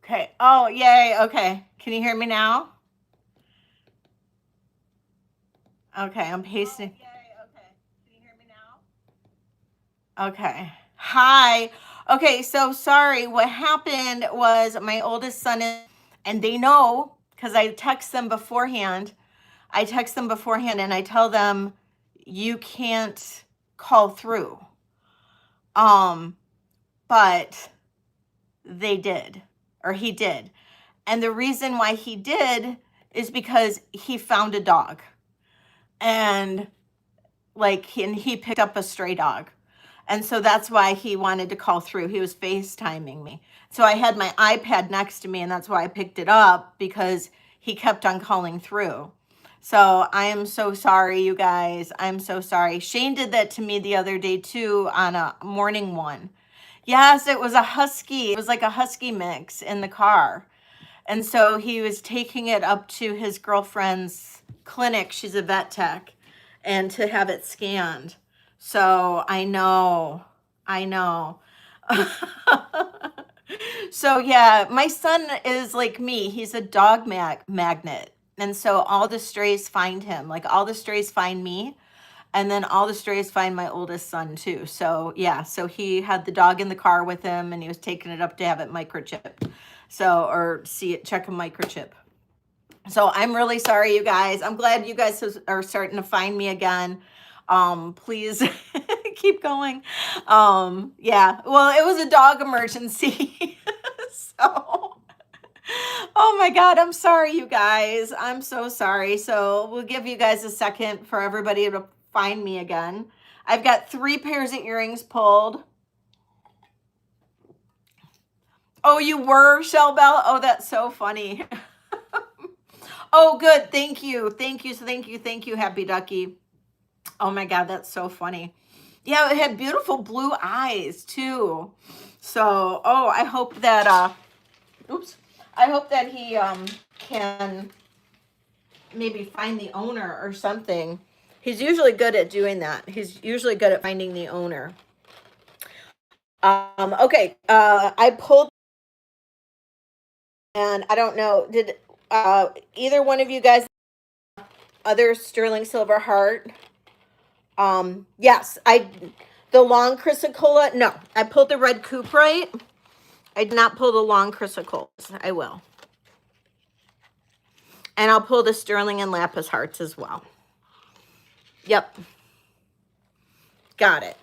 Okay. Oh, yay. Okay. Can you hear me now? Okay, I'm pasting. Oh, yay. Okay. Can you hear me now? Okay. Hi. Okay, so sorry. What happened was my oldest son and they know because I text them beforehand. I text them beforehand and I tell them you can't call through. But they did, or he did. And the reason why he did is because he found a dog. And he picked up a stray dog. And so that's why he wanted to call through. He was FaceTiming me. So I had my iPad next to me, and that's why I picked it up because he kept on calling through. So I am so sorry, you guys. I'm so sorry. Shane did that to me the other day too on a morning one. Yes, it was a husky. It was like a husky mix in the car. And so he was taking it up to his girlfriend's clinic. She's a vet tech, and to have it scanned. So I know. So yeah, my son is like me. He's a dog magnet. And so all the strays find him. Like all the strays find me. And then all the strays find my oldest son too. So yeah, so he had the dog in the car with him and he was taking it up to have it microchipped. So, or see it, check a microchip. So I'm really sorry, you guys. I'm glad you guys are starting to find me again. Please keep going. Yeah, well, it was a dog emergency. So, oh my God, I'm sorry, you guys. I'm so sorry. So we'll give you guys a second for everybody to find me again. I've got 3 pairs of earrings pulled. Oh, you were, Shell Bell? Oh, that's so funny. Oh, good. Thank you. Thank you, Happy Ducky. Oh my God, that's so funny. Yeah, it had beautiful blue eyes too. So, oh, I hope that, I hope that he can maybe find the owner or something. He's usually good at doing that. He's usually good at finding the owner. Okay, I pulled, and I don't know, did either one of you guys other sterling silver heart? Yes, the long chrysocolla. No, I pulled the red cuprite. I did not pull the long chrysocollas. I will. And I'll pull the sterling and lapis hearts as well. Yep. Got it.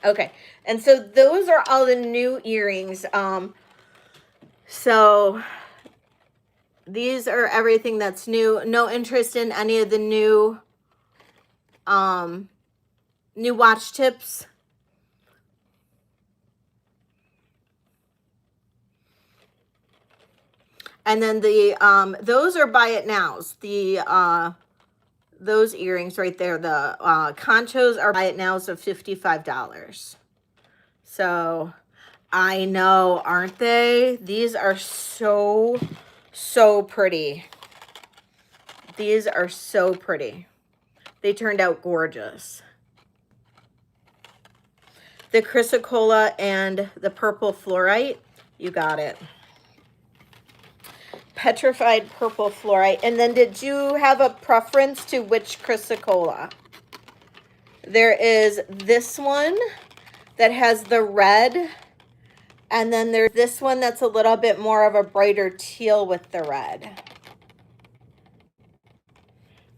Okay. And so those are all the new earrings. So these are everything that's new. No interest in any of the new watch tips. And then the those are buy it nows. The those earrings right there, the conchos are buy it nows of $55. So I know, aren't they? These are so pretty. These are so pretty. They turned out gorgeous. The chrysocolla and the purple fluorite, you got it. Petrified purple fluorite. And then did you have a preference to which chrysocolla? There is this one that has the red, and then there's this one that's a little bit more of a brighter teal with the red.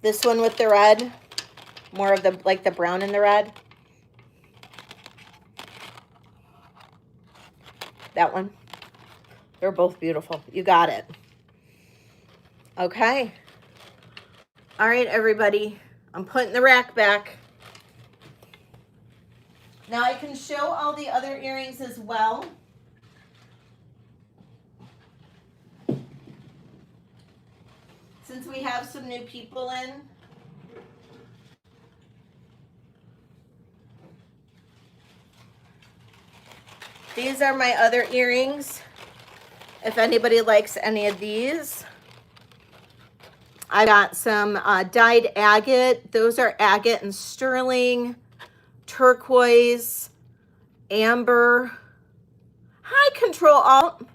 This one with the red, more of the, like the brown and the red. That one. They're both beautiful. You got it. Okay. All right, everybody. I'm putting the rack back. Now I can show all the other earrings as well. Since we have some new people in. These are my other earrings. If anybody likes any of these. I got some dyed agate. Those are agate and sterling, turquoise, amber. Hi, Control Alt.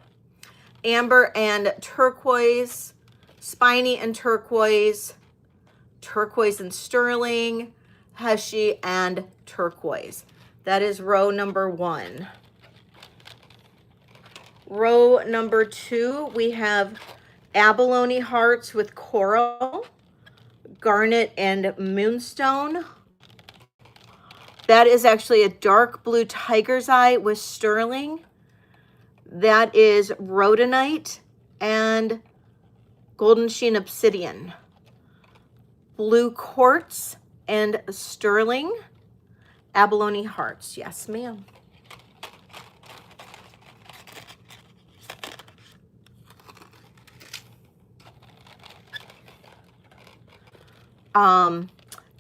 amber and turquoise, spiny and turquoise, turquoise and sterling, hushy and turquoise. That is row number 1. Row number 2, we have abalone hearts with coral, garnet and moonstone. That is actually a dark blue tiger's eye with sterling. That is rhodonite and golden sheen obsidian. Blue quartz and sterling. Abalone hearts. Yes, ma'am.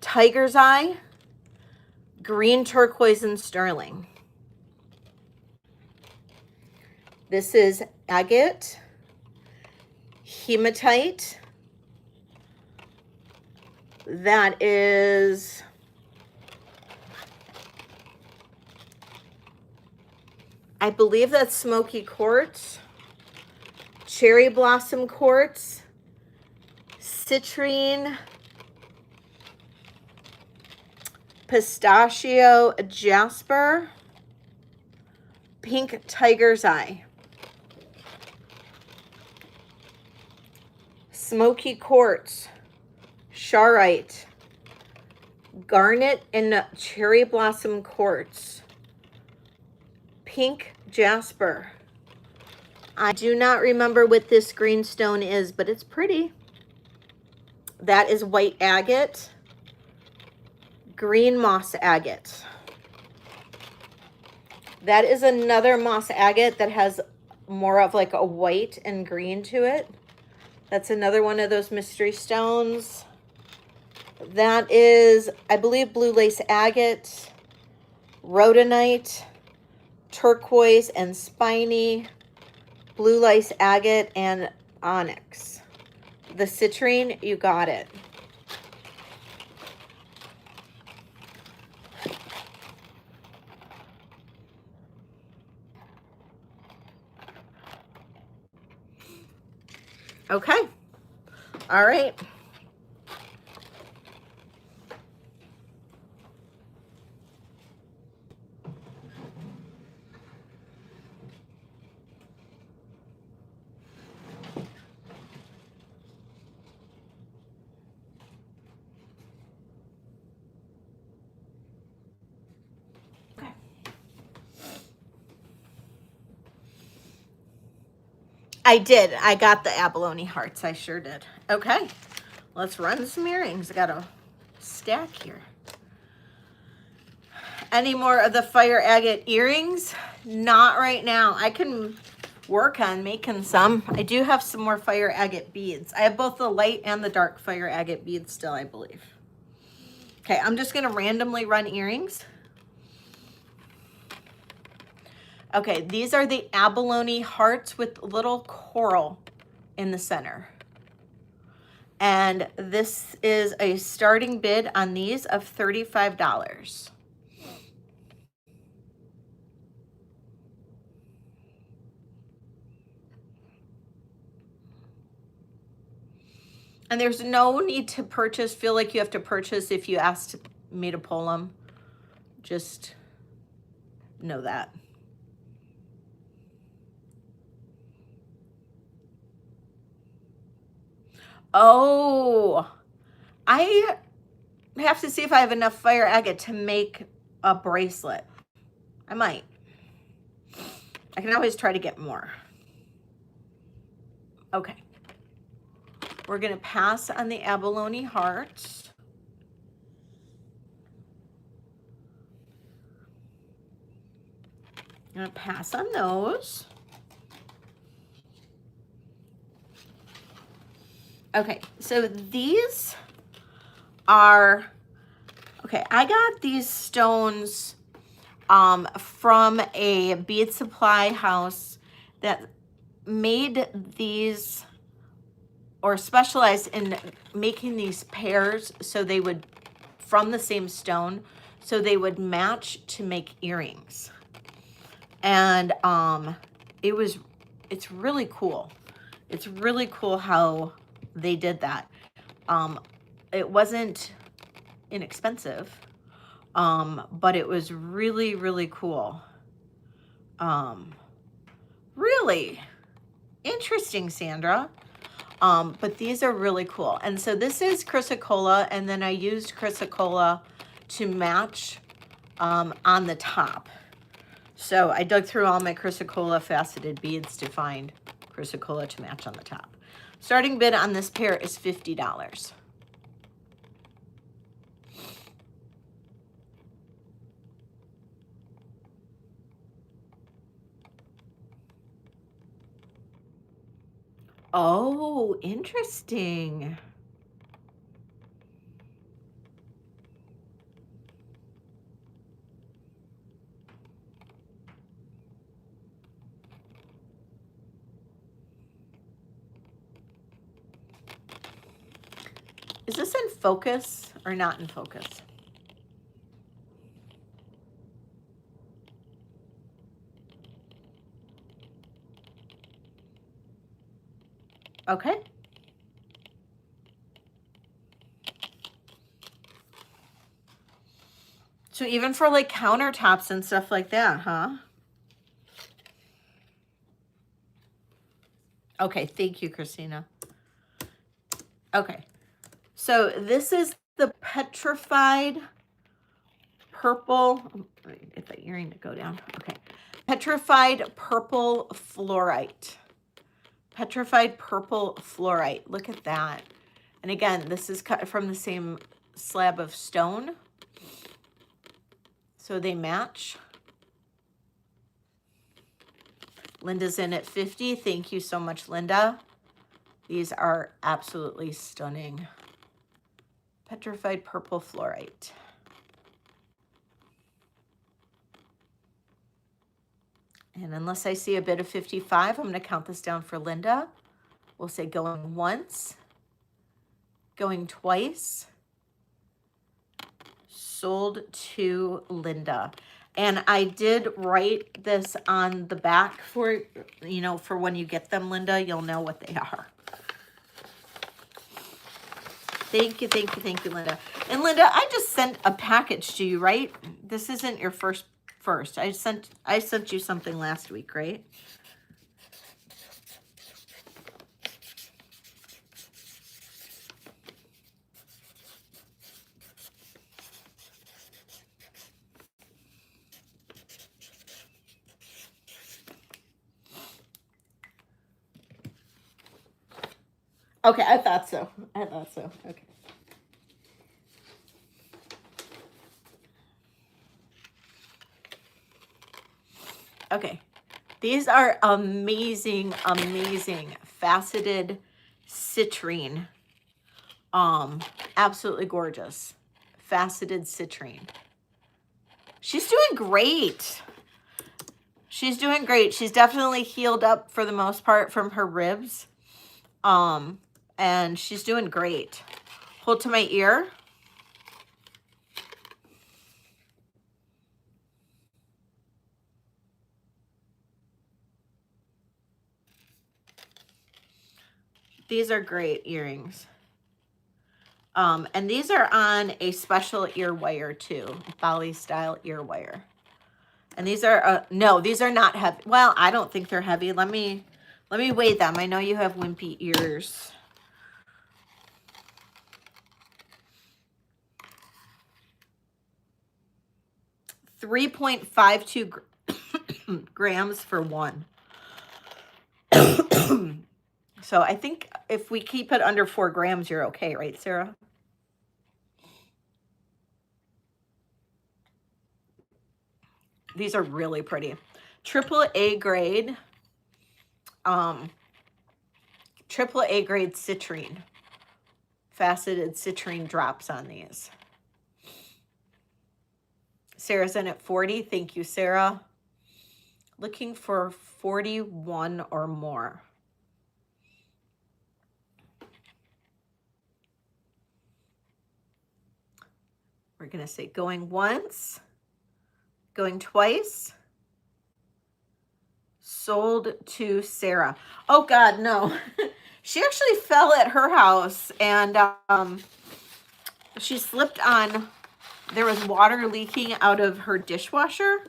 Tiger's eye, green turquoise and sterling. This is agate, hematite. That is I believe that's smoky quartz, cherry blossom quartz, citrine, pistachio jasper, pink tiger's eye, smoky quartz, charoite, garnet and cherry blossom quartz, pink jasper. I do not remember what this green stone is, but it's pretty. That is white agate, green moss agate. That is another moss agate that has more of like a white and green to it. That's another one of those mystery stones. That is, I believe, blue lace agate, rhodonite, turquoise and spiny, blue lace agate, and onyx. The citrine, you got it. Okay. All right. I did. I got the abalone hearts. I sure did. Okay. Let's run some earrings. I got a stack here. Any more of the fire agate earrings? Not right now. I can work on making some. I do have some more fire agate beads. I have both the light and the dark fire agate beads still, I believe. Okay, I'm just going to randomly run earrings. Okay, these are the abalone hearts with little coral in the center. And this is a starting bid on these of $35. And there's no need to feel like you have to purchase if you asked me to pull them. Just know that. Oh, I have to see if I have enough fire agate to make a bracelet. I might. I can always try to get more. Okay. We're going to pass on the abalone hearts. I'm going to pass on those. Okay, so these are, okay, I got these stones from a bead supply house that made these, or specialized in making these pairs so they would, from the same stone, so they would match to make earrings. And it was it's really cool. It's really cool how they did that. It wasn't inexpensive, but it was really, really cool. Really interesting, Sandra. But these are really cool. And so this is chrysocolla, and then I used chrysocolla to match on the top. So I dug through all my chrysocolla faceted beads to find chrysocolla to match on the top. Starting bid on this pair is $50. Oh, interesting. Is this in focus or not in focus? Okay. So even for like countertops and stuff like that, huh? Okay, thank you, Christina. Okay, so this is the petrified purple. Let me get that earring to go down. Okay, petrified purple fluorite. Petrified purple fluorite. Look at that. And again, this is cut from the same slab of stone, so they match. Linda's in at 50. Thank you so much, Linda. These are absolutely stunning. Petrified purple fluorite. And unless I see a bid of 55, I'm going to count this down for Linda. We'll say going once, going twice, sold to Linda. And I did write this on the back for, you know, for when you get them, Linda, you'll know what they are. Thank you, thank you, thank you, Linda. And Linda, I just sent a package to you, right? This isn't your first. I sent you something last week, right? Okay, I thought so. Okay. Okay. These are amazing, amazing faceted citrine. Absolutely gorgeous. Faceted citrine. She's doing great. She's doing great. She's definitely healed up for the most part from her ribs. And she's doing great. Hold to my ear. These are great earrings. And these are on a special ear wire too, Bali style ear wire. And these are, no, these are not heavy. Well, I don't think they're heavy. Let me weigh them. I know you have wimpy ears. .52 grams for one. So I think if we keep it under 4 grams, you're okay, right, Sarah? These are really pretty. AAA grade. AAA grade citrine. Faceted citrine drops on these. Sarah's in at 40. Thank you, Sarah. Looking for 41 or more. We're going to say going once, going twice, sold to Sarah. Oh God, no. She actually fell at her house, and she slipped on, there was water leaking out of her dishwasher,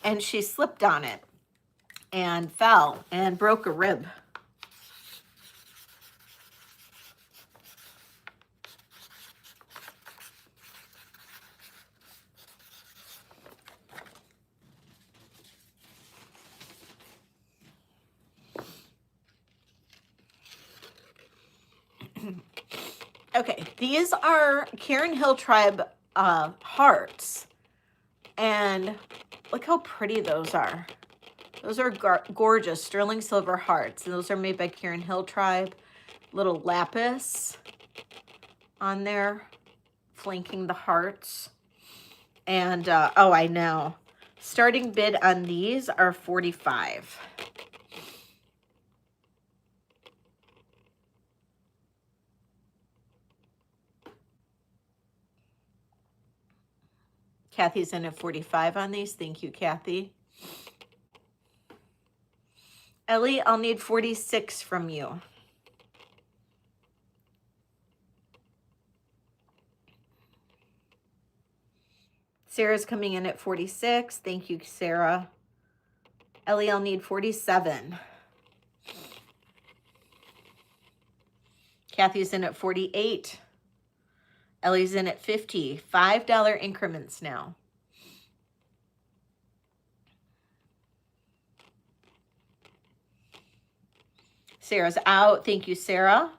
and she slipped on it and fell and broke a rib. Okay, these are Karen Hill Tribe hearts, and look how pretty those are. Those are gorgeous sterling silver hearts, and those are made by Karen Hill Tribe. Little lapis on there, flanking the hearts. And oh, I know. Starting bid on these are $45. Kathy's in at 45 on these. Thank you, Kathy. Ellie, I'll need 46 from you. Sarah's coming in at 46. Thank you, Sarah. Ellie, I'll need 47. Kathy's in at 48. Ellie's in at 50. $5 increments now. Sarah's out. Thank you, Sarah.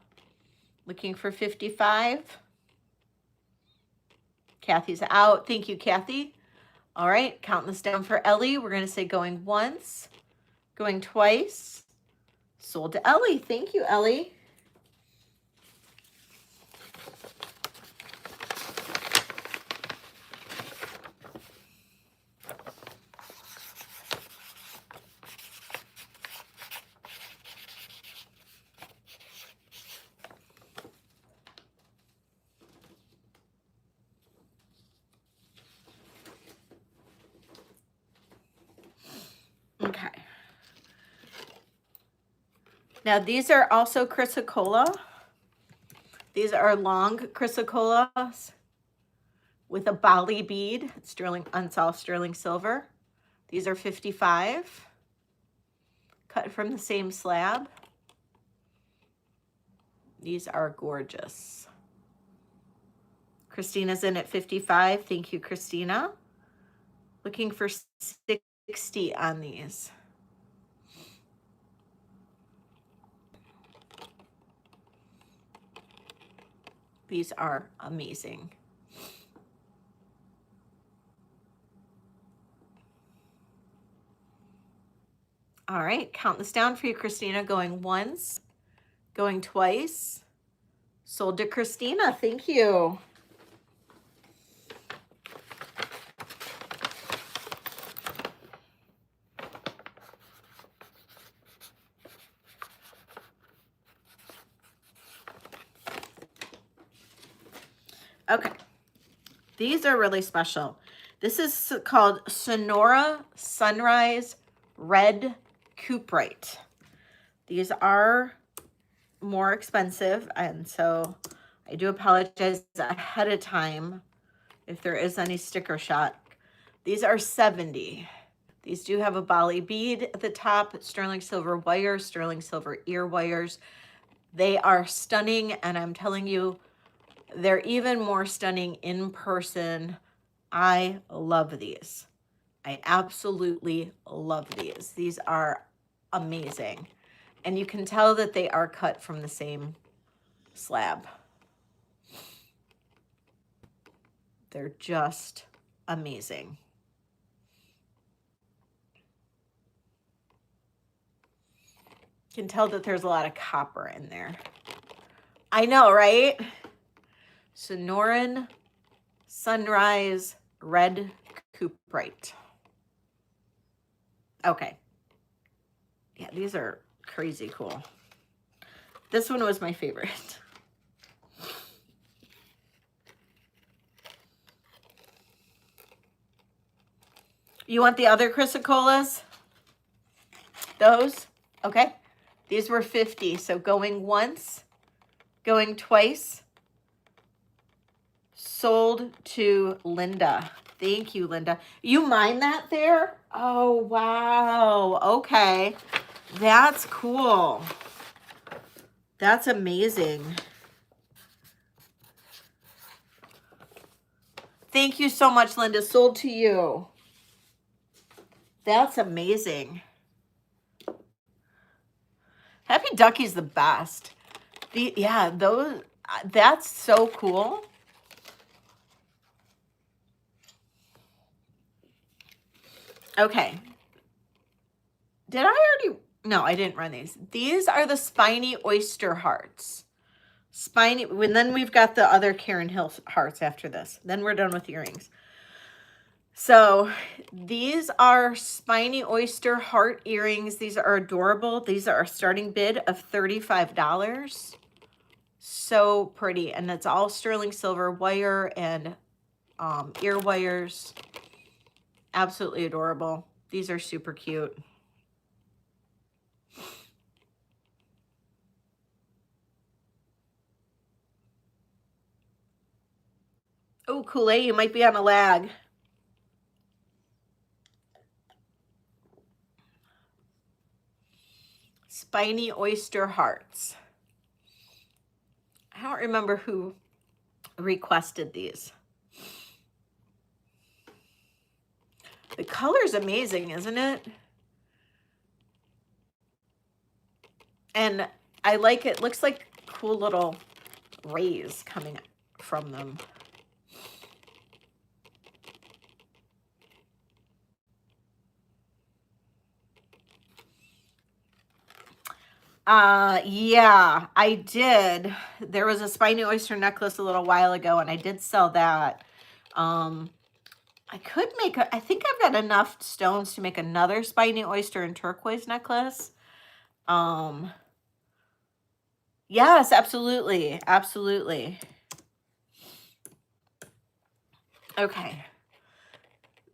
Looking for 55. Kathy's out. Thank you, Kathy. All right, counting this down for Ellie. We're going to say going once, going twice. Sold to Ellie. Thank you, Ellie. Okay. Now these are also chrysocolla. These are long chrysocollas with a Bali bead, sterling unsolved sterling silver. These are 55, cut from the same slab. These are gorgeous. Christina's in at 55. Thank you, Christina. Looking for 60 on these. These are amazing. All right, count this down for you, Christina. Going once, going twice. Sold to Christina. Thank you. Okay, these are really special. This is called Sonora Sunrise Red Cuprite. These are more expensive, and so I do apologize ahead of time if there is any sticker shock. These are 70. These do have a Bali bead at the top, sterling silver wires, sterling silver ear wires. They are stunning, and I'm telling you, they're even more stunning in person. I love these. I absolutely love these. These are amazing. And you can tell that they are cut from the same slab. They're just amazing. You can tell that there's a lot of copper in there. I know, right? Sonoran Sunrise Red Cuprite. Okay. Yeah, these are crazy cool. This one was my favorite. You want the other chrysocolas? Those, okay. These were 50. So going once, going twice. Sold to Linda. Thank you, Linda. You mind that there? Oh, wow. Okay. That's cool. That's amazing. Thank you so much, Linda. Sold to you. That's amazing. Happy Ducky's the best. Yeah, those, that's so cool. Okay. Did I already? No, I didn't run these. These are the spiny oyster hearts. Spiny, and then we've got the other Karen Hill hearts after this. Then we're done with earrings. So these are spiny oyster heart earrings. These are adorable. These are our starting bid of $35. So pretty. And it's all sterling silver wire and ear wires. Absolutely adorable. These are super cute. Oh, Kool-Aid, you might be on a lag. Spiny oyster hearts. I don't remember who requested these. The color's amazing, isn't it? And I like it. Looks like cool little rays coming from them. Yeah, I did. There was a spiny oyster necklace a little while ago, and I did sell that. I could make I think I've got enough stones to make another spiny oyster and turquoise necklace. Yes, absolutely. Absolutely. Okay.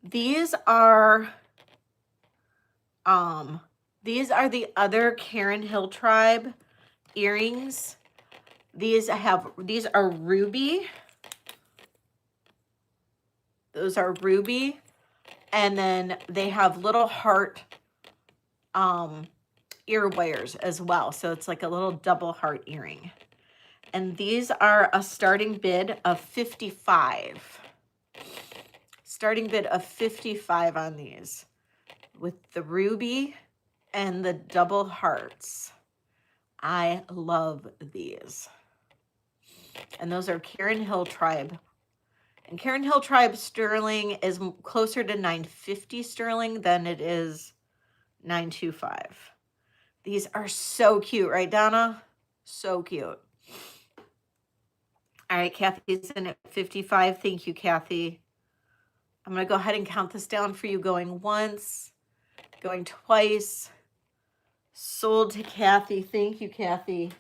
These are the other Karen Hill tribe earrings. These are ruby. Those are ruby. And then they have little heart ear wires as well. So it's like a little double heart earring. And these are a starting bid of 55. Starting bid of 55 on these with the ruby and the double hearts. I love these. And those are Karen Hill tribe. And Karen Hill tribe sterling is closer to 950 sterling than it is 925. These are so cute, right, Donna? So cute. All right, Kathy's in at 55. Thank you, Kathy. I'm going to go ahead and count this down for you. Going once, going twice. Sold to Kathy. Thank you, Kathy.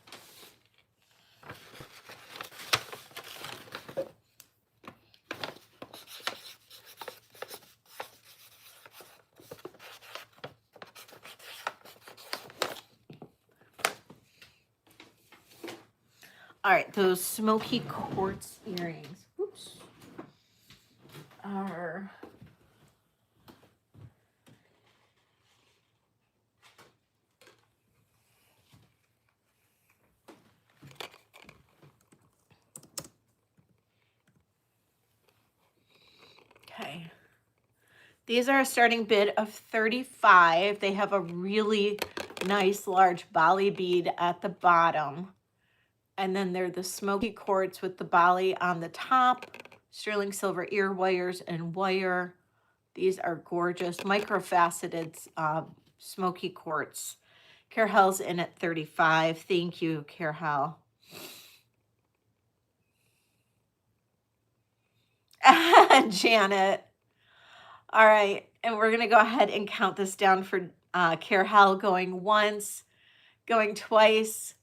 All right, those smoky quartz earrings. Oops. Are okay. These are a starting bid of 35. They have a really nice large Bali bead at the bottom. And then they're the smoky quartz with the Bali on the top, sterling silver ear wires and wire. These are gorgeous, microfaceted smoky quartz. Carhel's in at 35. Thank you, Carhel. Janet. All right, and we're going to go ahead and count this down for Carhel going once, going twice.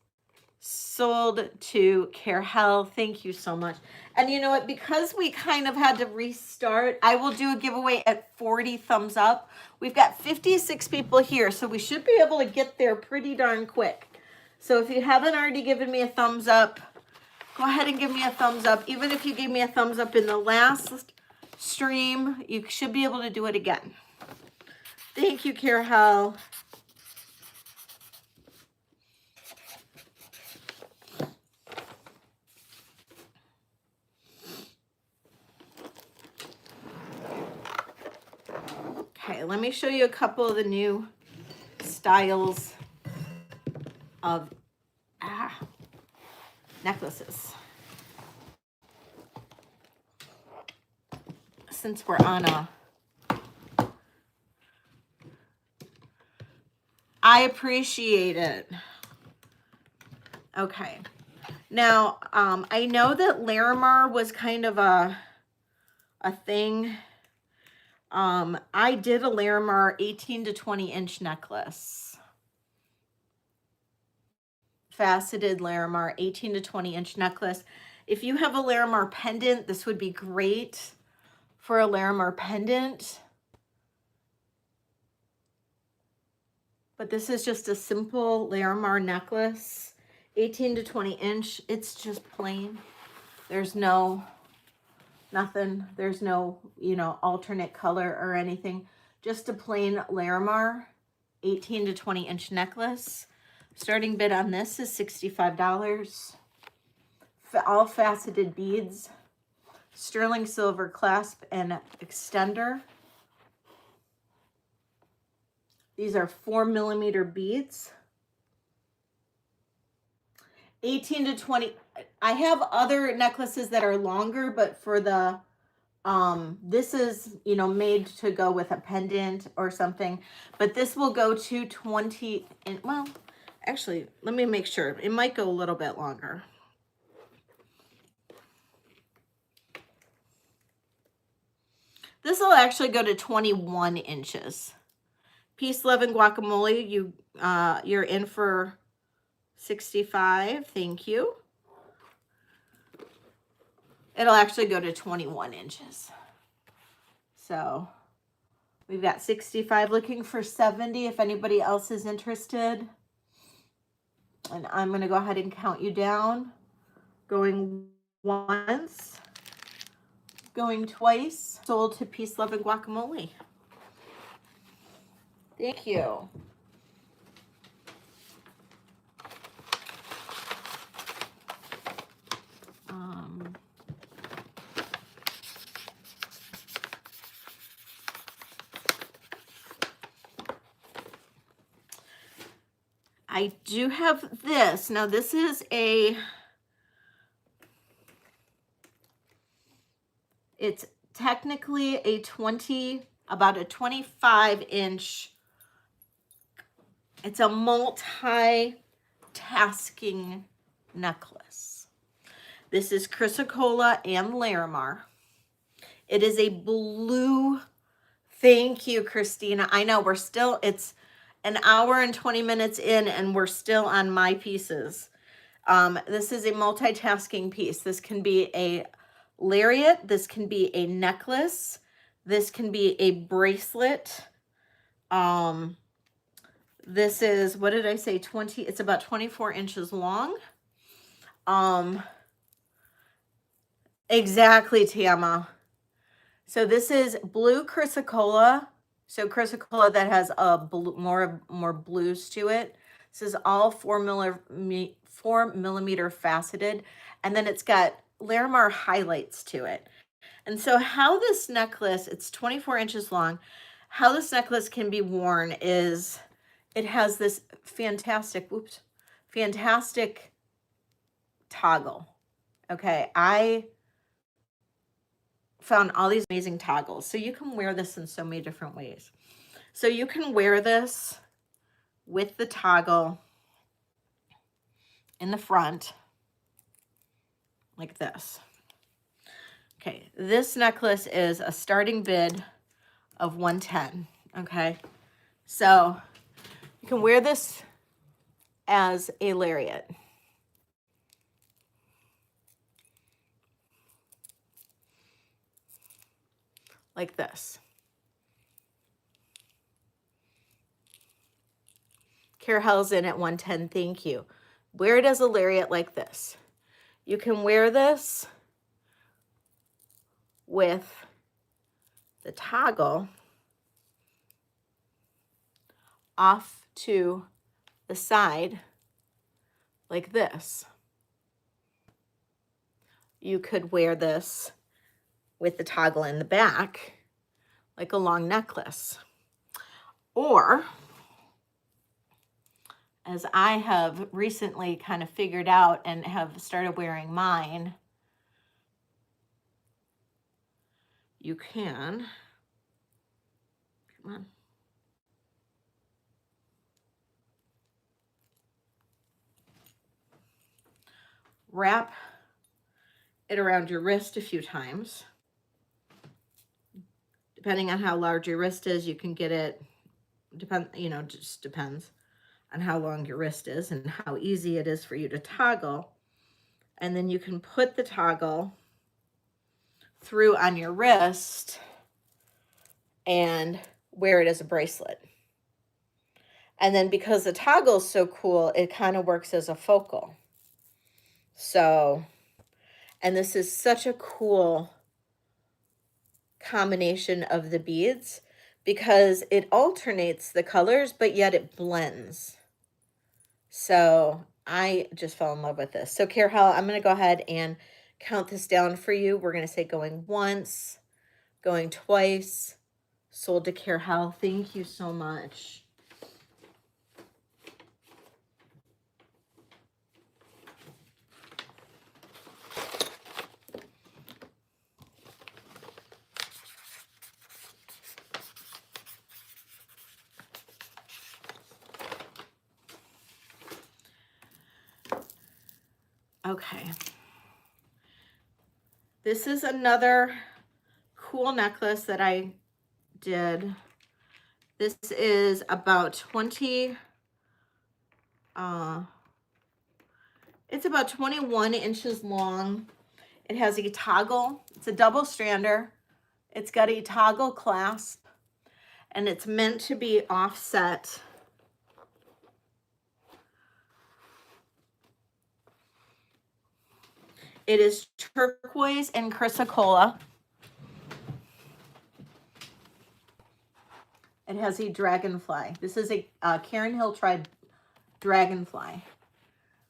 Sold to Care Health. Thank you so much. And you know what? Because we kind of had to restart, I will do a giveaway at 40 thumbs up. We've got 56 people here, so we should be able to get there pretty darn quick. So if you haven't already given me a thumbs up, go ahead and give me a thumbs up. Even if you gave me a thumbs up in the last stream, you should be able to do it again. Thank you, Care Health. Okay, let me show you a couple of the new styles of necklaces. Since we're on I appreciate it. Okay. Now, I know that Larimar was kind of a thing. I did a Larimar 18 to 20 inch necklace. Faceted Larimar 18 to 20 inch necklace. If you have a Larimar pendant, this would be great for a Larimar pendant. But this is just a simple Larimar necklace, 18 to 20 inch. It's just plain. There's nothing. There's no, alternate color or anything. Just a plain Larimar 18 to 20 inch necklace. Starting bid on this is $65. All faceted beads, sterling silver clasp and extender. These are 4mm beads. 18 to 20. I have other necklaces that are longer, but for the this is, made to go with a pendant or something, but this will go to 20 and well, actually, let me make sure. It might go a little bit longer. This will actually go to 21 inches. Peace, love, and guacamole. You're in for 65. Thank you. It'll actually go to 21 inches. So we've got 65 looking for 70 if anybody else is interested. And I'm going to go ahead and count you down. Going once. Going twice. Sold to Peace, Love, and Guacamole. Thank you. I do have this. Now this is it's technically about a 25 inch. It's a multi-tasking necklace. This is Chrysocolla and Larimar. It is a blue. Thank you, Christina. I know it's an hour and 20 minutes in and we're still on my pieces. This is a multitasking piece. This can be a lariat. This can be a necklace. This can be a bracelet. This is, what did I say? It's about 24 inches long. Exactly, Tiama. So this is blue Chrysocolla. So Chrysocolla that has a more blues to it. This is all 4mm faceted, and then it's got Larimar highlights to it. And so how this necklace, it's 24 inches long. How this necklace can be worn is it has this fantastic toggle. Okay, I found all these amazing toggles. So you can wear this in so many different ways. So you can wear this with the toggle in the front like this. Okay, this necklace is a starting bid of $110. Okay, so you can wear this as a lariat. like this. Carol's in at 110, thank you. Wear it as a lariat like this. You can wear this with the toggle off to the side like this. You could wear this with the toggle in the back like a long necklace. Or, as I have recently kind of figured out and have started wearing mine, you can, come on, wrap it around your wrist a few times. Depending on how large your wrist is, you can get it, just depends on how long your wrist is and how easy it is for you to toggle. And then you can put the toggle through on your wrist and wear it as a bracelet. And then because the toggle is so cool, it kind of works as a focal. So, and this is such a cool combination of the beads because it alternates the colors, but yet it blends. So I just fell in love with this. So Carol, I'm going to go ahead and count this down for you. We're going to say going once, going twice. Sold to Carol. Thank you so much. Okay. This is another cool necklace that I did. This is about 20, it's about 21 inches long. It has a toggle. It's a double strander. It's got a toggle clasp and it's meant to be offset. It is turquoise and chrysocolla. It has a dragonfly. This is a Karen Hill Tribe dragonfly.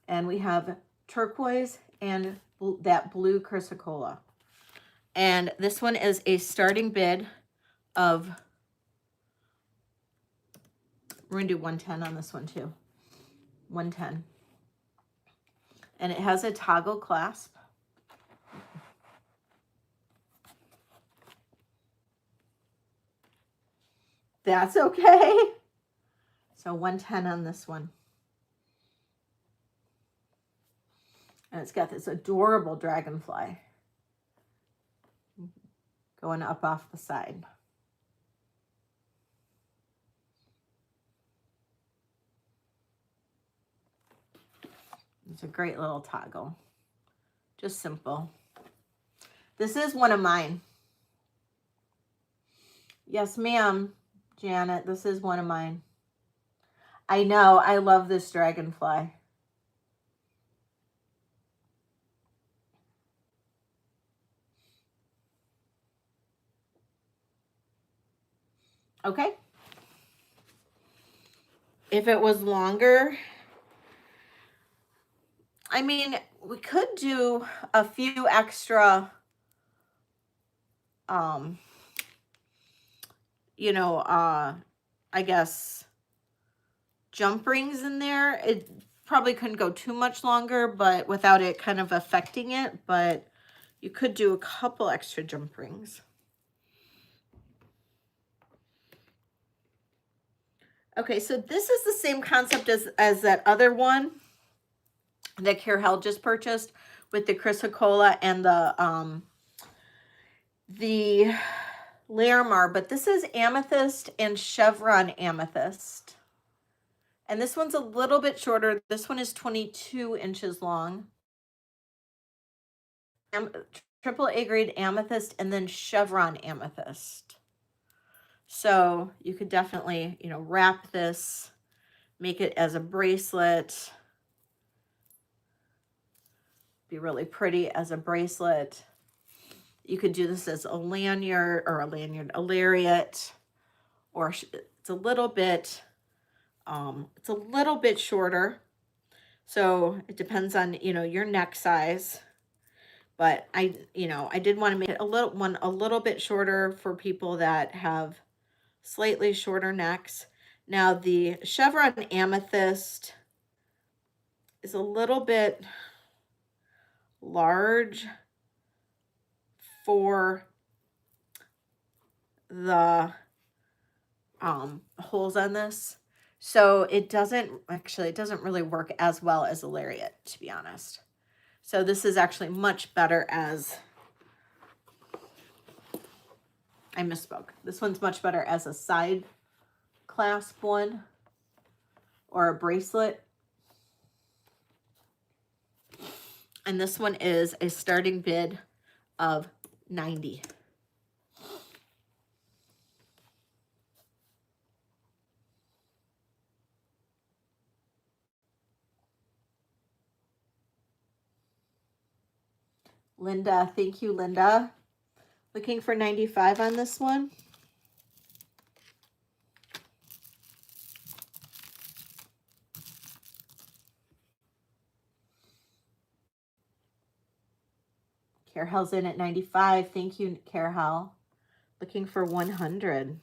And we have turquoise and that blue chrysocolla. And this one is a starting bid of, we're gonna do 110 on this one too. 110. And it has a toggle clasp. That's okay. So 110 on this one. And it's got this adorable dragonfly going up off the side. It's a great little toggle. Just simple. This is one of mine. Yes, ma'am, Janet, this is one of mine. I know, I love this dragonfly. Okay. If it was longer, I mean, we could do a few extra, I guess, jump rings in there. It probably couldn't go too much longer, but without it kind of affecting it, but you could do a couple extra jump rings. Okay, so this is the same concept as that other one that Carol just purchased with the chrysocolla and the Larimar, but this is amethyst and chevron amethyst. And this one's a little bit shorter. This one is 22 inches long. AAA grade amethyst and then chevron amethyst. So you could definitely, you know, wrap this, make it as a bracelet. Be really pretty as a bracelet. You could do this as a lanyard or a lariat, or it's a little bit shorter. So it depends on, you know, your neck size. But I did want to make it a little bit shorter for people that have slightly shorter necks. Now the chevron amethyst is a little bit large for the holes on this. So it doesn't really work as well as a lariat, to be honest. So this is actually much better as, I misspoke. This one's much better as a side clasp one or a bracelet. And this one is a starting bid of $90. Linda, thank you, Linda. Looking for 95 on this one. Carhel's in at 95. Thank you, Carhel. Looking for 100.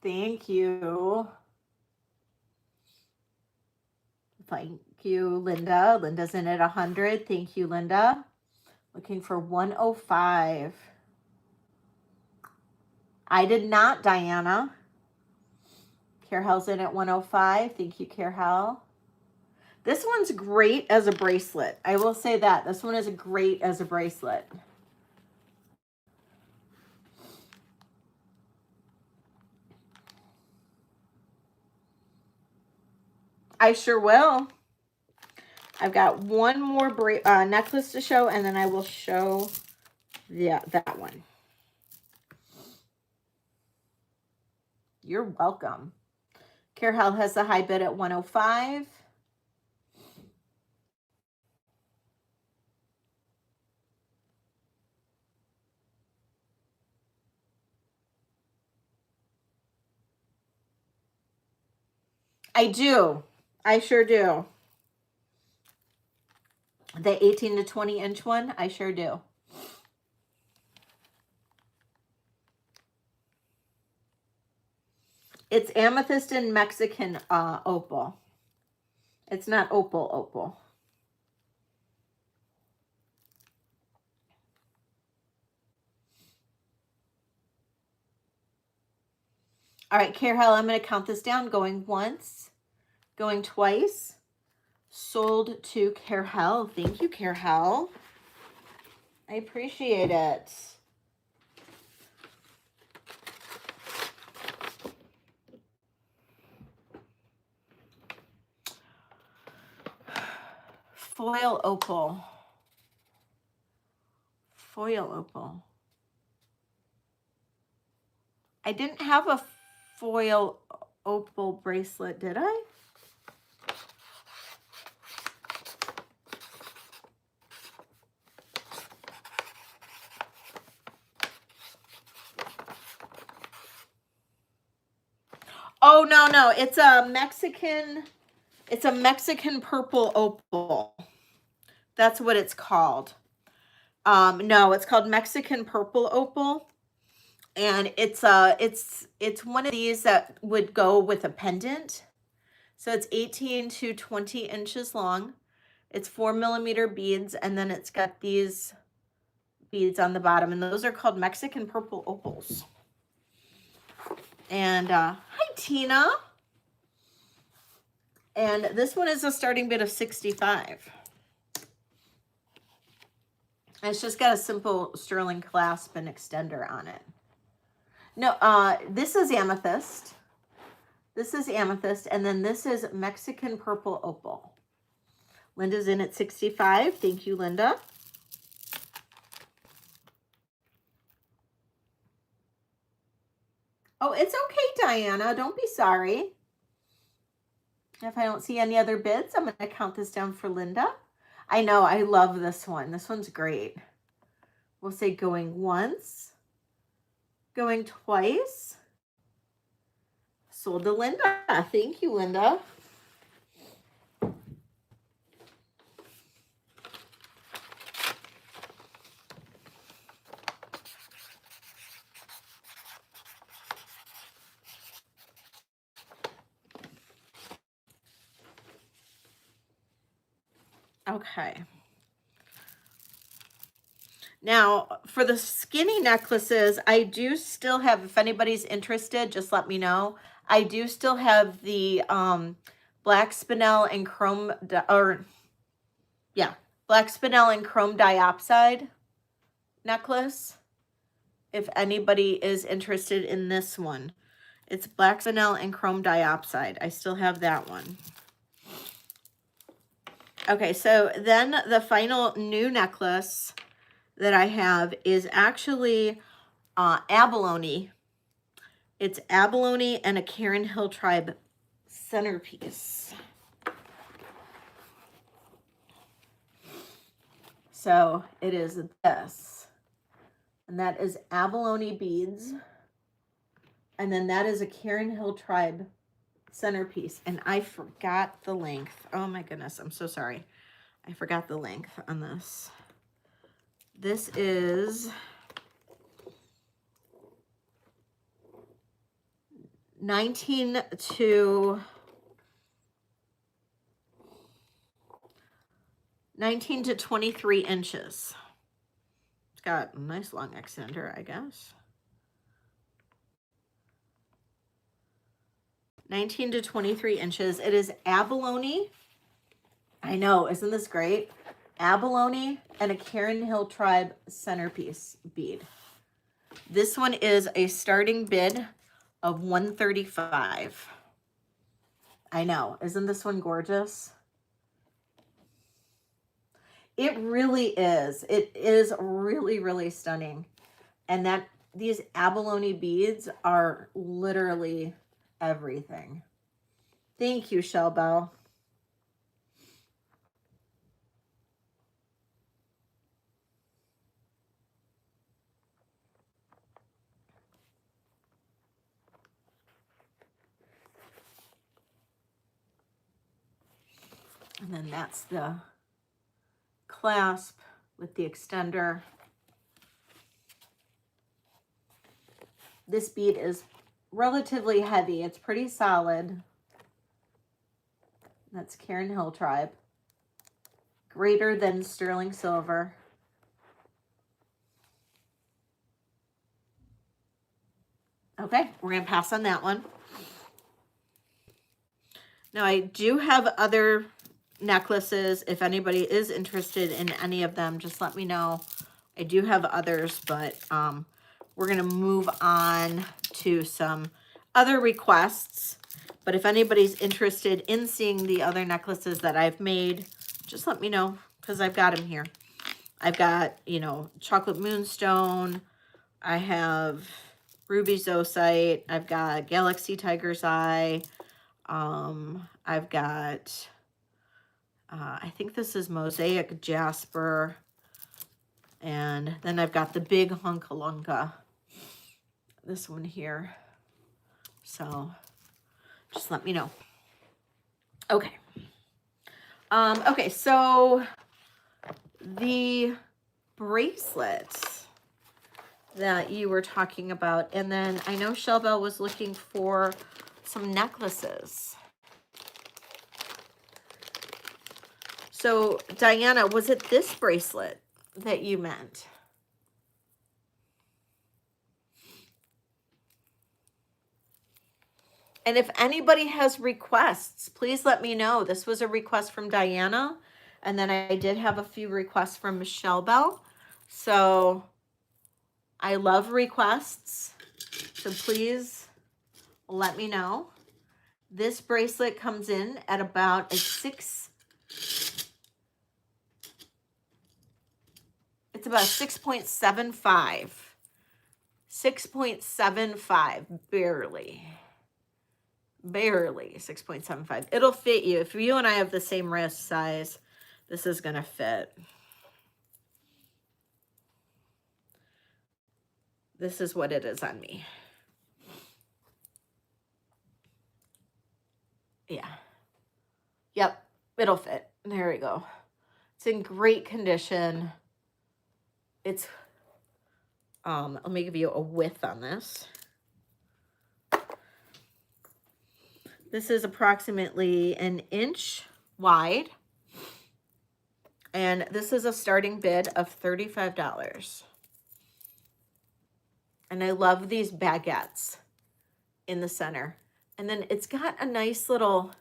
Thank you. Thank you, Linda. Linda's in at 100. Thank you, Linda. Looking for 105. I did not, Diana. Carhel's in at 105. Thank you, Carhel. This one's great as a bracelet. I will say that. This one is great as a bracelet. I sure will. I've got one more necklace to show, and then I will show that one. You're welcome. Carhel has the high bid at 105. I do. I sure do. The 18 to 20 inch one, I sure do. It's amethyst and Mexican opal. It's not opal. All right, Carhel, I'm going to count this down. Going once, going twice. Sold to Carhel. Thank you, Carhel. I appreciate it. Foil opal. Foil opal. I didn't have a foil opal bracelet, did I? Oh, no. It's a Mexican purple opal. That's what it's called. No, it's called Mexican purple opal. And it's one of these that would go with a pendant. So it's 18 to 20 inches long. It's 4mm beads, and then it's got these beads on the bottom, and those are called Mexican purple opals. And hi, Tina. And this one is a starting bid of 65. It's just got a simple sterling clasp and extender on it. No, this is amethyst. This is amethyst, and then this is Mexican purple opal. Linda's in at 65. Thank you, Linda. Oh, it's okay, Diana. Don't be sorry. If I don't see any other bids, I'm going to count this down for Linda. I know, I love this one. This one's great. We'll say going once, going twice. Sold to Linda. Thank you, Linda. Okay. Now, for the skinny necklaces, I do still have, if anybody's interested, just let me know. I do still have the black spinel and chrome, black spinel and chrome diopside necklace. If anybody is interested in this one. It's black spinel and chrome diopside. I still have that one. Okay, so then the final new necklace that I have is actually abalone. It's abalone and a Karen Hill Tribe centerpiece. So it is this. And that is abalone beads. And then that is a Karen Hill Tribe centerpiece. And I forgot the length. Oh my goodness, I'm so sorry. I forgot the length on this. This is 19 to 23 inches. It's got a nice long extender, I guess. 19 to 23 inches. It is abalone. I know, isn't this great? Abalone and a Karen Hill Tribe centerpiece bead. This one is a starting bid of $135. I know, isn't this one gorgeous? It really is. It is really, really stunning. And that these abalone beads are literally everything. Thank you, Shell Bell. And then that's the clasp with the extender. This bead is relatively heavy. It's pretty solid. That's Karen Hill Tribe. Greater than sterling silver. Okay, we're going to pass on that one. Now, I do have other necklaces. If anybody is interested in any of them, just let me know. I do have others, but we're going to move on to some other requests. But if anybody's interested in seeing the other necklaces that I've made, just let me know, because I've got them here. I've got, you know, chocolate moonstone. I have ruby zoisite. I've got galaxy tiger's eye. I've got, I think this is mosaic jasper. And then I've got the big hunkalunka, this one here. So just let me know. Okay. Okay, so the bracelets that you were talking about, and then I know Shelbell was looking for some necklaces. So Diana, was it this bracelet that you meant? And if anybody has requests, please let me know. This was a request from Diana, and then I did have a few requests from Michelle Bell. So I love requests. So please let me know. This bracelet comes in at about a it's about 6.75. 6.75, barely. Barely 6.75. It'll fit you. If you and I have the same wrist size, this is going to fit. This is what it is on me. Yeah. Yep, it'll fit. There we go. It's in great condition. It's, let me give you a width on this. This is approximately an inch wide. And this is a starting bid of $35. And I love these baguettes in the center. And then it's got a nice little,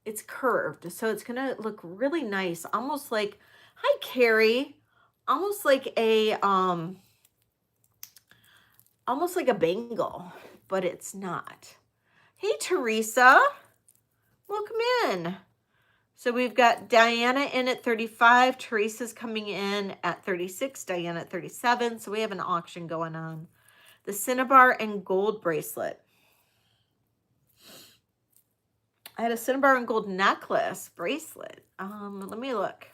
it's curved. So it's gonna look really nice. Almost like, hi Carrie. Almost like a bangle, but it's not. Hey Teresa, welcome in. So we've got Diana in at 35, Teresa's coming in at 36, Diana at 37. So we have an auction going on. The Cinnabar and gold bracelet. I had a Cinnabar and gold necklace bracelet. Let me look.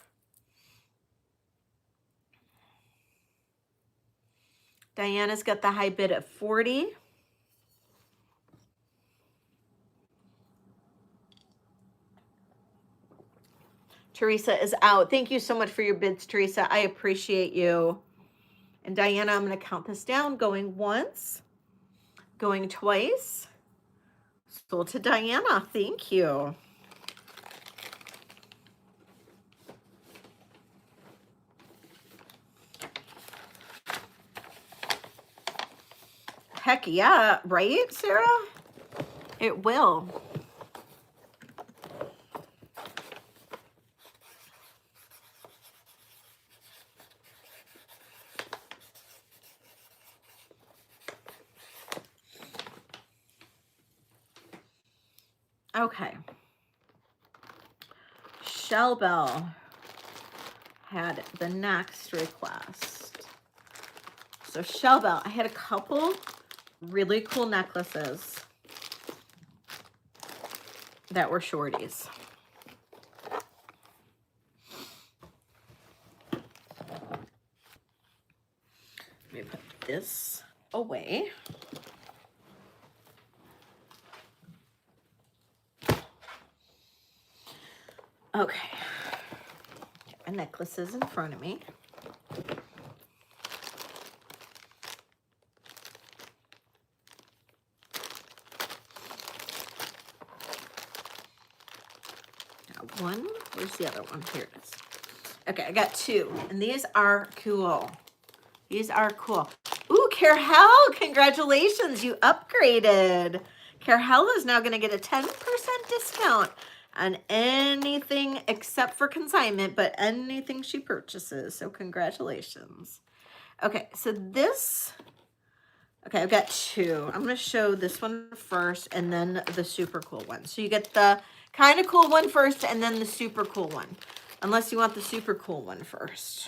Diana's got the high bid at 40. Teresa is out. Thank you so much for your bids, Teresa. I appreciate you. And Diana, I'm going to count this down. Going once, going twice. Sold to Diana. Thank you. Heck yeah, right, Sarah? It will. Okay. Shell Bell had the next request. So Shell Bell, I had a couple really cool necklaces that were shorties. Let me put this away. Okay, get my necklaces in front of me. Got one, where's the other one? Here it is. Okay, I got two, and these are cool. These are cool. Ooh, Carol, congratulations, you upgraded. Carol is now gonna get a 10% discount on anything except for consignment, but anything she purchases. So congratulations. Okay, so this, okay, I've got two. I'm gonna show this one first and then the super cool one. So you get the kind of cool one first and then the super cool one, unless you want the super cool one first.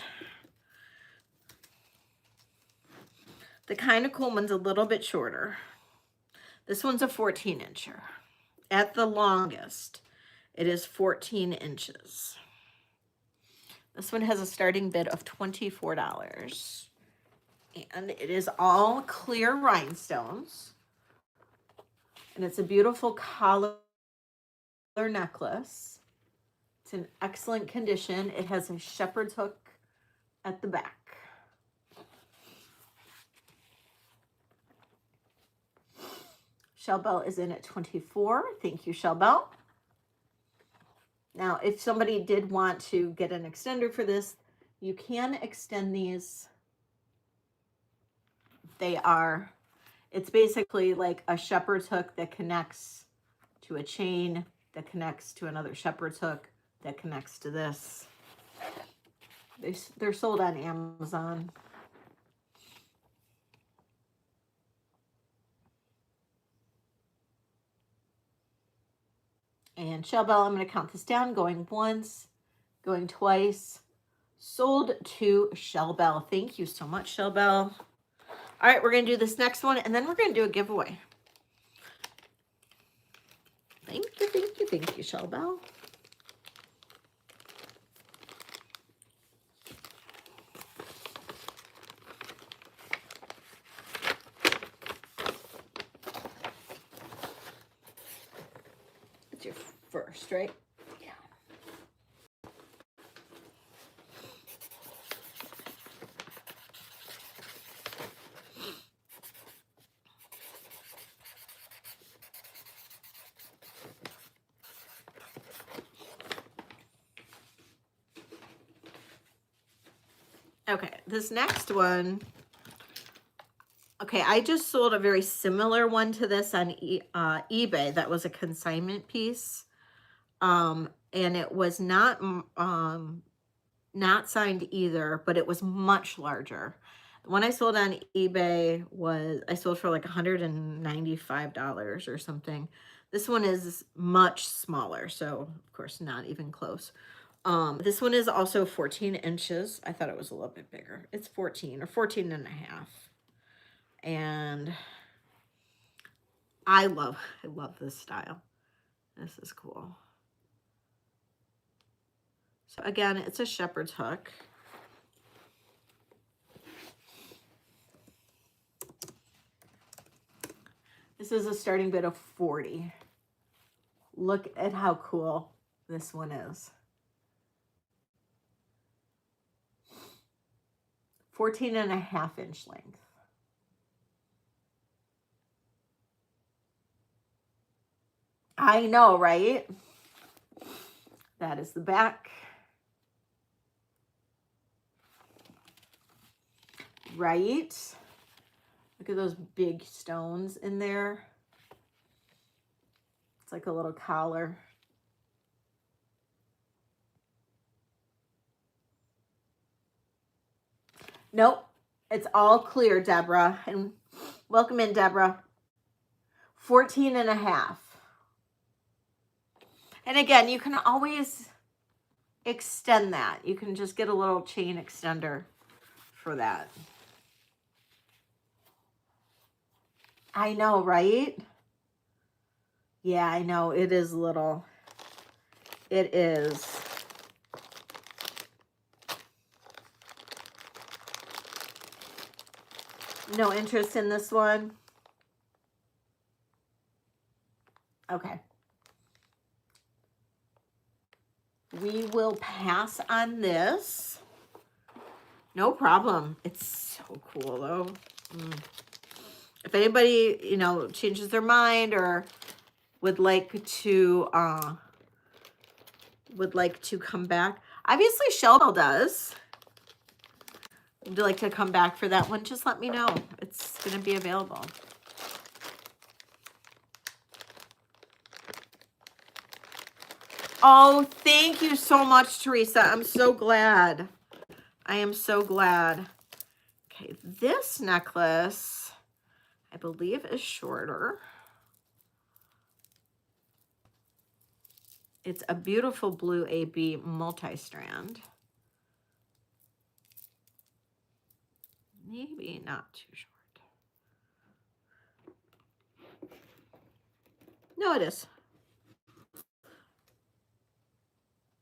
The kind of cool one's a little bit shorter. This one's a 14-incher. At the longest, it is 14 inches. This one has a starting bid of $24. And it is all clear rhinestones. And it's a beautiful collar necklace. It's in excellent condition. It has a shepherd's hook at the back. Shell Bell is in at 24. Thank you, Shell Bell. Now, if somebody did want to get an extender for this, you can extend these. It's basically like a shepherd's hook that connects to a chain, that connects to another shepherd's hook, that connects to this. They're sold on Amazon. And Shell Bell, I'm going to count this down. Going once, going twice. Sold to Shell Bell. Thank you so much, Shell Bell. All right, we're going to do this next one, and then we're going to do a giveaway. Thank you, Shell Bell. It's your first, right? Yeah. Okay, this next one. Okay, I just sold a very similar one to this on eBay. That was a consignment piece. And it was not signed either, but it was much larger. The one I sold on eBay I sold for like $195 or something. This one is much smaller, so of course not even close. This one is also 14 inches. I thought it was a little bit bigger. It's 14 or 14 and a half. And I love this style. This is cool. So again, it's a shepherd's hook. This is a starting bid of 40. Look at how cool this one is. 14 and a half inch length. I know, right? That is the back. Right? Look at those big stones in there. It's like a little collar. Nope. It's all clear, Deborah. And welcome in, Deborah. 14 and a half. And again, you can always extend that. You can just get a little chain extender for that. I know, right? Yeah, I know. It is little. It is. No interest in this one? Okay. We will pass on this. No problem. It's so cool, though. If anybody, changes their mind or would like to come back, obviously Shell Bell does. Would you like to come back for that one? Just let me know. It's going to be available. Oh, thank you so much, Teresa. I'm so glad. I am so glad. Okay, this necklace, I believe, is shorter. It's a beautiful blue AB multi-strand. Maybe not too short. No, it is.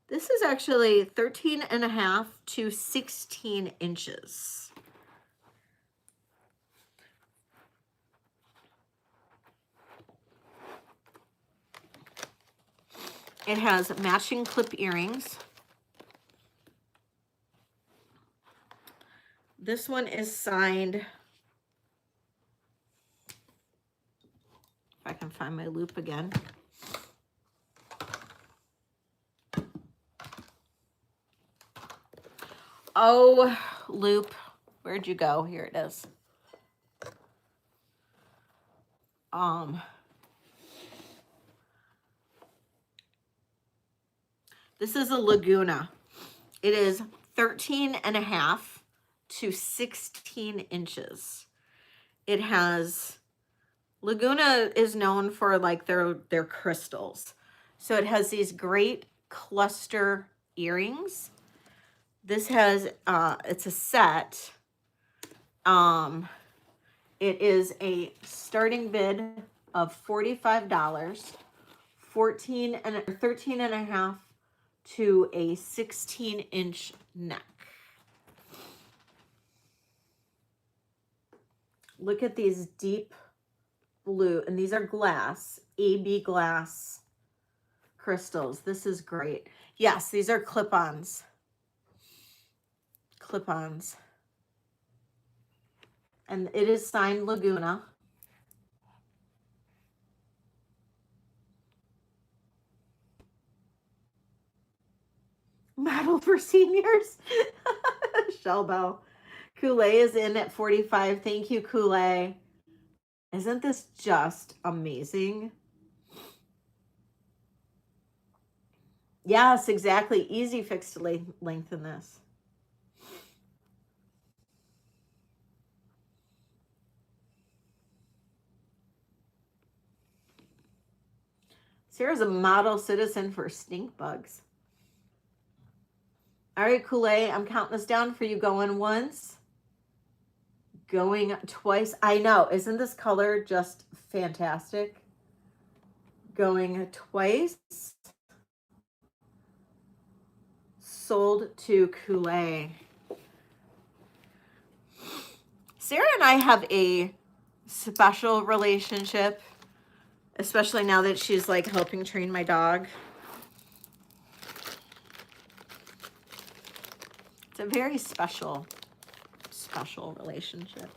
This is actually 13 and a half to 16 inches. It has matching clip earrings. This one is signed. If I can find my loop again. Oh, loop, where'd you go? Here it is. This is a Laguna. It is 13.5 to 16 inches. It has, Laguna is known for like their crystals. So it has these great cluster earrings. This has, it's a set. It is a starting bid of $45, 13.5 to a 16-inch neck. Look at these deep blue, and these are glass, AB glass crystals. This is great. Yes, these are clip-ons. Clip-ons. And it is signed Laguna. Model for seniors. Shelbo. Kool-Aid is in at 45. Thank you, Kool-Aid. Isn't this just amazing? Yes, exactly. Easy fix to lengthen this. Sarah's a model citizen for stink bugs. All right, Kool-Aid, I'm counting this down for you. Going once, going twice. I know, isn't this color just fantastic? Going twice. Sold to Kool-Aid. Sarah and I have a special relationship, especially now that she's like helping train my dog. It's a very special relationship.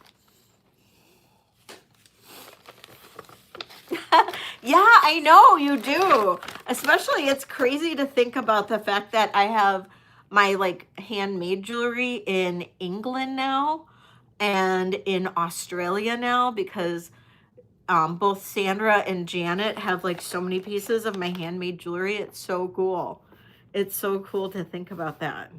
Yeah, I know you do. Especially, it's crazy to think about the fact that I have my like handmade jewelry in England now and in Australia now, because both Sandra and Janet have like so many pieces of my handmade jewelry. It's so cool. It's so cool to think about that.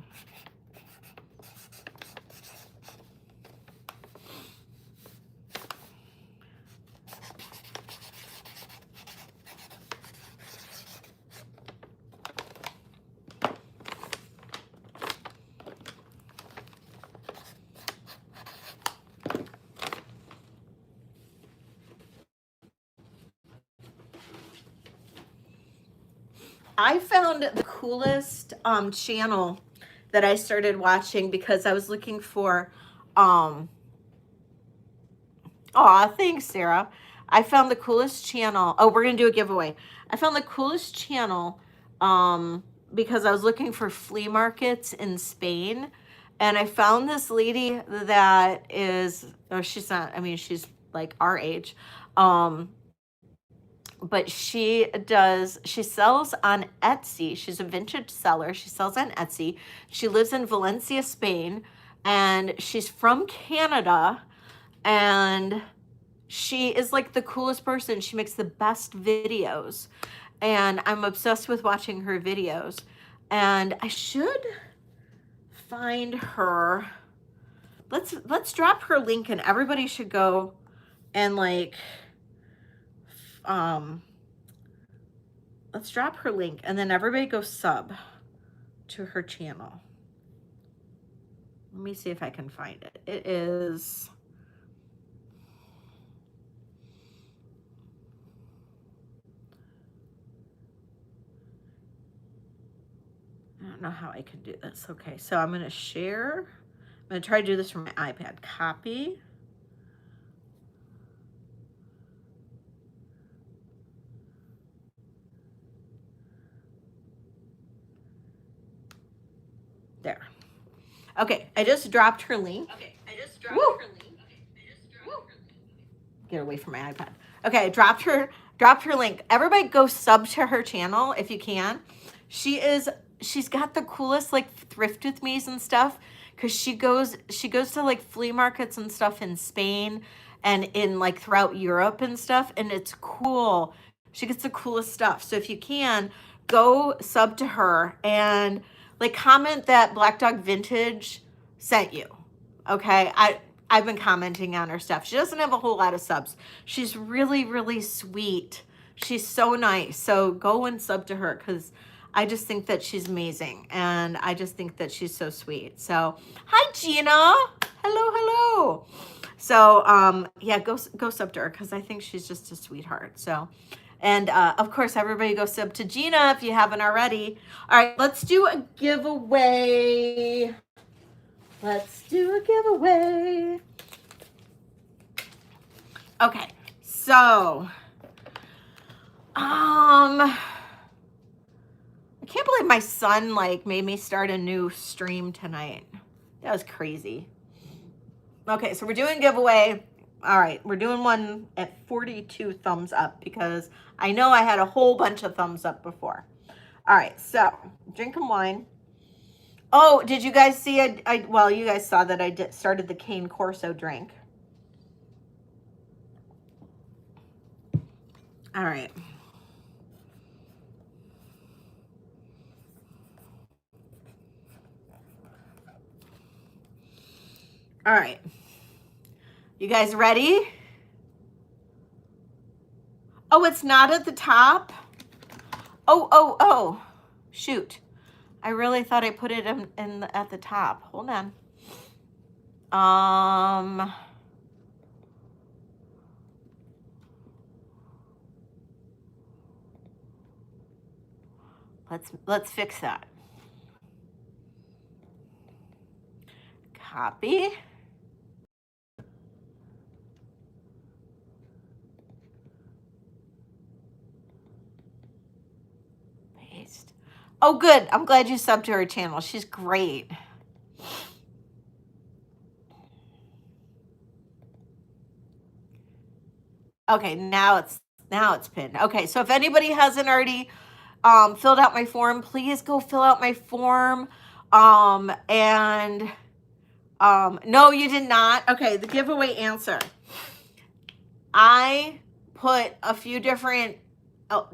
I found the coolest channel that I started watching because I was looking for thanks, Sarah. I found the coolest channel. Oh, we're gonna do a giveaway. I found the coolest channel because I was looking for flea markets in Spain, and I found this lady that is, oh, she's not, I mean, she's like our age, but she sells on Etsy. She's a vintage seller. She sells on Etsy. She lives in Valencia, Spain, and she's from Canada, and she is like the coolest person. She makes the best videos, and I'm obsessed with watching her videos. And I should find her. Let's drop her link, and everybody should go and like let's drop her link, and then everybody go sub to her channel. Let me see if I can find it. It is, I don't know how I can do this. Okay, so I'm going to share. I'm going to try to do this from my iPad. Copy. There. Okay, I just dropped her link. Get away from my iPad. Okay, I dropped her link. Everybody go sub to her channel if you can. She's got the coolest like thrift with me's and stuff, because she goes to like flea markets and stuff in Spain and in like throughout Europe and stuff, and it's cool. She gets the coolest stuff. So if you can, go sub to her and like comment that Black Dog Vintage sent you. Okay. I've been commenting on her stuff. She doesn't have a whole lot of subs. She's really, really sweet. She's so nice. So go and sub to her because I just think that she's amazing. And I just think that she's so sweet. So hi, Gina. Hello, hello. So yeah, go sub to her because I think she's just a sweetheart. So, and of course, everybody go sub to Gina if you haven't already. All right, let's do a giveaway. Let's do a giveaway. Okay, so I can't believe my son like made me start a new stream tonight. That was crazy. Okay, so we're doing a giveaway. All right, we're doing one at 42 thumbs up because I know I had a whole bunch of thumbs up before. All right, so drinking wine. Oh, did you guys see it? Well, you guys saw that I started the Cane Corso drink. All right. All right. You guys ready? Oh, it's not at the top? Oh. Shoot. I really thought I put it at the top. Hold on. Let's fix that. Copy. Paste. Oh, good. I'm glad you subbed to her channel. She's great. Okay, now it's pinned. Okay, so if anybody hasn't already filled out my form, please go fill out my form. No, you did not. Okay, the giveaway answer. I put a few different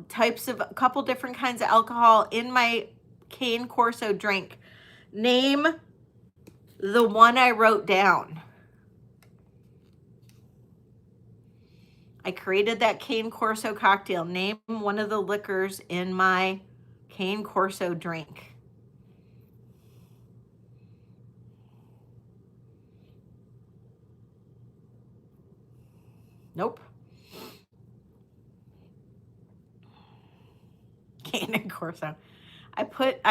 types of, a couple different kinds of alcohol in my Cane Corso drink. Name the one I wrote down. I created that Cane Corso cocktail. Name one of the liquors in my Cane Corso drink. Nope. Cane Corso. I put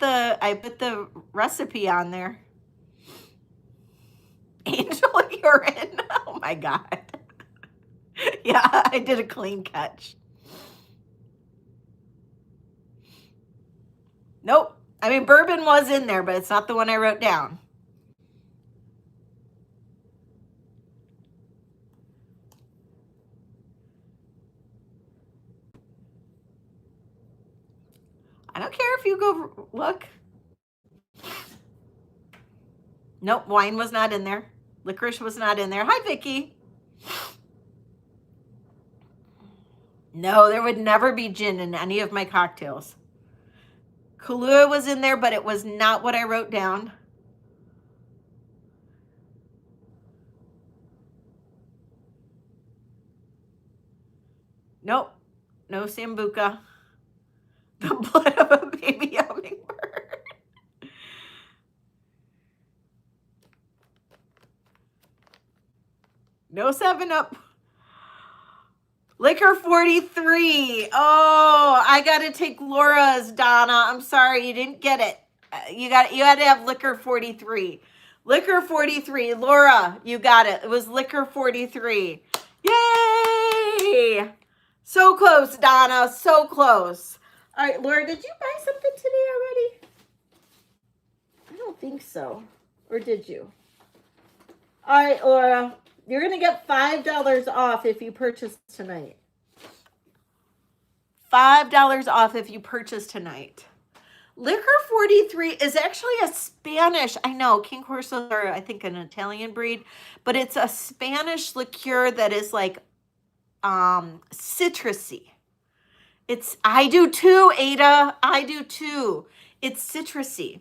the recipe on there. Angel urine. Oh my God. Yeah, I did a clean catch. Nope. I mean, bourbon was in there, but it's not the one I wrote down. I don't care if you go look. Nope, wine was not in there. Licorice was not in there. Hi, Vicky. No, there would never be gin in any of my cocktails. Kahlua was in there, but it was not what I wrote down. Nope, no Sambuca. The blood of a baby hummingbird. No 7-Up. Liquor 43. Oh, I got to take Laura's, Donna. I'm sorry, you didn't get it. You had to have Liquor 43. Liquor 43. Laura, you got it. It was Liquor 43. Yay! So close, Donna. So close. All right, Laura, did you buy something today already? I don't think so. Or did you? All right, Laura. You're going to get $5 off if you purchase tonight. $5 off if you purchase tonight. Liquor 43 is actually a Spanish, I know, Cane Corso are, I think, an Italian breed, but it's a Spanish liqueur that is like citrusy. I do too, Ada. I do too. It's citrusy,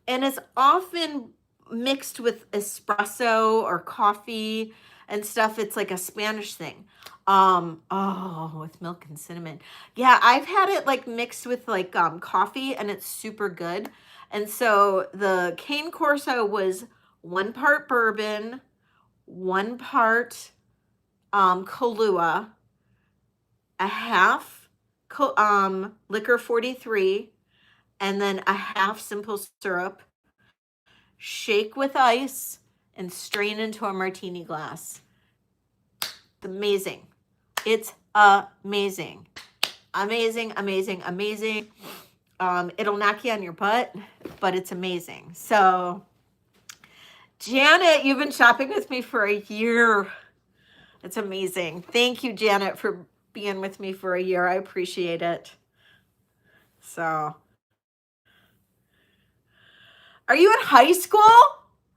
and it's often mixed with espresso or coffee and stuff. It's like a Spanish thing. Oh, with milk and cinnamon. Yeah, I've had it like mixed with like coffee, and it's super good. And so the cane corso was 1 part bourbon, 1 part Kahlua, a half liquor 43, and then a half simple syrup. Shake with ice and strain into a martini glass. It's amazing. It's amazing. Amazing, amazing, amazing. It'll knock you on your butt, but it's amazing. So, Janet, you've been shopping with me for a year. It's amazing. Thank you, Janet, for being with me for a year. I appreciate it. So, are you in high school,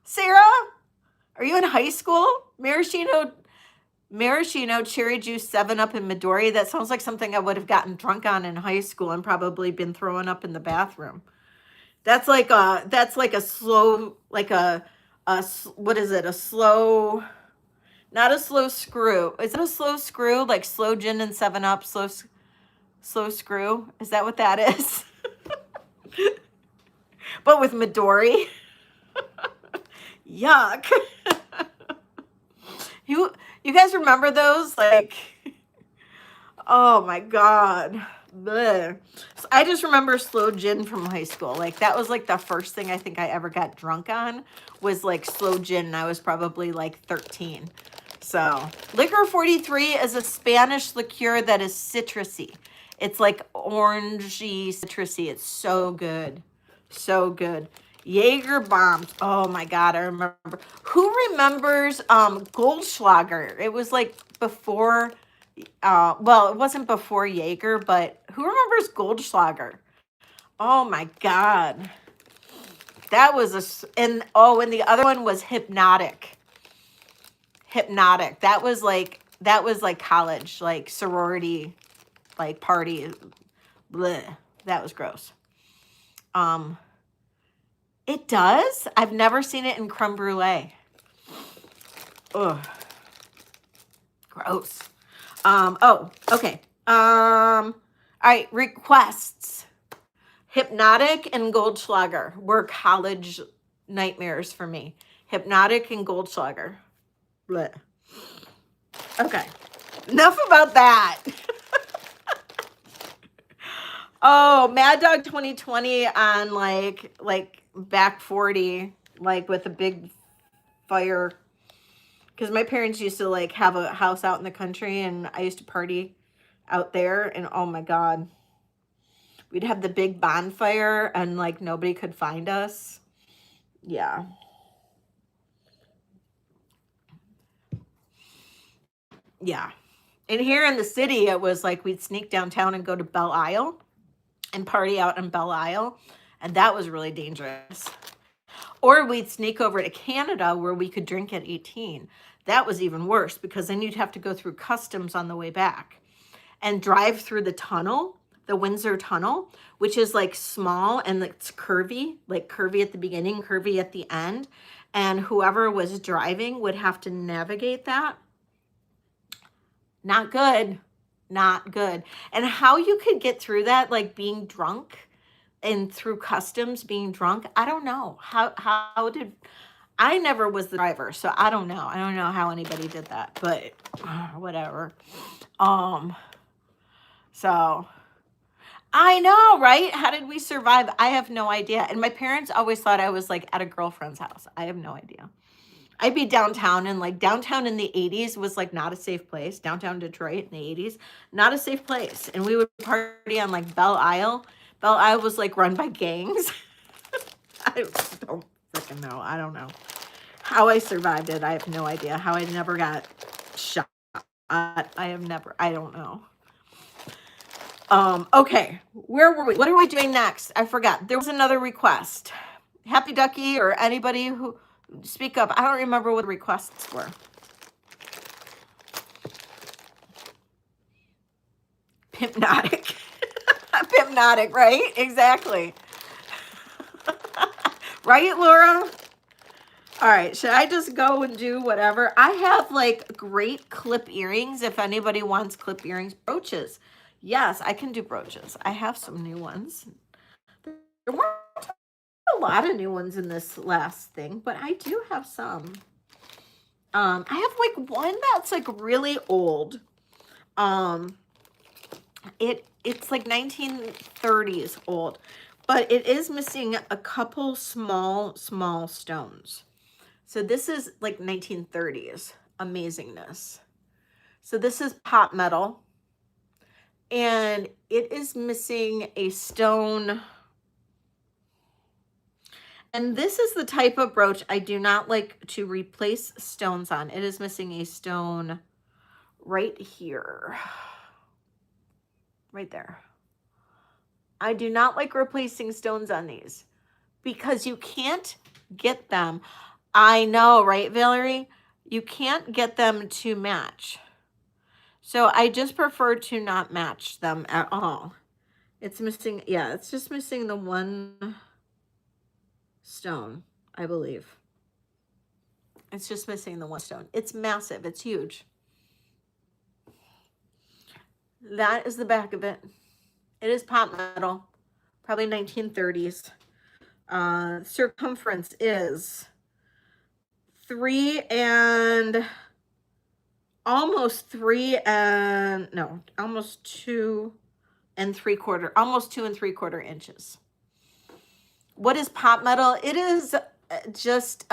Sarah? Are you in high school? Maraschino cherry juice 7-Up in Midori. That sounds like something I would have gotten drunk on in high school and probably been throwing up in the bathroom. That's like a slow, like what is it? A slow, not a slow screw. Is it a slow screw? Like slow gin and 7-Up, slow screw? Is that what that is? But with Midori. Yuck. You guys remember those? Like, oh my God. Blech. So I just remember slow gin from high school. Like, that was like the first thing I think I ever got drunk on was like slow gin. And I was probably like 13. So liquor 43 is a Spanish liqueur that is citrusy. It's like orangey citrusy. It's so good. So good. Jaeger bombs. Oh my God, I remember. Who remembers Goldschlager? It was like before, well, it wasn't before Jaeger, but who remembers Goldschlager? Oh my God. That was and the other one was Hypnotic. Hypnotic. That was like college, like sorority, like party. Bleh. That was gross. It does? I've never seen it in creme brulee. Ugh. Gross. Oh, okay. All right, requests. Hypnotic and Goldschlager were college nightmares for me. Hypnotic and Goldschlager. Blech. Okay. Enough about that. Oh, Mad Dog 2020 on like back 40, like with a big fire. Because my parents used to like have a house out in the country, and I used to party out there, and oh my God. We'd have the big bonfire, and like nobody could find us. Yeah. Yeah. And here in the city, it was like we'd sneak downtown and go to Belle Isle and party out in Belle Isle. And that was really dangerous. Or we'd sneak over to Canada where we could drink at 18. That was even worse because then you'd have to go through customs on the way back and drive through the tunnel, the Windsor Tunnel, which is like small and it's curvy, like curvy at the beginning, curvy at the end. And whoever was driving would have to navigate that. Not good. Not good. And how you could get through that, like being drunk and through customs being drunk, I don't know. How did, I never was the driver, so I don't know. I don't know how anybody did that, but whatever. So I know, right? How did we survive? I have no idea. And my parents always thought I was like at a girlfriend's house. I have no idea. I'd be downtown, and like downtown in the 80s was like not a safe place. Downtown Detroit in the 80s, not a safe place. And we would party on like Belle Isle. Belle Isle was like run by gangs. I don't freaking know. I don't know how I survived it. I have no idea how I never got shot. I don't know. Okay, where were we? What are we doing next? I forgot. There was another request. Happy Ducky or anybody who speak up. I don't remember what the requests were. Hypnotic. Hypnotic, right? Exactly. Right, Laura? All right, should I just go and do whatever? I have like great clip earrings if anybody wants clip earrings. Brooches. Yes, I can do brooches. I have some new ones. There weren't a lot of new ones in this last thing, but I do have some. I have like one that's like really old. It's like 1930s old, but it is missing a couple small stones. So this is like 1930s amazingness. So this is pot metal, and it is missing a stone. And this is the type of brooch I do not like to replace stones on. It is missing a stone right here. Right there. I do not like replacing stones on these because you can't get them. I know, right, Valerie? You can't get them to match. So I just prefer to not match them at all. It's missing, yeah, it's just missing the one stone, I believe. It's just missing the one stone. It's massive. It's huge. That is the back of it. It is pot metal, probably 1930s. Circumference is 3 and almost 2 and 3/4 inches. What is pot metal? It is just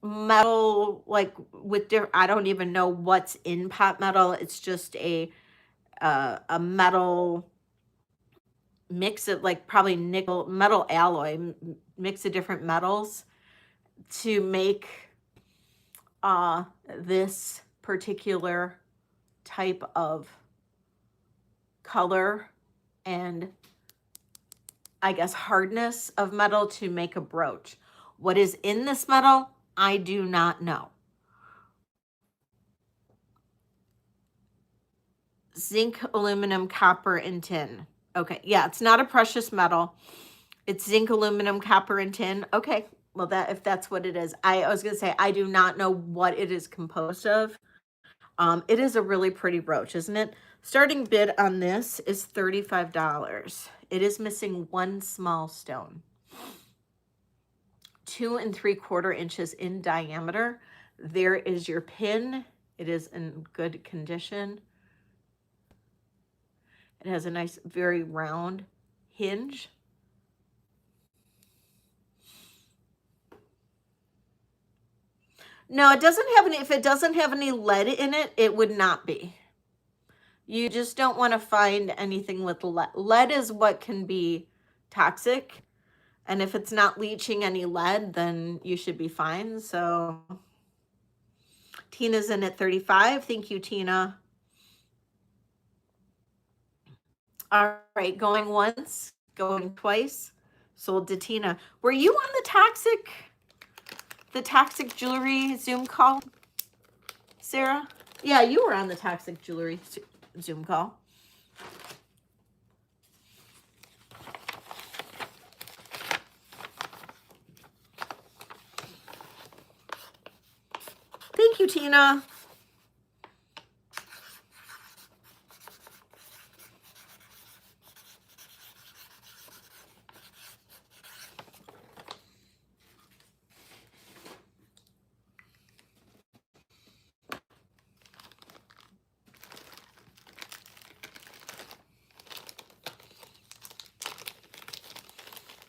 metal, like with different, I don't even know what's in pot metal. It's just a metal mix of like probably nickel metal alloy, mix of different metals to make this particular type of color and I guess hardness of metal to make a brooch. What is in this metal, I do not know. Zinc, aluminum, copper, and tin. Okay, yeah, it's not a precious metal. It's zinc, aluminum, copper, and tin. Okay, well, that if that's what it is. I was going to say, I do not know what it is composed of. It is a really pretty brooch, isn't it? Starting bid on this is $35. It is missing one small stone. 2 3/4 inches in diameter. There is your pin. It is in good condition. It has a nice, very round hinge. No, it doesn't have any, if it doesn't have any lead in it, it would not be. You just don't want to find anything with lead. Lead is what can be toxic. And if it's not leaching any lead, then you should be fine. So Tina's in at 35. Thank you, Tina. All right, going once, going twice. Sold to Tina. Were you on the toxic jewelry Zoom call, Sarah? Yeah, you were on the toxic jewelry Zoom call. Thank you, Tina.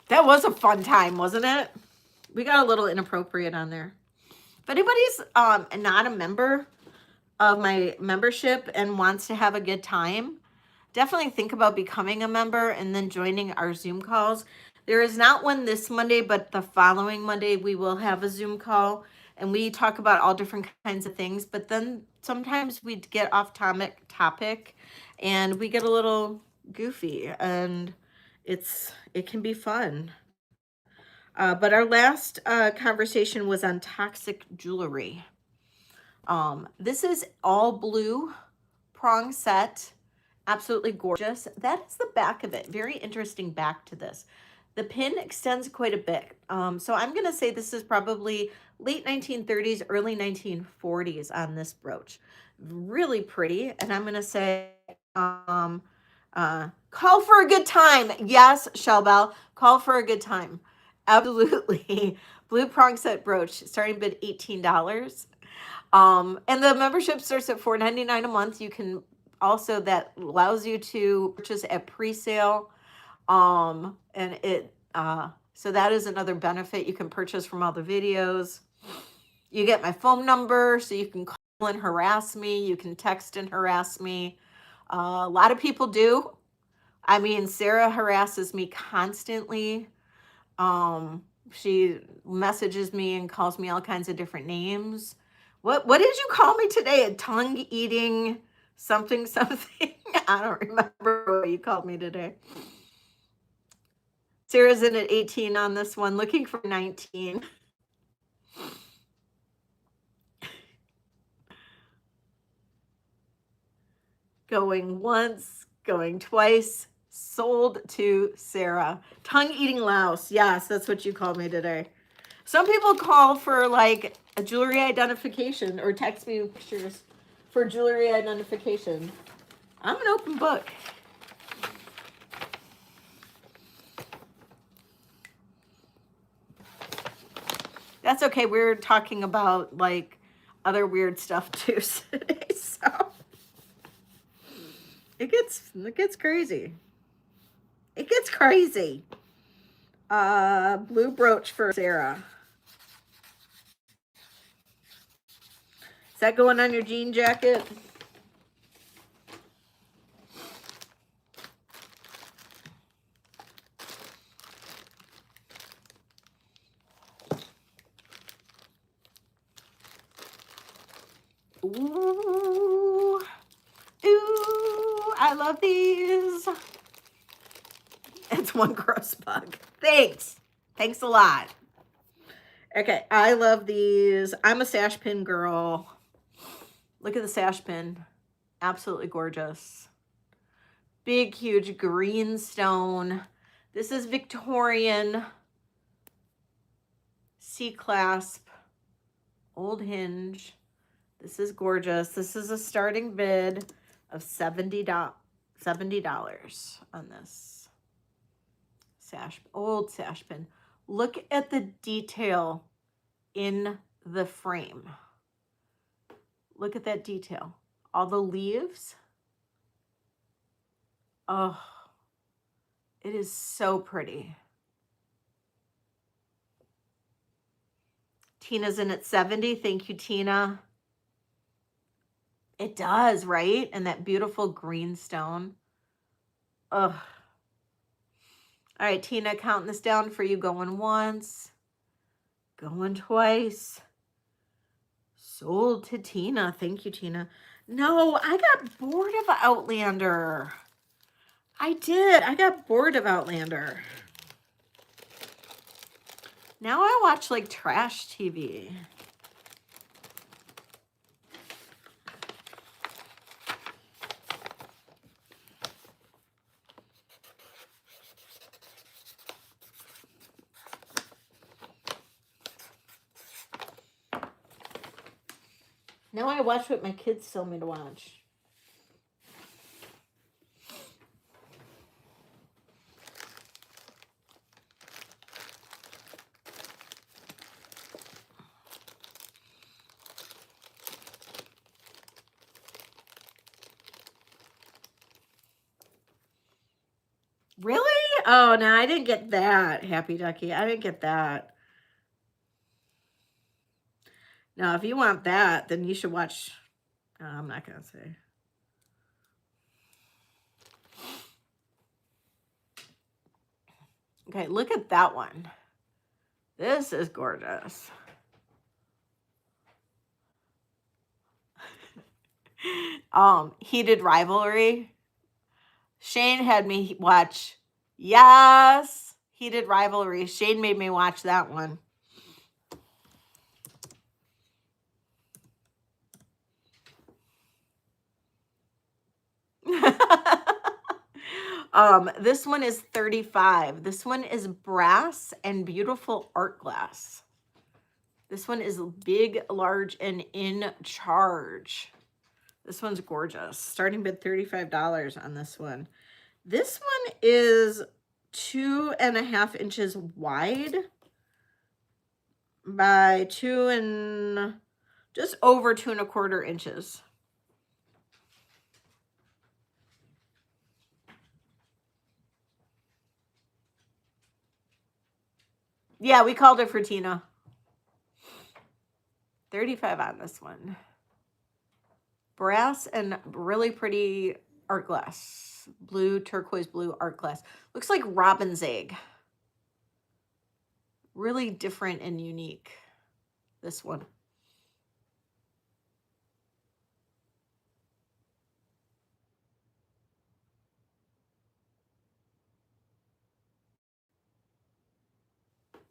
That was a fun time, wasn't it? We got a little inappropriate on there. If anybody's not a member of my membership and wants to have a good time, definitely think about becoming a member and then joining our Zoom calls. There is not one this Monday, but the following Monday we will have a Zoom call and we talk about all different kinds of things. But then sometimes we get off topic and we get a little goofy and it can be fun. But our last conversation was on toxic jewelry. This is all blue prong set. Absolutely gorgeous. That is the back of it. Very interesting back to this. The pin extends quite a bit. So I'm going to say this is probably late 1930s, early 1940s on this brooch. Really pretty. And I'm going to say, call for a good time. Yes, Shellbell, call for a good time. Absolutely. Blue prong set brooch, starting bid $18. And the membership starts at $4.99 a month. You can also, that allows you to purchase at pre-sale. And it, so that is another benefit. You can purchase from all the videos. You get my phone number, so you can call and harass me. You can text and harass me. A lot of people do. I mean, Sarah harasses me constantly. She messages me and calls me all kinds of different names. What did you call me today? A tongue eating something something? I don't remember what you called me today. Sarah's in at 18 on this one, looking for 19. Going once, going twice. Sold to Sarah. Tongue eating louse. Yes, that's what you called me today. Some people call for like a jewelry identification or text me pictures for jewelry identification. I'm an open book. That's okay. We're talking about like other weird stuff too today, so it gets crazy. It gets crazy. Blue brooch for Sarah. Is that going on your jean jacket? Ooh. Ooh, I love these. It's one gross bug. Thanks. Thanks a lot. Okay, I love these. I'm a sash pin girl. Look at the sash pin. Absolutely gorgeous. Big, huge green stone. This is Victorian. C-clasp. Old hinge. This is gorgeous. This is a starting bid of $70 on this old sash pin. Look at the detail in the frame. Look at that detail. All the leaves. Oh, it is so pretty. Tina's in at 70. Thank you, Tina. It does, right? And that beautiful green stone. Ugh. All right, Tina, counting this down for you. Going once. Going twice. Sold to Tina. Thank you, Tina. No, I got bored of Outlander. I did. I got bored of Outlander. Now I watch like trash TV. Now I watch what my kids tell me to watch. Really? Oh, no, I didn't get that, Happy Ducky. I didn't get that. Now, if you want that, then you should watch. I'm not going to say. Okay, look at that one. This is gorgeous. Heated Rivalry. Shane had me watch. Yes, Heated Rivalry. Shane made me watch that one. This one is $35. This one is brass and beautiful art glass. This one is big, large, and in charge. This one's gorgeous. Starting bid $35 on this one. This one is 2.5 inches wide by just over 2.25 inches. Yeah, we called it for Tina. 35 on this one. Brass and really pretty art glass. Blue, turquoise blue art glass. Looks like robin's egg. Really different and unique, this one.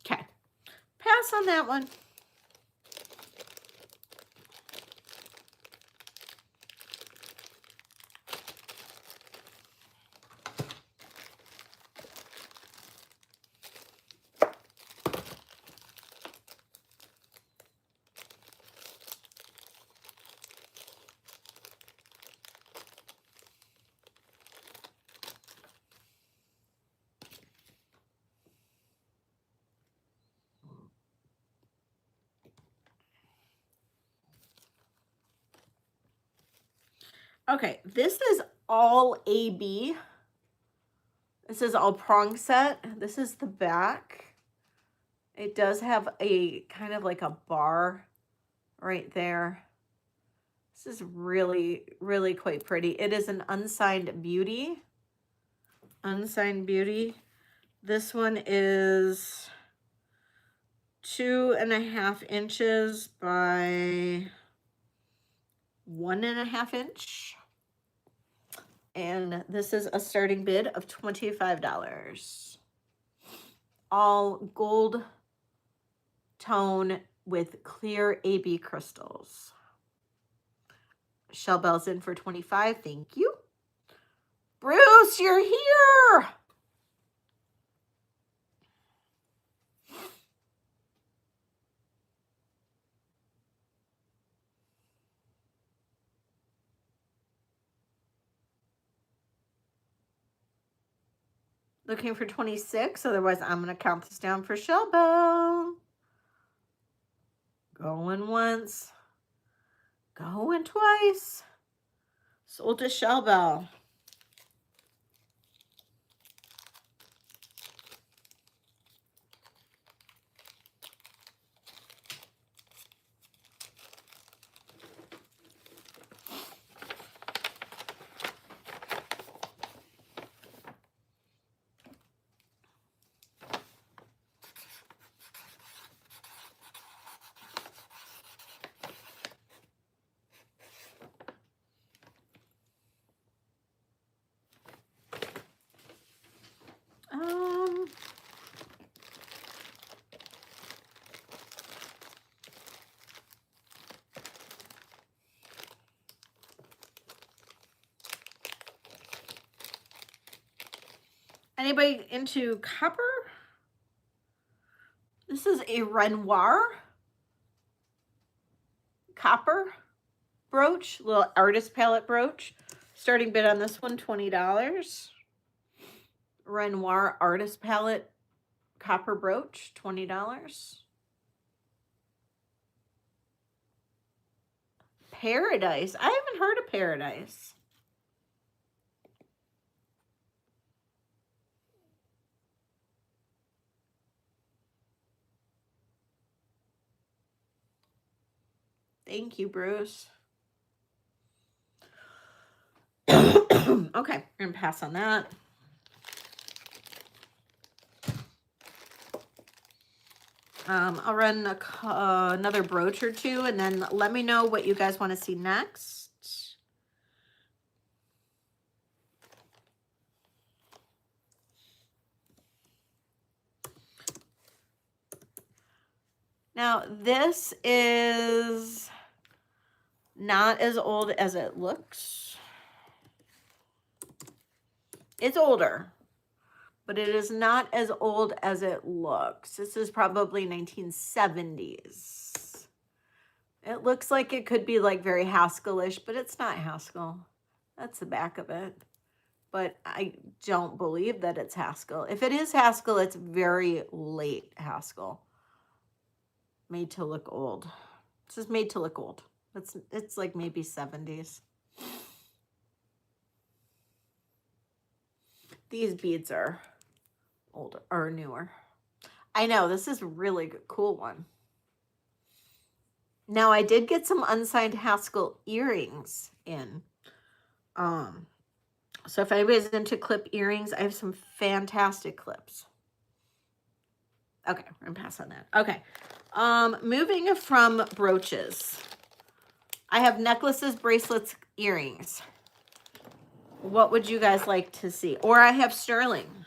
Okay, pass on that one. Okay, this is all AB. This is all prong set. This is the back. It does have a kind of like a bar right there. This is really, really quite pretty. It is an unsigned beauty. Unsigned beauty. This one is 2.5 inches by 1.5 inch. And this is a starting bid of $25. All gold tone with clear AB crystals. Shell Bell's in for $25. Thank you. Bruce, you're here. Looking for 26. Otherwise, I'm going to count this down for Shell Bell. Going once. Going twice. Sold to Shell Bell. Anybody into copper? This is a Renoir copper brooch, little artist palette brooch. Starting bid on this one, $20. Renoir artist palette copper brooch, $20. Paradise. I haven't heard of Paradise. Thank you, Bruce. Okay, I'm going to pass on that. I'll run another brooch or two, and then let me know what you guys want to see next. Now, this is not as old as it looks. It's older, but it is not as old as it looks. This is probably 1970s. It looks like it could be like very Haskell-ish, but it's not Haskell. That's the back of it. But I don't believe that it's Haskell. If it is Haskell, it's very late Haskell. Made to look old. This is made to look old. It's like maybe 70s. These beads are older or newer. I know, this is a really good, cool one. Now I did get some unsigned Haskell earrings in. So if anybody's into clip earrings, I have some fantastic clips. Okay, I'm gonna pass on that. Okay. Moving from brooches. I have necklaces, bracelets, earrings. What would you guys like to see? Or I have sterling.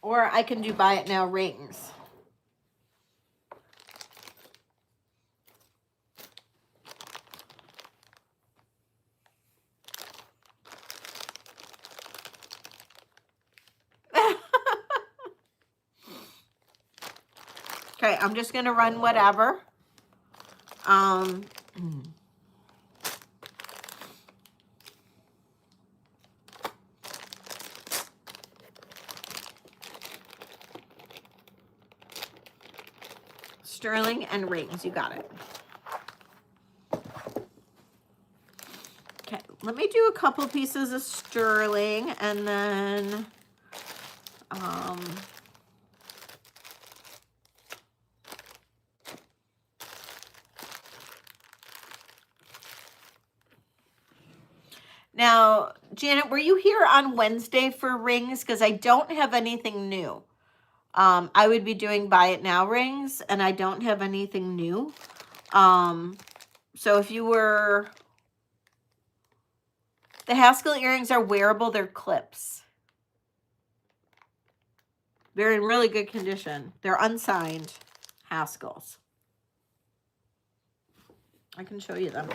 Or I can do buy it now rings. Okay, I'm just going to run whatever. Sterling and rings, you got it. Okay, let me do a couple pieces of sterling and then now, Janet, were you here on Wednesday for rings? Because I don't have anything new. I would be doing buy it now rings, and I don't have anything new. So if you were, the Haskell earrings are wearable. They're clips. They're in really good condition. They're unsigned Haskells. I can show you them.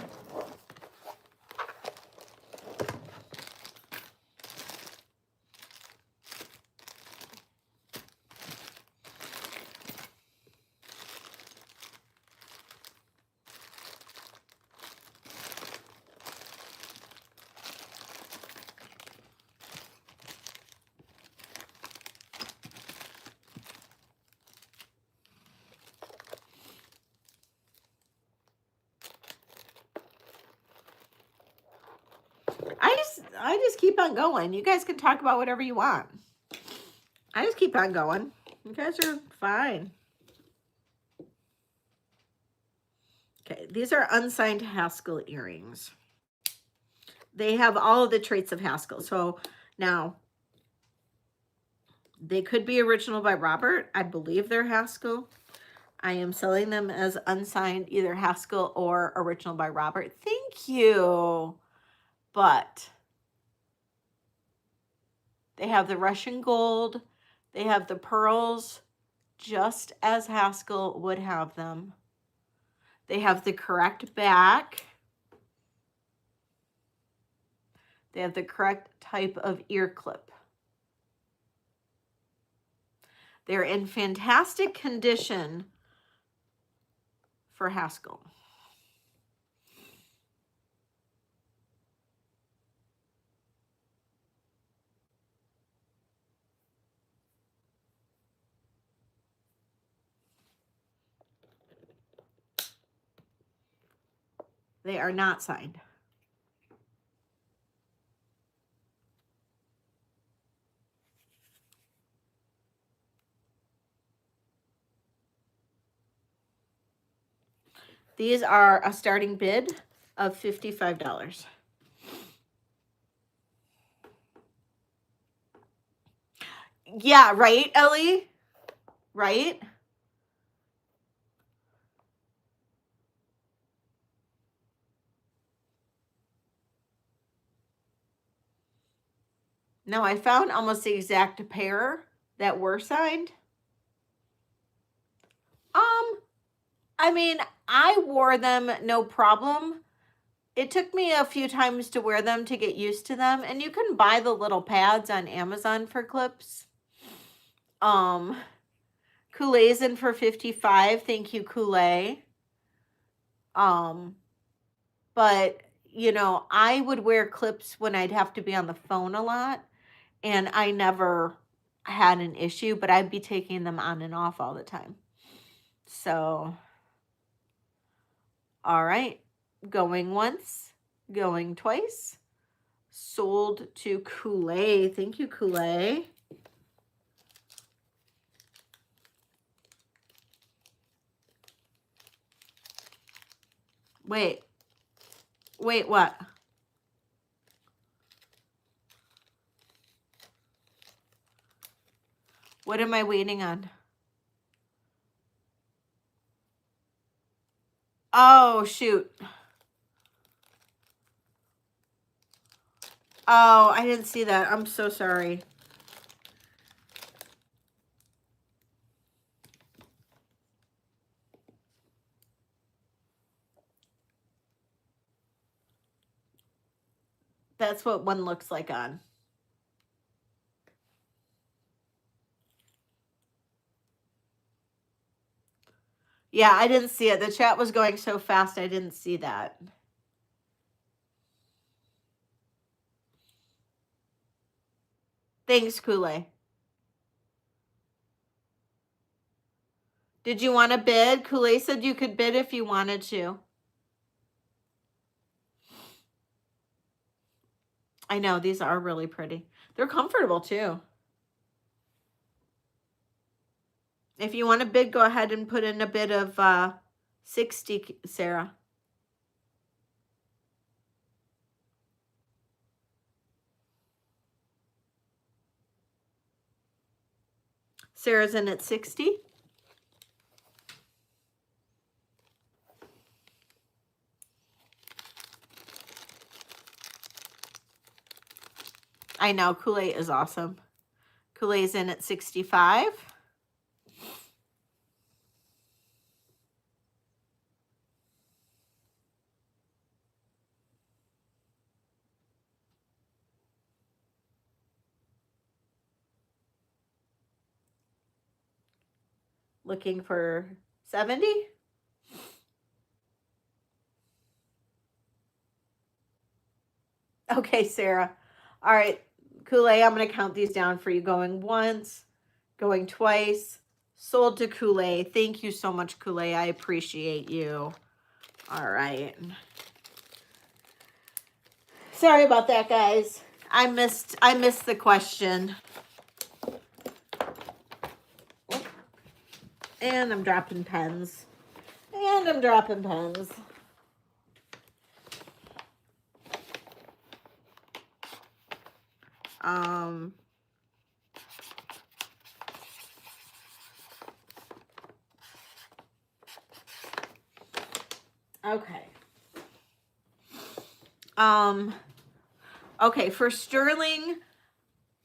I just keep on going. You guys can talk about whatever you want. I just keep on going. You guys are fine. Okay, these are unsigned Haskell earrings. They have all of the traits of Haskell. So now, they could be original by Robert. I believe they're Haskell. I am selling them as unsigned, either Haskell or original by Robert. Thank you. But they have the Russian gold. They have the pearls, just as Haskell would have them. They have the correct back. They have the correct type of ear clip. They're in fantastic condition for Haskell. They are not signed. These are a starting bid of $55. Yeah, right, Ellie? Right? No, I found almost the exact pair that were signed. I mean, I wore them no problem. it took me a few times to wear them to get used to them. And you can buy the little pads on Amazon for clips. Kool-Aid's in for 55. Thank you, Kool-Aid. But, you know, I would wear clips when I'd have to be on the phone a lot. And I never had an issue, but I'd be taking them on and off all the time. So, all right. Going once, going twice. Sold to Kool-Aid. Thank you, Kool-Aid. Wait, what? What am I waiting on? Oh, shoot. Oh, I didn't see that. I'm so sorry. That's what one looks like on. Yeah, I didn't see it. The chat was going so fast, I didn't see that. Thanks, Kool-Aid. Did you want to bid? Kool-Aid said you could bid if you wanted to. I know, these are really pretty. They're comfortable, too. If you want to bid, go ahead and put in a bid of 60, Sarah. Sarah's in at 60. I know, Kool-Aid is awesome. Kool-Aid's in at 65. Looking for 70. Okay, Sarah. All right, Kool-Aid, I'm going to count these down for you. Going once, going twice. Sold to Kool-Aid. Thank you so much, Kool-Aid. I appreciate you. All right. Sorry about that, guys. I missed the question. And I'm dropping pens. And I'm dropping pens. Okay. Okay, for sterling,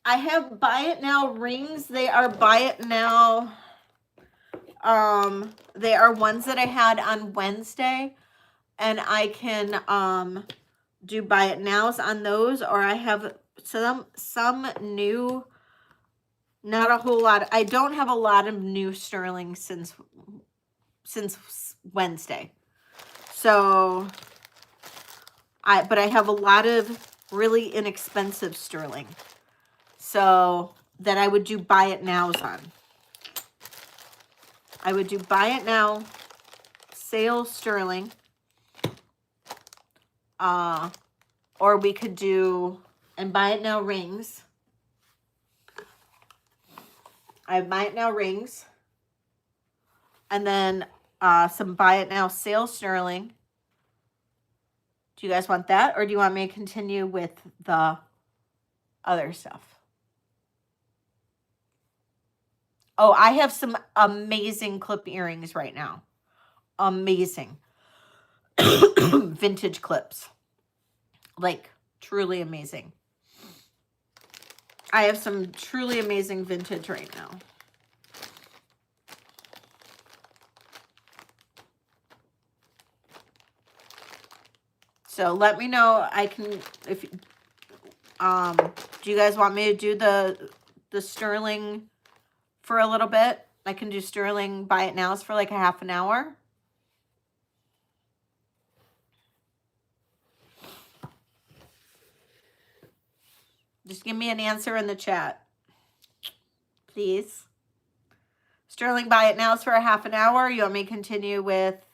I have buy it now rings. They are buy it now. They are ones that I had on Wednesday, and I can do buy it nows on those, or I have some new, not a whole lot. I don't have a lot of new sterling since Wednesday. So but I have a lot of really inexpensive sterling. So that I would do buy it nows on. I would do buy it now, sale sterling. Or we could do, and buy it now rings. I have buy it now rings. And then some buy it now sale sterling. Do you guys want that? Or do you want me to continue with the other stuff? Oh, I have some amazing clip earrings right now. Amazing. Vintage clips. Like, truly amazing. I have some truly amazing vintage right now. So let me know. I can, if do you guys want me to do the sterling for a little bit? I can do sterling buy it nows for like a half an hour. Just give me an answer in the chat, please. Sterling buy it nows for a half an hour. You want me to continue with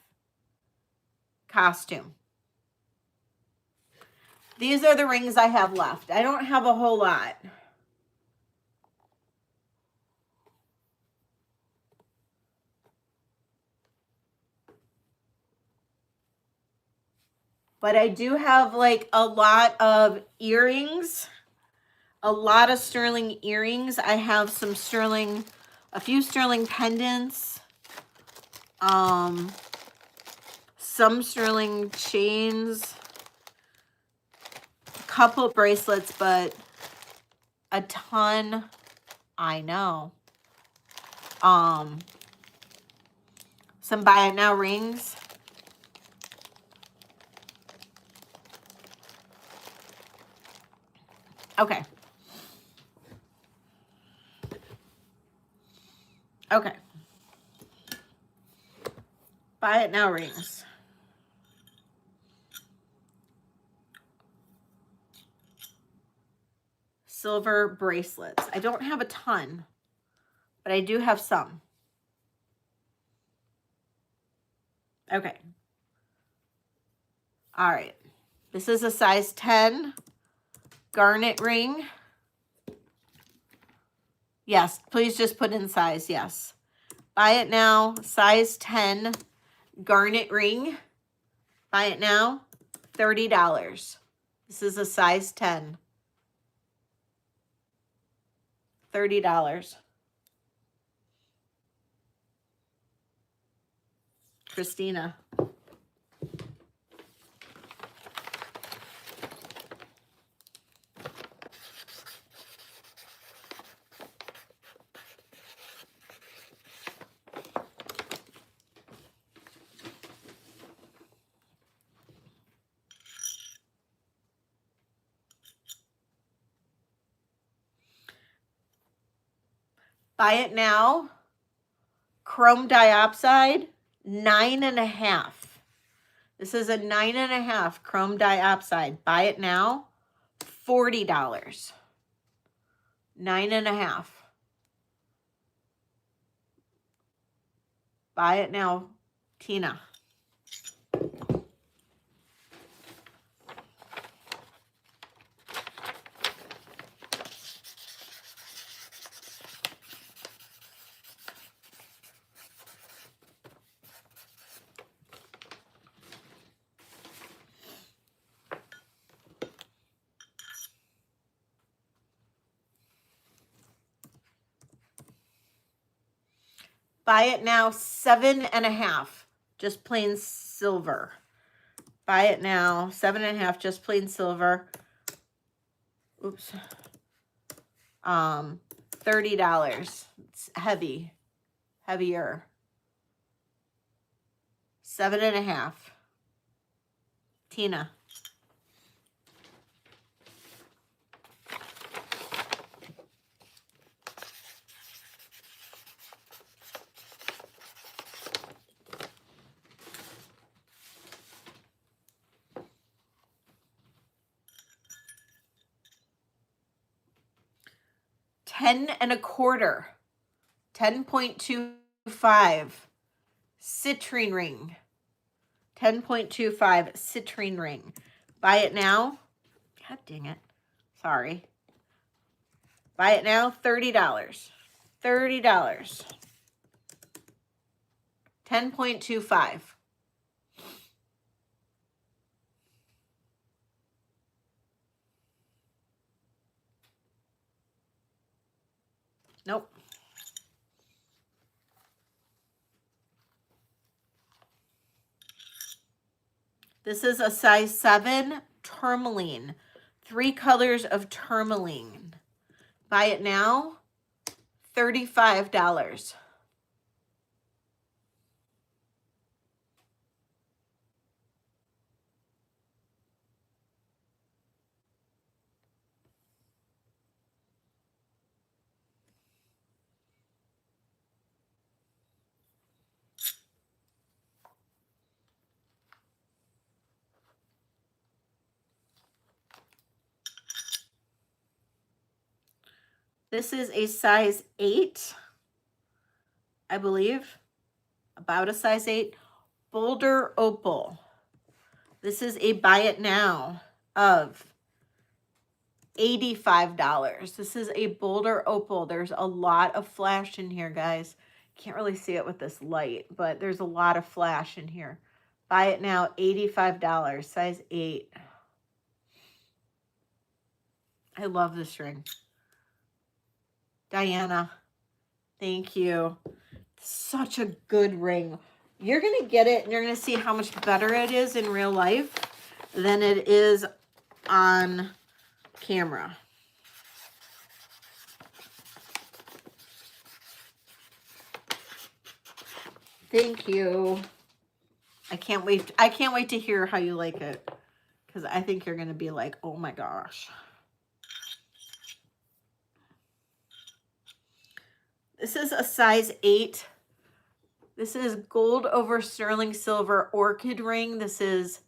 costume? These are the rings I have left. I don't have a whole lot. But I do have like a lot of earrings, a lot of sterling earrings. I have some sterling, a few sterling pendants, some sterling chains, a couple of bracelets, but a ton, I know. Some buy it now rings. Okay. Okay. Buy it now rings. Silver bracelets. I don't have a ton, but I do have some. Okay. All right. This is a size 10 garnet ring. Yes, please just put in size. Yes. Buy it now. Size 10 garnet ring. Buy it now. $30. This is a size 10. $30. Christina. Buy it now. Chrome diopside, 9.5. This is a 9.5 chrome diopside. Buy it now. $40. 9.5. Buy it now, Tina. Buy it now, 7.5, just plain silver. Buy it now, 7.5, just plain silver. Oops. $30. It's heavy, heavier. 7.5. Tina. $10.25. 10.25 citrine ring. 10.25 citrine ring. Buy it now. God dang it. Sorry. Buy it now. $30. $30. 10.25. Nope. This is a size 7 tourmaline. 3 colors of tourmaline. Buy it now. $35. This is a size 8, I believe. About a size 8. Boulder Opal. This is a buy it now of $85. This is a Boulder Opal. There's a lot of flash in here, guys. Can't really see it with this light, but there's a lot of flash in here. Buy it now, $85, size 8. I love this ring. Diana, thank you. Such a good ring. You're going to get it and you're going to see how much better it is in real life than it is on camera. Thank you. I can't wait. I can't wait to hear how you like it, because I think you're going to be like, oh my gosh. This is a size 8. This is gold over sterling silver orchid ring. This is,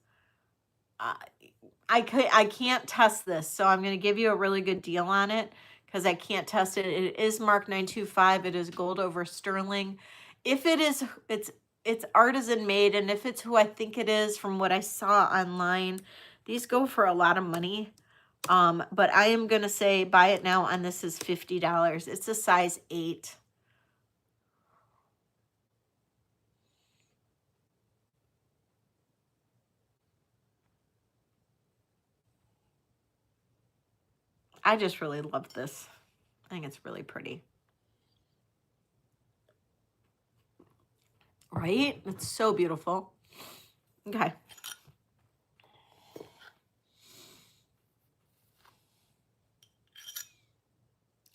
I can't test this, so I'm going to give you a really good deal on it because I can't test it. It is marked 925. It is gold over sterling. If it is, it's artisan made, and if it's who I think it is from what I saw online, these go for a lot of money. But I am going to say buy it now, and this is $50. It's a size 8. I just really love this. I think it's really pretty. Right? It's so beautiful. Okay.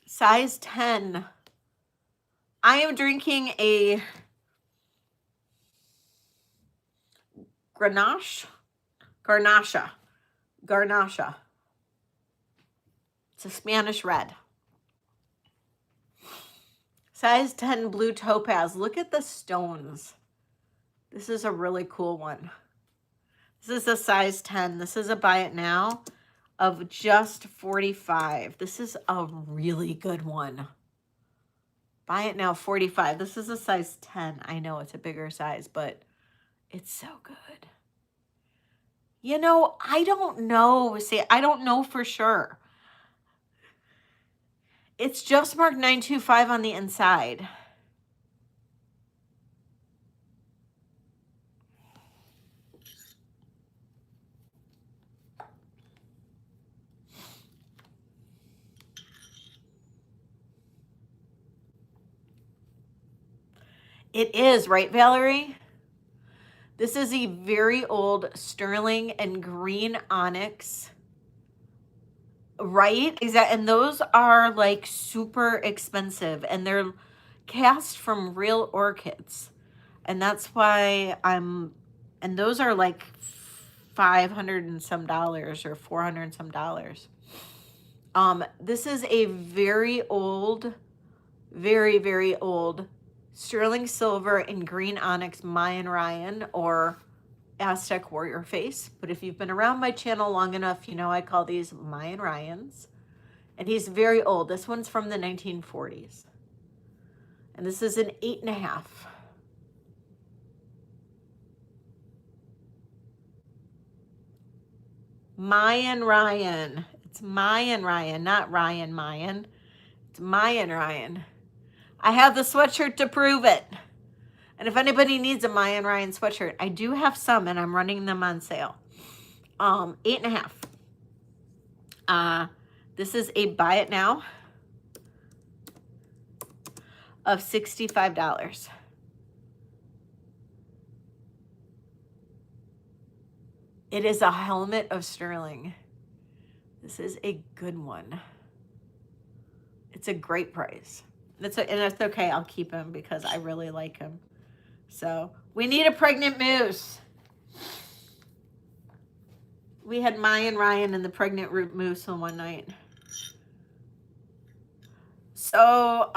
Size 10. I am drinking a Garnacha. It's a Spanish red. Size 10 blue topaz. Look at the stones. This is a really cool one. This is a size 10. This is a buy it now of just $45. This is a really good one. Buy it now, $45. This is a size 10. I know it's a bigger size, but it's so good. You know, I don't know. See, I don't know for sure. It's just marked 925 on the inside. It is, right, Valerie? This is a very old sterling and green onyx. Right? Exactly. And those are like super expensive, and they're cast from real orchids. And that's why and those are like $500 and some dollars or $400 and some dollars. This is a very old, very, very old sterling silver and green onyx Mayan Ryan or Aztec warrior face. But if you've been around my channel long enough, you know I call these Mayan Ryans. And he's very old. This one's from the 1940s. And this is an 8.5. Mayan Ryan. It's Mayan Ryan, not Ryan Mayan. It's Mayan Ryan. I have the sweatshirt to prove it. And if anybody needs a Mayan Ryan sweatshirt, I do have some, and I'm running them on sale. 8.5. This is a buy it now of $65. It is a helmet of sterling. This is a good one. It's a great price. And it's okay. I'll keep him because I really like him. So we need a pregnant moose. We had Mayan Ryan and the pregnant moose on one night. So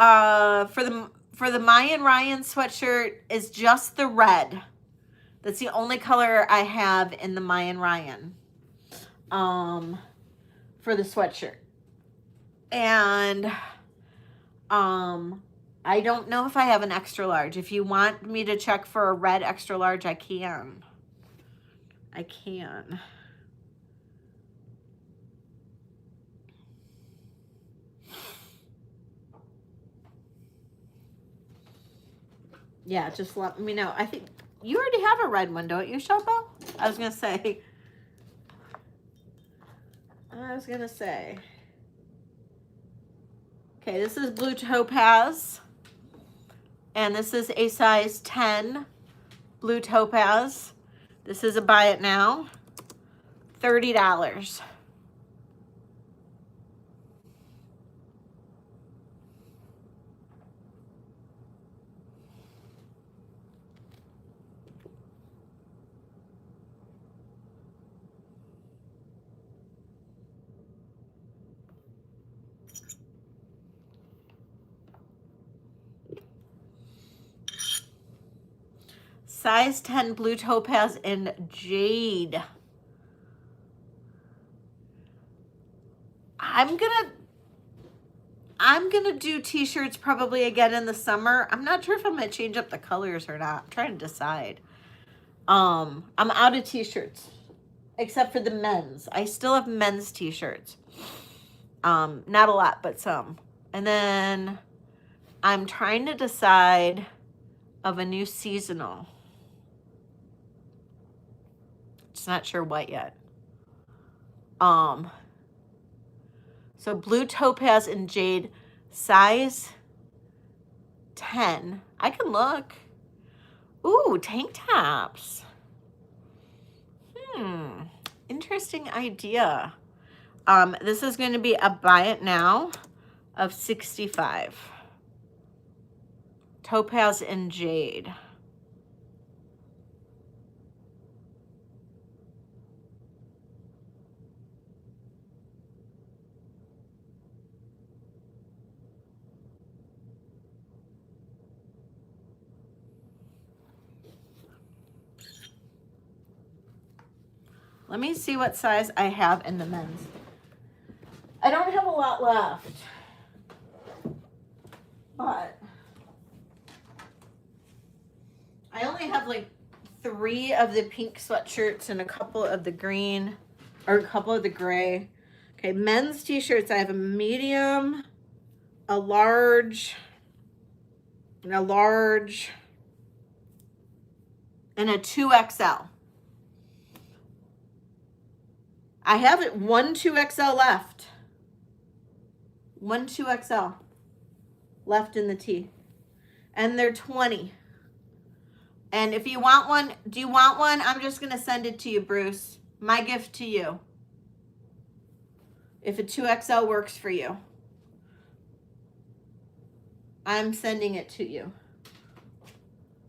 for the Mayan Ryan sweatshirt is just the red. That's the only color I have in the Mayan Ryan for the sweatshirt. And I don't know if I have an extra large. If you want me to check for a red extra large, I can. I can. Yeah, just let me know. I think you already have a red one, don't you, Shoppo? I was gonna say. Okay, this is blue topaz. And this is a size 10 blue topaz. This is a buy it now. $30. Size 10 blue topaz in jade. I'm gonna do t-shirts probably again in the summer. I'm not sure if I'm gonna change up the colors or not. I'm trying to decide. I'm out of t-shirts except for the men's. I still have men's t-shirts. Not a lot, but some. And then I'm trying to decide of a new seasonal. Just not sure what yet. So blue topaz and jade, size 10. I can look. Ooh, tank tops. Interesting idea. This is going to be a buy it now of $65. Topaz and jade. Let me see what size I have in the men's. I don't have a lot left, but I only have like 3 of the pink sweatshirts and a couple of the green, or a couple of the gray. Okay, men's t-shirts, I have a medium, a large, and a 2XL. I have it 1 2XL left. 1 2XL left in the tee. And they're 20. And if you want one, do you want one? I'm just going to send it to you, Bruce. My gift to you. If a 2XL works for you. I'm sending it to you.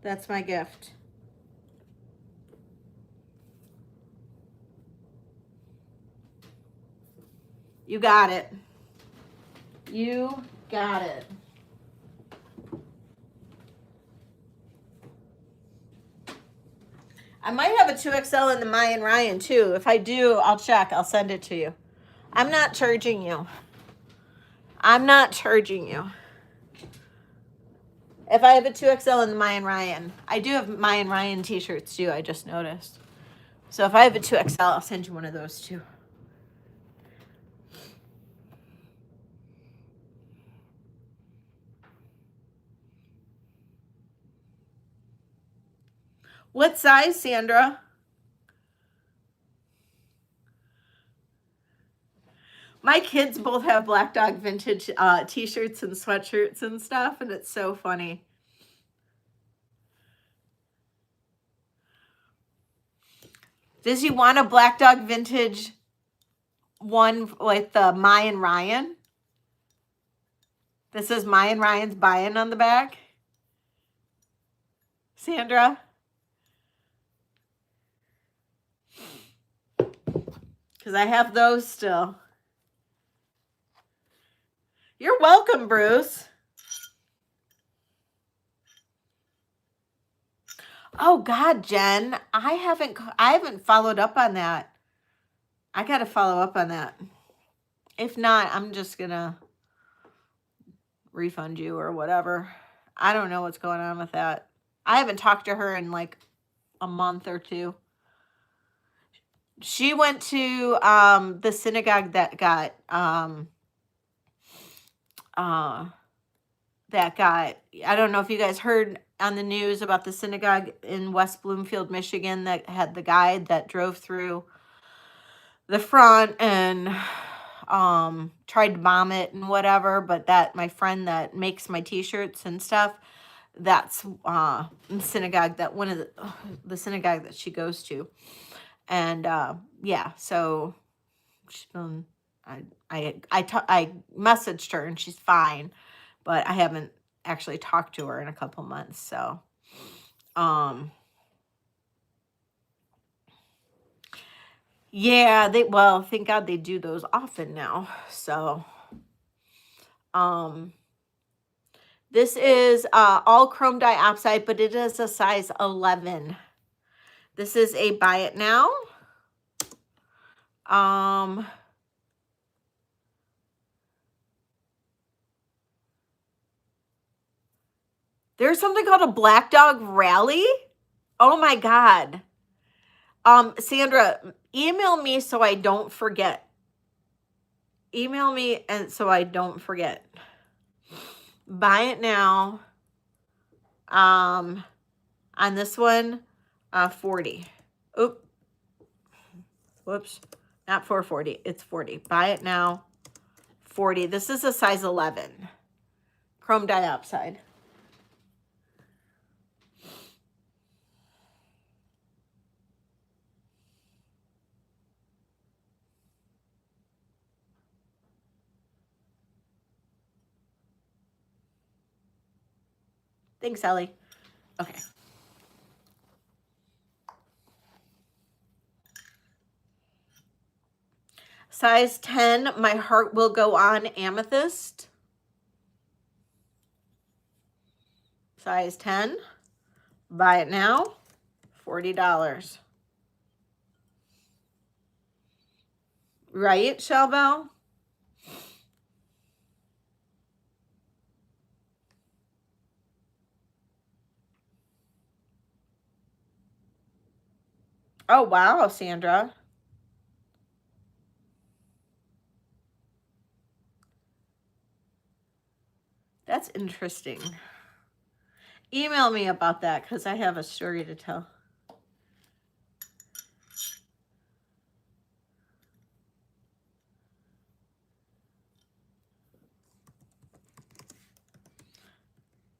That's my gift. You got it. You got it. I might have a 2XL in the Mayan Ryan too. If I do, I'll check. I'll send it to you. I'm not charging you. I'm not charging you. If I have a 2XL in the Mayan Ryan. I do have Mayan Ryan t-shirts too, I just noticed. So if I have a 2XL, I'll send you one of those too. What size, Sandra? My kids both have Black Dog vintage t-shirts and sweatshirts and stuff, and it's so funny. Does you want a Black Dog vintage one with the Mayan Ryan? This is Mayan Ryan's buy-in on the back. Sandra? Because I have those still. You're welcome, Bruce. Oh God, Jen, I haven't followed up on that. I got to follow up on that. If not, I'm just gonna refund you or whatever. I don't know what's going on with that. I haven't talked to her in like a month or two. She went to the synagogue that got I don't know if you guys heard on the news about the synagogue in West Bloomfield, Michigan, that had the guy that drove through the front and tried to bomb it and whatever. But that my friend that makes my t-shirts and stuff, that's the synagogue that the synagogue that she goes to. And yeah, so she's been, I messaged her and she's fine, but I haven't actually talked to her in a couple months. So yeah, well, thank God they do those often now. So this is all chrome dioxide, but it is a size 11. This is a buy it now. There's something called a Black Dog Rally. Oh my God. Sandra, email me so I don't forget. Email me and so I don't forget. Buy it now. On this one, 40. Oop. Whoops. Not 440. It's 40. Buy it now. 40. This is a size 11. Chrome dioxide. Thanks, Ellie. Okay. Size 10, my heart will go on amethyst. Size 10. Buy it now. $40. Right, Shelbell? Oh, wow, Sandra. That's interesting. Email me about that because I have a story to tell.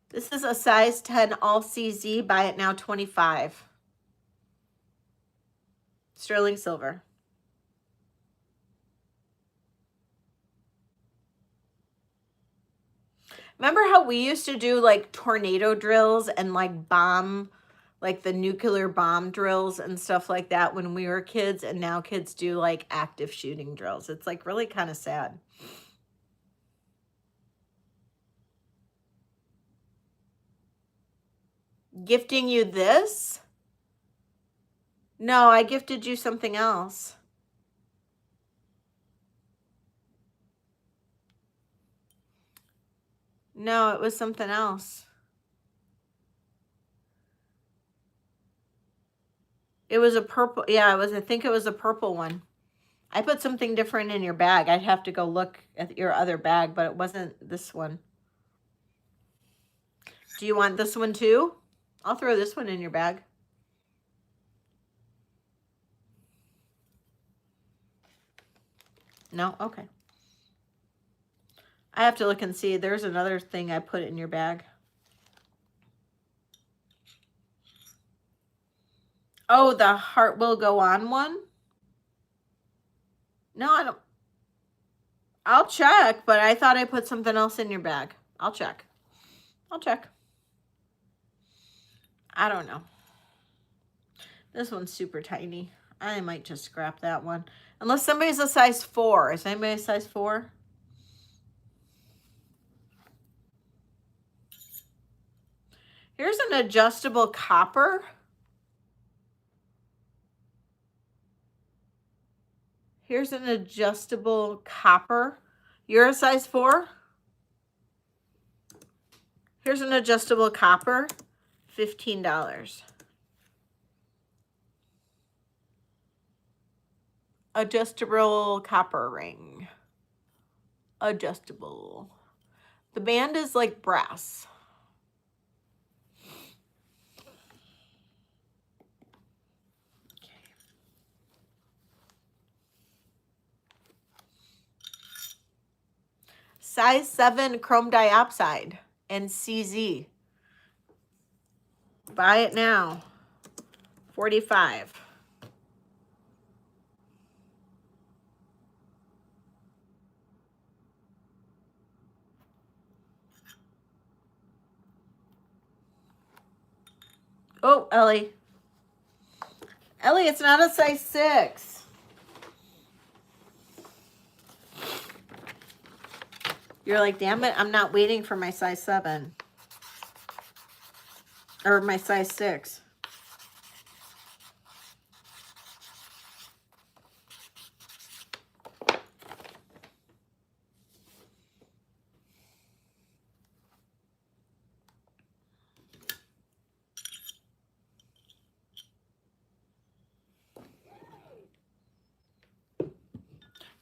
This is a size 10 all CZ. Buy it now, 25. Sterling silver. Remember how we used to do like tornado drills and like bomb, like the nuclear bomb drills and stuff like that when we were kids, and now kids do like active shooting drills. It's like really kind of sad. Gifting you this? No, I gifted you something else. No, it was something else. It was a purple. Yeah, I think it was a purple one. I put something different in your bag. I'd have to go look at your other bag, but it wasn't this one. Do you want this one too? I'll throw this one in your bag. No? Okay. I have to look and see. There's another thing I put in your bag. Oh, the heart will go on one? No, I don't. I'll check, but I thought I put something else in your bag. I'll check. I'll check. I don't know. This one's super tiny. I might just scrap that one. Unless somebody's a size 4. Is anybody a size 4? Here's an adjustable copper. Here's an adjustable copper. You're a size 4? Here's an adjustable copper, $15. Adjustable copper ring. Adjustable. The band is like brass. Size 7 chrome diopside and CZ. Buy it now. $45. Oh, Ellie. Ellie, it's not a size 6. You're like, damn it, I'm not waiting for my size 7. Or my size 6.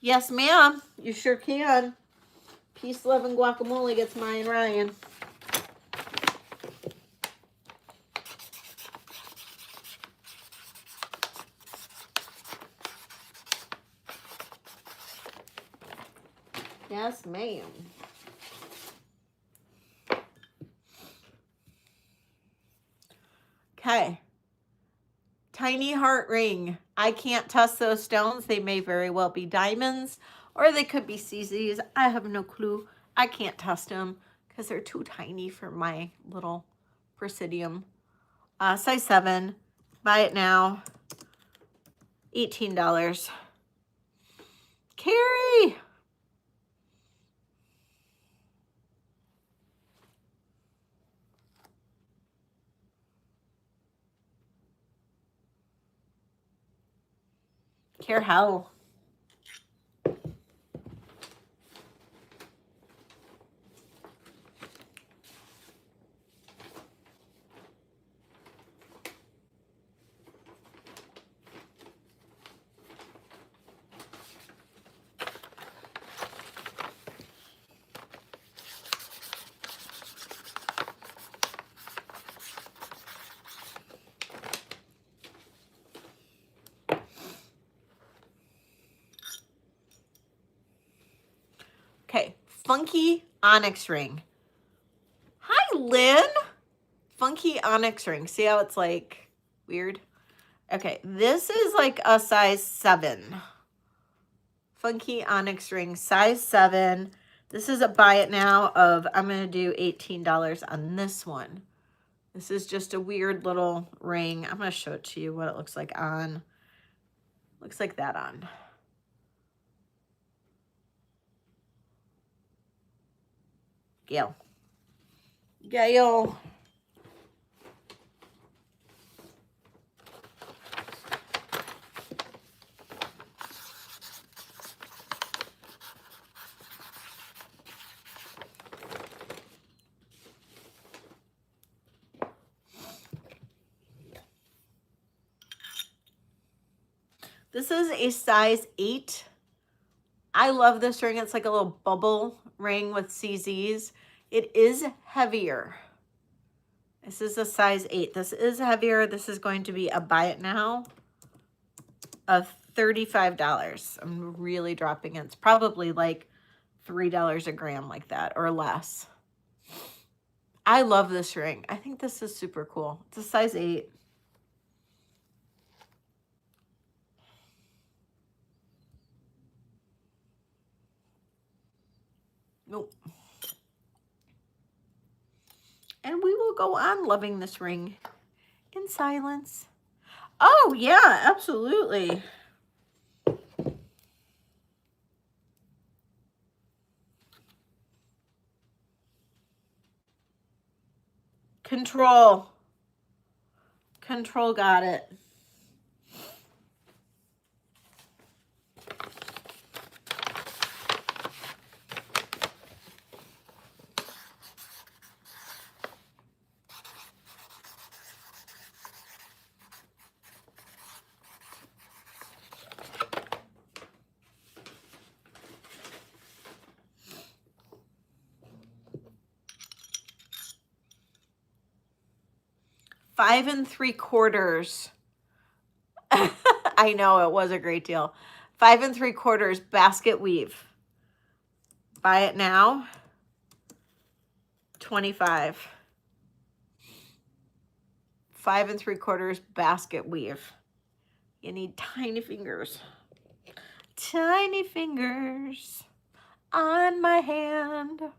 Yes, ma'am. You sure can. Peace, love, and guacamole gets mine, Ryan. Yes, ma'am. Okay. Tiny heart ring. I can't test those stones. They may very well be diamonds or they could be CZs. I have no clue. I can't test them because they're too tiny for my little Presidium. Size 7. Buy it now. $18. Carrie! Care how? Okay, funky onyx ring. Hi, Lynn. Funky onyx ring. See how it's like weird? Okay, this is like a size 7. Funky onyx ring, size 7. This is a buy it now of, I'm going to do $18 on this one. This is just a weird little ring. I'm going to show it to you what it looks like on. Looks like that on. Gail. Gail. This is a size 8. I love this ring. It's like a little bubble ring with CZs. It is heavier. This is a size 8. This is heavier. This is going to be a buy it now of $35. I'm really dropping it. It's probably like $3 a gram like that or less. I love this ring. I think this is super cool. It's a size 8. Nope. And we will go on loving this ring in silence. Oh, yeah, absolutely. Control. Control got it. 5 3/4. I know, it was a great deal. 5 3/4 basket weave. Buy it now. 25. 5 3/4 basket weave. You need tiny fingers. Tiny fingers on my hand.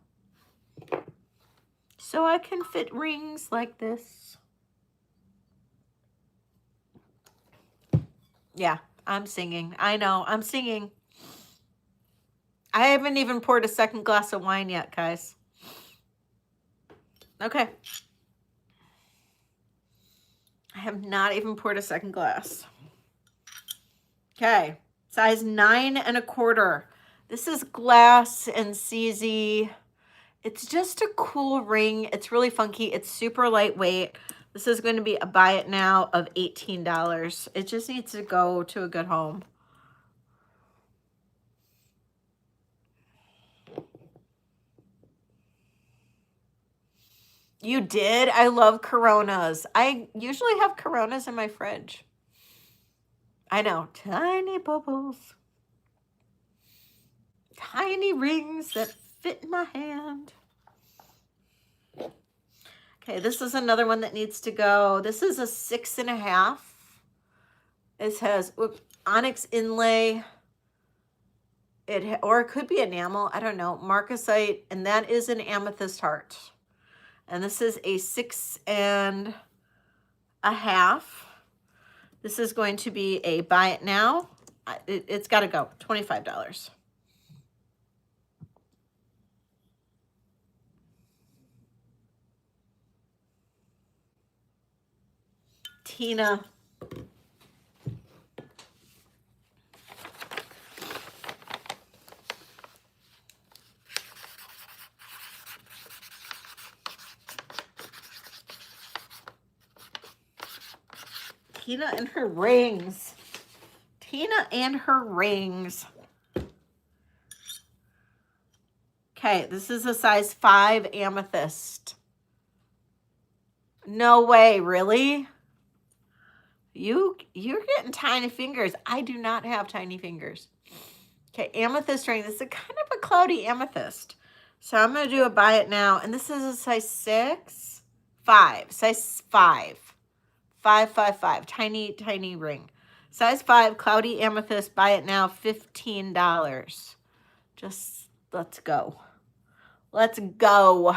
So I can fit rings like this. Yeah, I'm singing. I know, I'm singing. I haven't even poured a second glass of wine yet, guys. Okay. I have not even poured a second glass. Okay, size 9 1/4. This is glass and CZ. It's just a cool ring. It's really funky. It's super lightweight. This is going to be a buy it now of $18. It just needs to go to a good home. You did? I love Coronas. I usually have Coronas in my fridge. I know. Tiny bubbles. Tiny rings that fit in my hand. Okay, this is another one that needs to go. This is a 6 1/2. This has onyx inlay. Or it could be enamel. I don't know. Marcasite, and that is an amethyst heart. And this is a 6 1/2. This is going to be a buy it now. It's got to go. $25. Tina. Tina and her rings. Tina and her rings. Okay, this is a size 5 amethyst. No way, really? You're getting tiny fingers. I do not have tiny fingers. Okay, amethyst ring. This is kind of a cloudy amethyst. So I'm going to do a buy it now. And this is a size 6, 5. Size 5. 5, 5, 5. Tiny, tiny ring. Size 5, cloudy amethyst. Buy it now, $15. Just let's go. Let's go.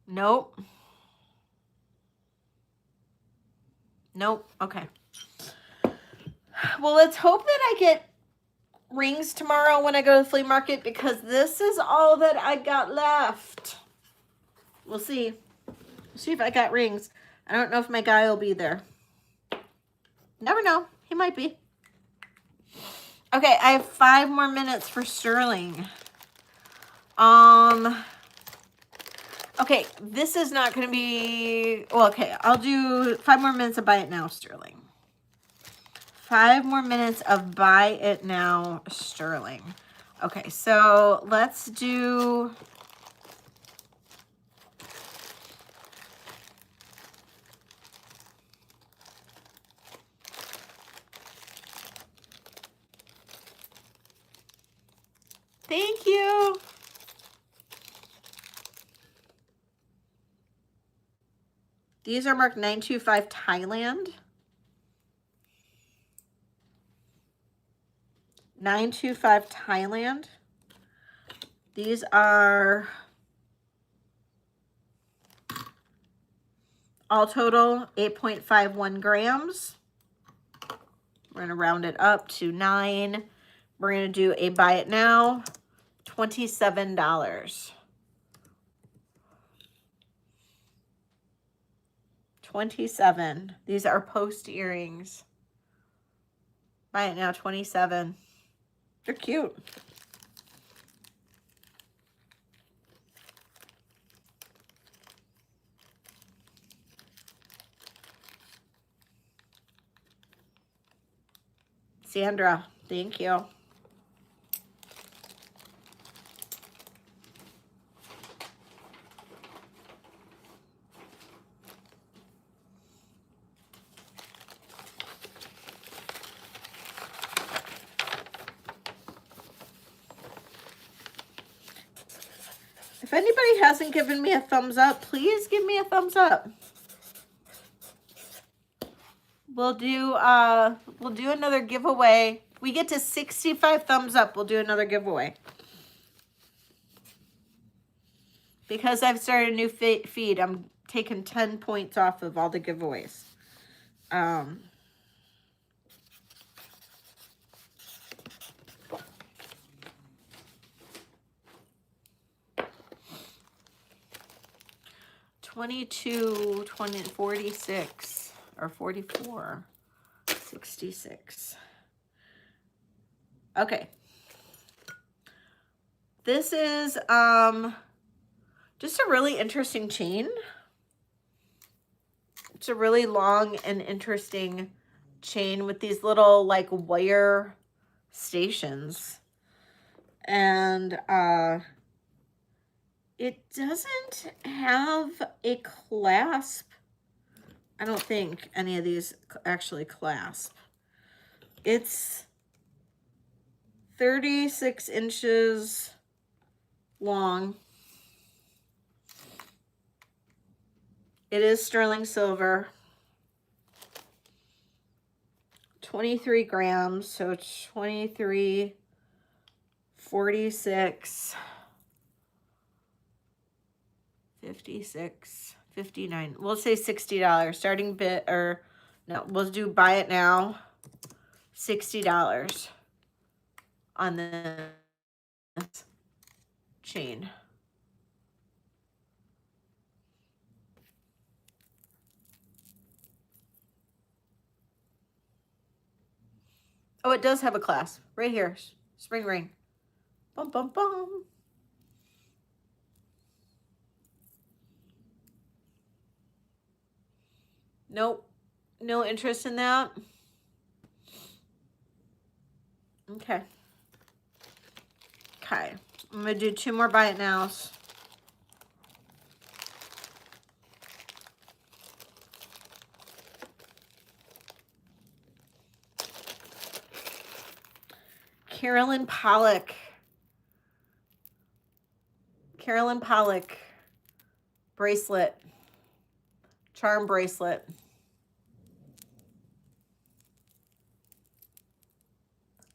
Nope. Nope. Okay. Well, let's hope that I get rings tomorrow when I go to the flea market, because this is all that I got left. We'll see. We'll see if I got rings. I don't know if my guy will be there. Never know. He might be. Okay, I have 5 more minutes for sterling. Okay, this is not going to be... Well, okay, I'll do 5 more minutes of buy it now, sterling. 5 more minutes of buy it now, sterling. Okay, so let's do... Thank you. These are marked 925 Thailand. 925 Thailand. These are all total 8.51 grams. We're going to round it up to 9. We're going to do a buy it now, $27. 27. These are post earrings. Buy it now, 27. They're cute. Sandra, thank you. If anybody hasn't given me a thumbs up, please give me a thumbs up. We'll do another giveaway. We get to 65 thumbs up, we'll do another giveaway. Because I've started a new feed, I'm taking 10 points off of all the giveaways. 22, 20, 46, or 44, 66. Okay. This is just a really interesting chain. It's a really long and interesting chain with these little like wire stations. And it doesn't have a clasp. I don't think any of these actually clasp. It's 36 inches long. It is sterling silver. 23 grams, so 23, 46, 56, 59. We'll say $60. Starting bid, or no, we'll do buy it now. $60 on this chain. Oh, it does have a clasp right here. Spring ring. Bum, bum, bum. Nope. No interest in that. Okay. Okay. I'm going to do 2 more buy it nows. Carolyn Pollock. Carolyn Pollock bracelet. Charm bracelet.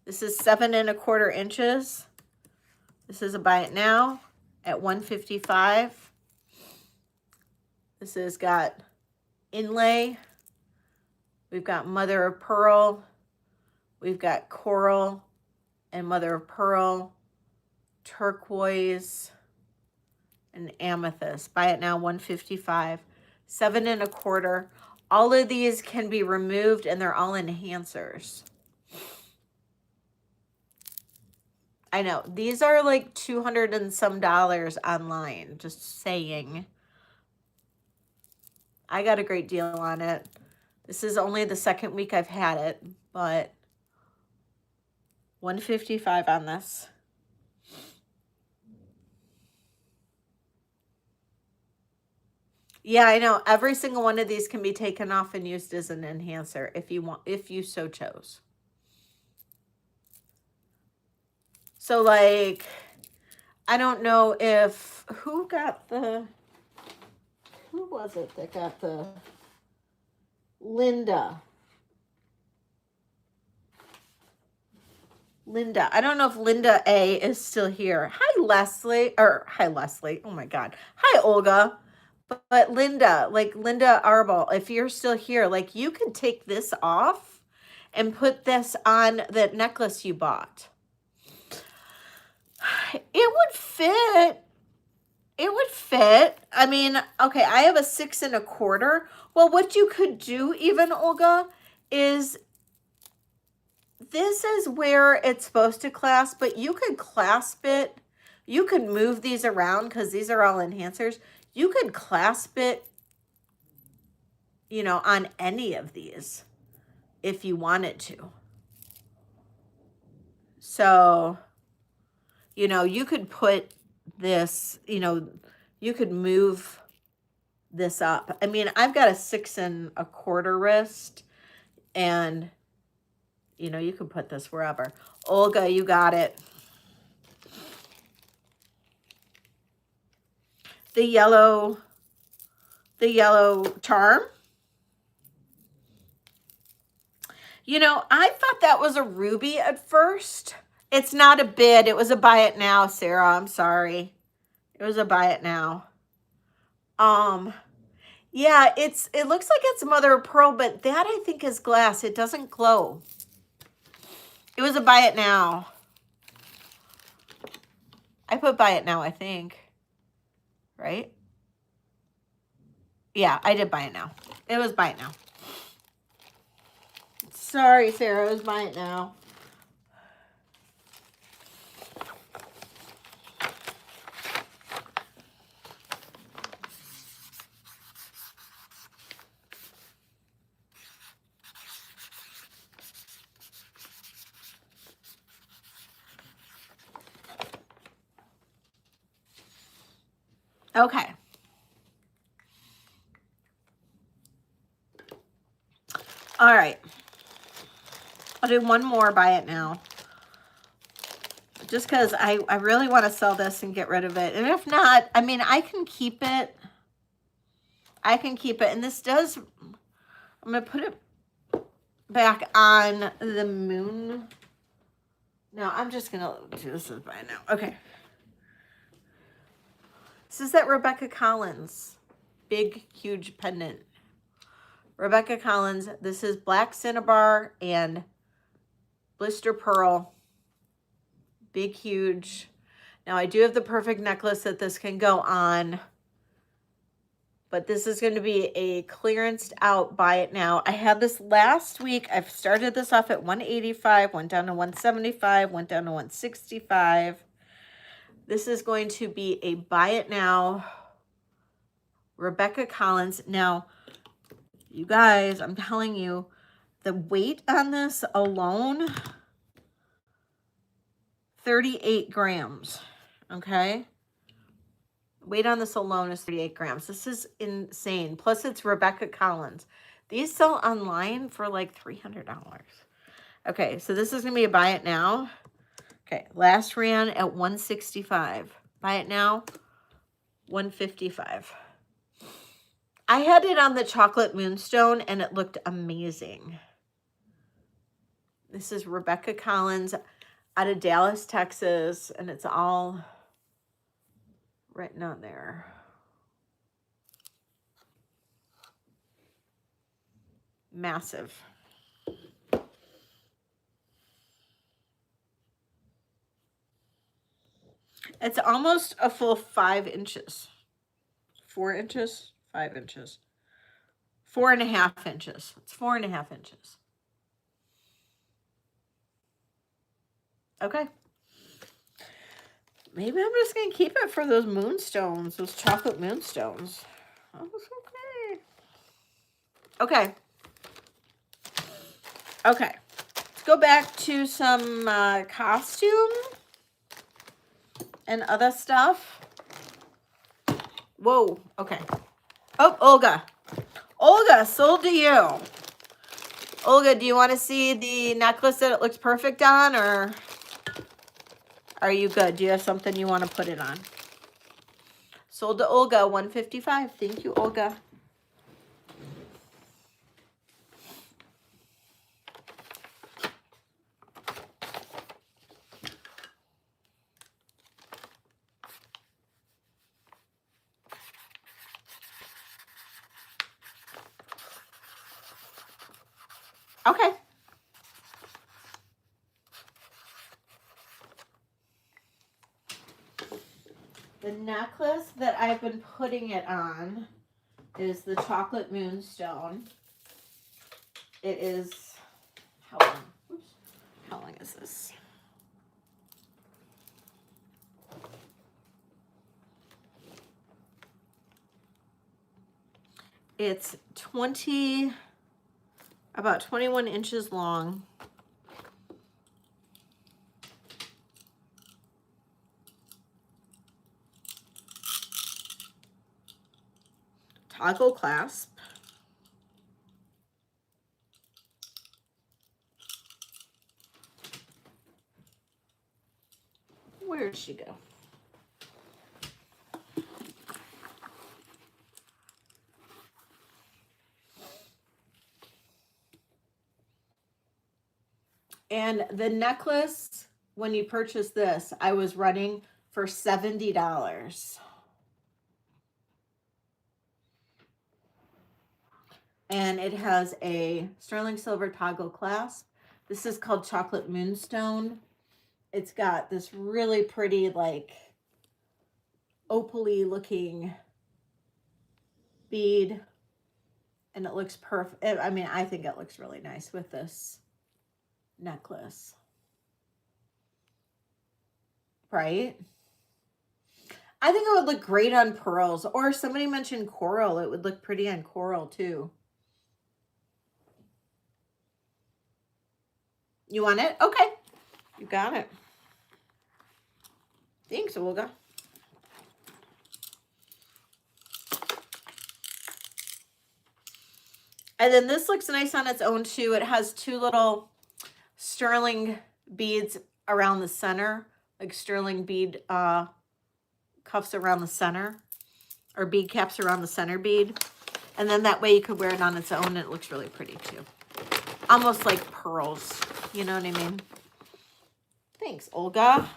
This is 7 1/4 inches. This is a buy it now at $155. This has got inlay. We've got mother of pearl. We've got coral and mother of pearl, turquoise, and amethyst. Buy it now, $155. 7 1/4. All of these can be removed and they're all enhancers. I know these are like $200 and some online, just saying. I got a great deal on it. This is only the 2nd week I've had it, but $155 on this. Yeah, I know. Every single one of these can be taken off and used as an enhancer if you want, if you so chose. So like, I don't know if, who was it that got the, Linda. I don't know if Linda A is still here. Hi, Leslie. Oh my God. Hi, Olga. But Linda, like Linda Arbol, if you're still here, like you can take this off and put this on that necklace you bought. It would fit. It would fit. I mean, okay, I have a 6 1/4. Well, what you could do even, Olga, is this is where it's supposed to clasp, but you could clasp it. You could move these around because these are all enhancers. You could clasp it, you know, on any of these if you wanted to. So, you know, you could put this, you know, you could move this up. I mean, I've got a 6 1/4 wrist, and you know, you can put this wherever. Olga, you got it. the yellow charm. You know, I thought that was a ruby at first. It's not a bid. It was a buy it now, Sarah. I'm sorry. It was a buy it now. Yeah, it looks like it's mother of pearl, but that I think is glass. It doesn't glow. It was a buy it now. I put buy it now, I think. Right? Yeah, I did buy it now. It was buy it now. Sorry, Sarah. It was buy it now. Okay. All right. I'll do one more buy it now. Just because I really want to sell this and get rid of it. And if not, I mean, I can keep it. I can keep it. And this does, I'm going to put it back on the moon. No, I'm just going to do this as buy it now. Okay. This is that Rebecca Collins. Big, huge pendant. Rebecca Collins. This is black cinnabar and blister pearl. Big, huge. Now, I do have the perfect necklace that this can go on. But this is going to be a clearanced out buy it now. I had this last week. I've started this off at 185, went down to 175, went down to 165. This is going to be a buy it now. Rebecca Collins. Now, you guys, I'm telling you, the weight on this alone, 38 grams, okay? Weight on this alone is 38 grams. This is insane. Plus, it's Rebecca Collins. These sell online for like $300. Okay, so this is going to be a buy it now. Okay, last ran at 165. Buy it now, 155. I had it on the chocolate moonstone, and it looked amazing. This is Rebecca Collins out of Dallas, Texas, and it's all written on there. Massive. It's almost a full 5 inches. 4 inches, 5 inches. 4.5 inches. It's 4.5 inches. Okay. Maybe I'm just going to keep it for those moonstones, those chocolate moonstones. That's okay. Okay. Okay. Let's go back to some costume and other stuff. Whoa. Okay. Oh, Olga. Olga, sold to you. Olga, do you want to see the necklace that it looks perfect on, or are you good? Do you have something you want to put it on? Sold to Olga, 155. Thank you, Olga. Okay. The necklace that I've been putting it on is the chocolate moonstone. It is, how long? Oops. How long is this? It's about 21 inches long. Toggle clasp. Where did she go? And the necklace, when you purchase this, I was running for $70. And it has a sterling silver toggle clasp. This is called Chocolate Moonstone. It's got this really pretty, like, opal-y looking bead. And it looks perfect. I mean, I think it looks really nice with this necklace. Right? I think it would look great on pearls. Or somebody mentioned coral. It would look pretty on coral too. You want it? Okay. You got it. Thanks, Olga. And then this looks nice on its own too. It has two little sterling beads around the center, like sterling bead cuffs around the center, or bead caps around the center bead. And then that way you could wear it on its own and it looks really pretty too. Almost like pearls, you know what I mean? Thanks, Olga.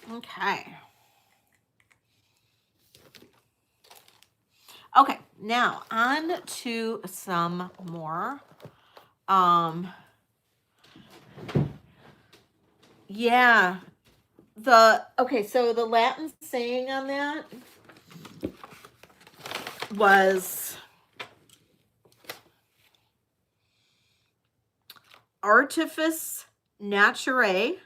Okay. Okay, now on to some more. Yeah. Okay, so the Latin saying on that was artifice naturae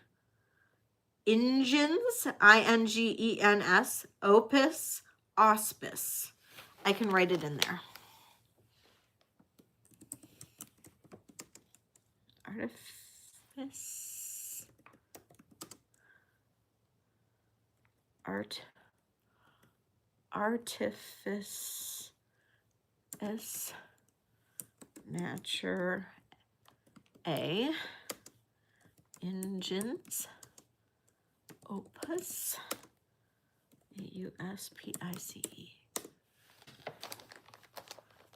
ingens, I-N-G-E-N-S, opus auspice. I can write it in there. Artifice naturae ingens opus auspice.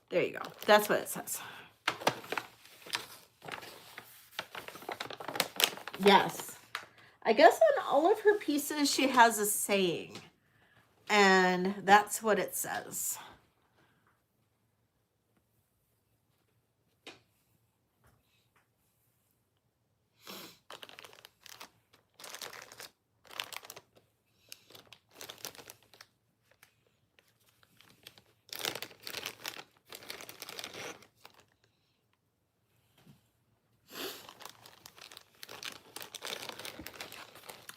There you go. That's what it says. Yes. I guess on all of her pieces she has a saying. And that's what it says.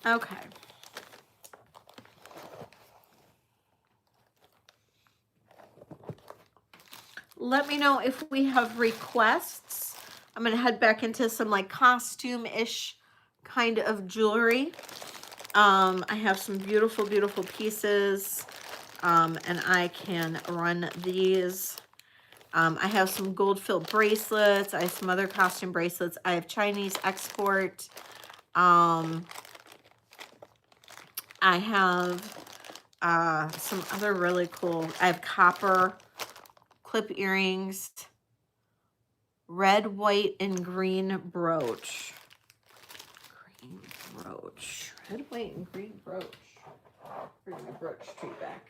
Okay. Let me know if we have requests. I'm going to head back into some like costume-ish kind of jewelry. I have some beautiful, beautiful pieces, and I can run these. I have some gold-filled bracelets. I have some other costume bracelets. I have Chinese export. I have some other really cool. I have copper clip earrings, red, white, and green brooch. Green brooch. Red, white, and green brooch. Bring my brooch tree back.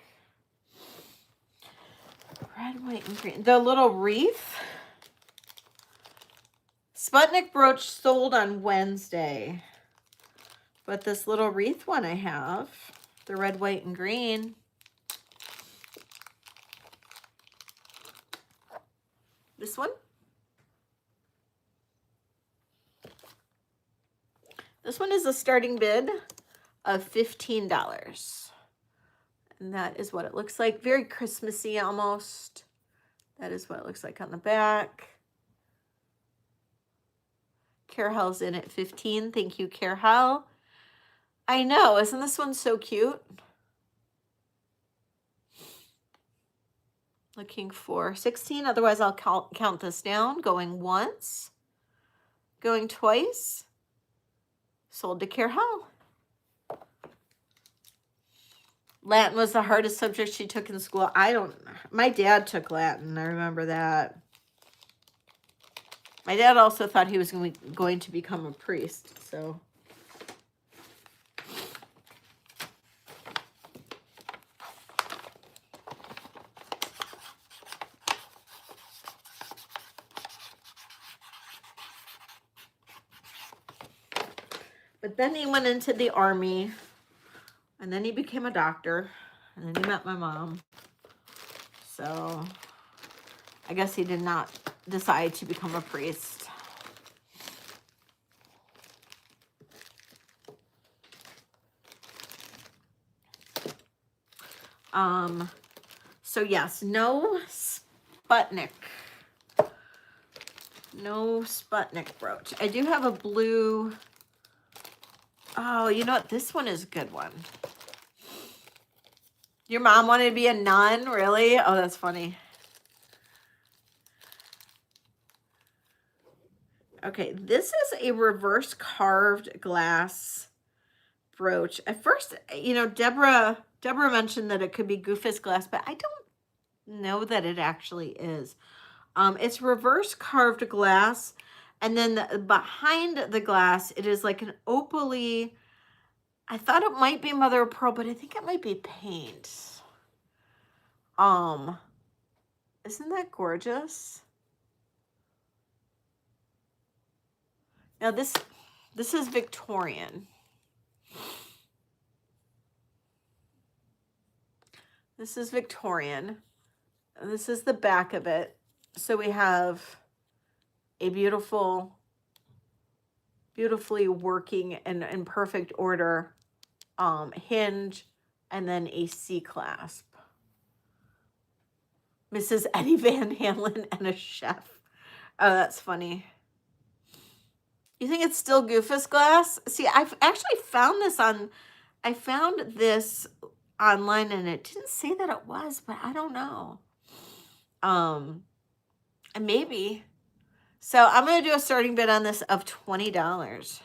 Red, white, and green. The little wreath. Sputnik brooch sold on Wednesday. But this little wreath one I have, the red, white, and green. This one. This one is a starting bid of $15. And that is what it looks like. Very Christmassy almost. That is what it looks like on the back. Carhel's in at 15. Thank you, Carhel. I know, isn't this one so cute? Looking for 16, otherwise I'll count this down. Going once, going twice. Sold to Carhel. Latin was the hardest subject she took in school. My dad took Latin. I remember that. My dad also thought he was going to become a priest, so. But then he went into the army, and then he became a doctor, and then he met my mom. So I guess he did not decide to become a priest. So yes, no Sputnik. No Sputnik brooch. I do have a blue. Oh, you know what? This one is a good one. Your mom wanted to be a nun? Really? Oh, that's funny. Okay, this is a reverse carved glass brooch. At first, you know, Deborah mentioned that it could be Goofus glass, but I don't know that it actually is. It's reverse carved glass, and then behind the glass, it is like an opaly. I thought it might be mother of pearl, but I think it might be paint. Isn't that gorgeous? Now this is Victorian. This is Victorian. This is the back of it. So we have a beautifully working and in perfect order hinge, and then a C-clasp. Mrs. Eddie Van Halen and a chef. Oh, that's funny. You think it's still Goofus glass? See, I've actually found this online, and it didn't say that it was, but I don't know. Maybe. So I'm going to do a starting bid on this of $20.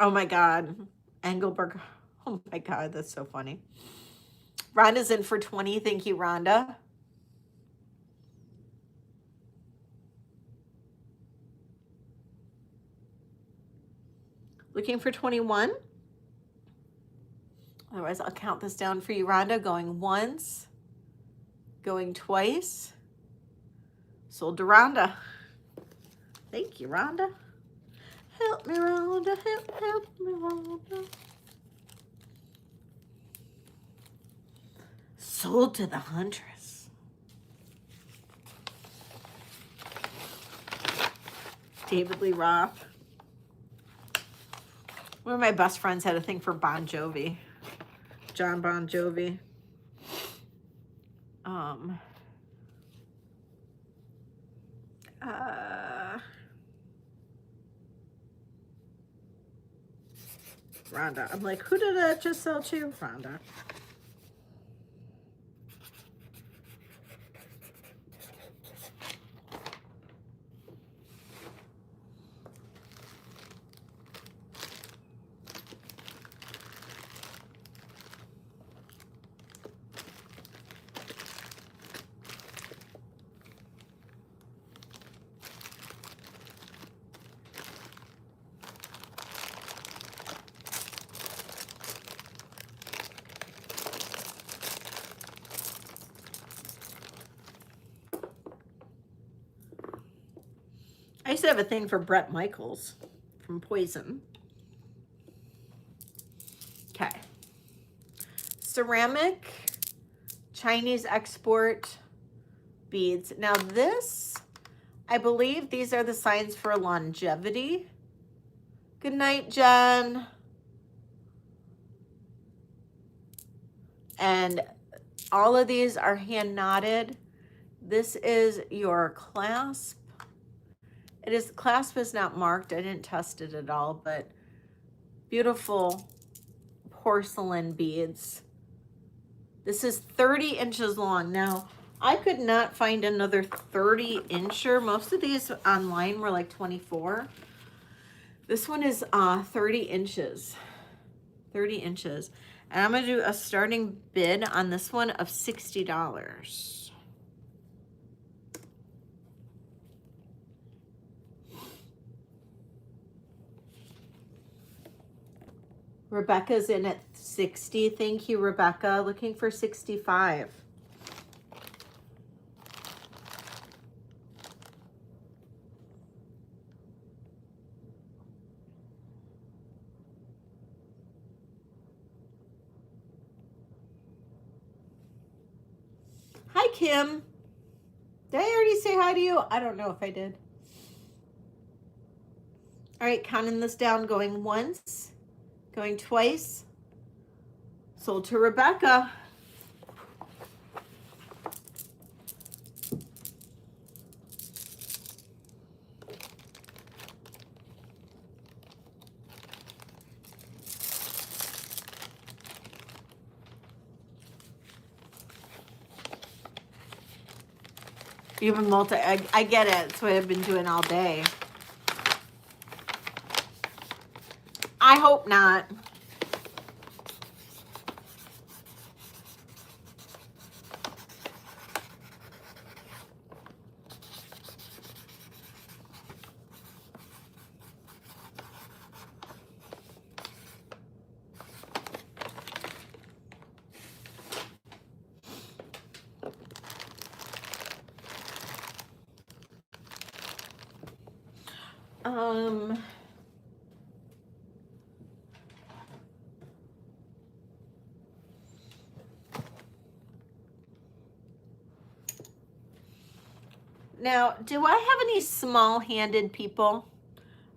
Oh my God. Engelberg. Oh my God, that's so funny. Rhonda's in for 20. Thank you, Rhonda. Looking for 21. Otherwise, I'll count this down for you, Rhonda. Going once, going twice. Sold to Rhonda. Thank you, Rhonda. Help me, Rhonda. Help me, Rhonda. Sold to the Huntress. David Lee Roth. One of my best friends had a thing for Bon Jovi. John Bon Jovi. Rhonda. I'm like, who did that just sell to? Rhonda. I used to have a thing for Bret Michaels from Poison. Okay. Ceramic Chinese export beads. Now this, I believe these are the signs for longevity. Good night, Jen. And all of these are hand knotted. This is your clasp. Clasp is not marked. I didn't test it at all, but beautiful porcelain beads. This is 30 inches long. Now, I could not find another 30-incher. Most of these online were like 24. This one is 30 inches. 30 inches. And I'm going to do a starting bid on this one of $60. Rebecca's in at 60. Thank you, Rebecca. Looking for 65. Hi, Kim. Did I already say hi to you? I don't know if I did. All right, counting this down, going once, going twice. Sold to Rebecca. You've been I get it. That's what I've been doing all day. I hope not. Now, do I have any small-handed people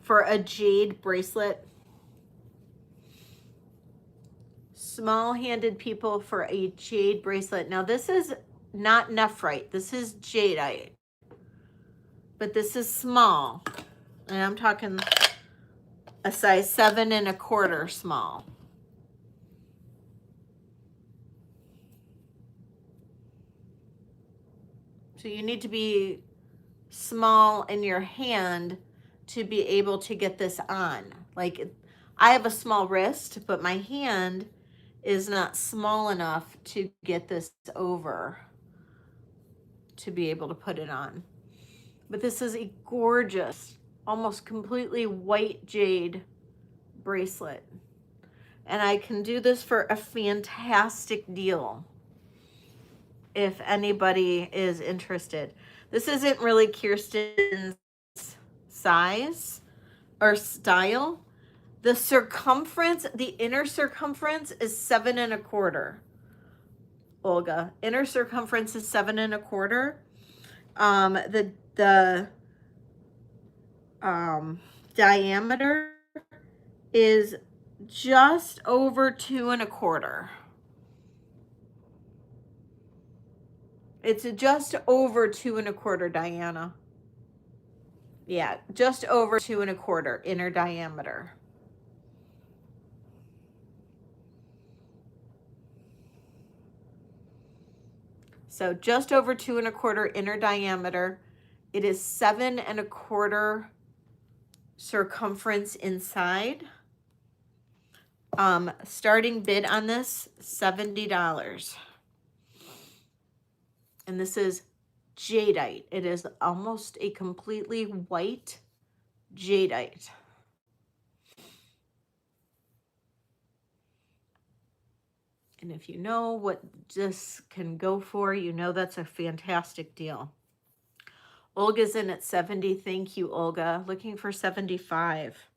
for a jade bracelet? Small-handed people for a jade bracelet. Now, this is not nephrite. This is jadeite. But this is small. And I'm talking a size 7 1/4 small. So you need to be small in your hand to be able to get this on. Like, I have a small wrist, but my hand is not small enough to get this over to be able to put it on. But this is a gorgeous, almost completely white jade bracelet. And I can do this for a fantastic deal if anybody is interested. This isn't really Kirsten's size or style. The circumference, the inner circumference is 7 1/4. Olga, inner circumference is 7 1/4. The diameter is just over 2 1/4. It's just over 2 1/4, Diana. Yeah, just over 2 1/4 inner diameter. So just over 2 1/4 inner diameter. It is 7 1/4 circumference inside. Starting bid on this, $70. And this is jadeite. It is almost a completely white jadeite. And if you know what this can go for, you know that's a fantastic deal. Olga's in at 70. Thank you, Olga. Looking for 75.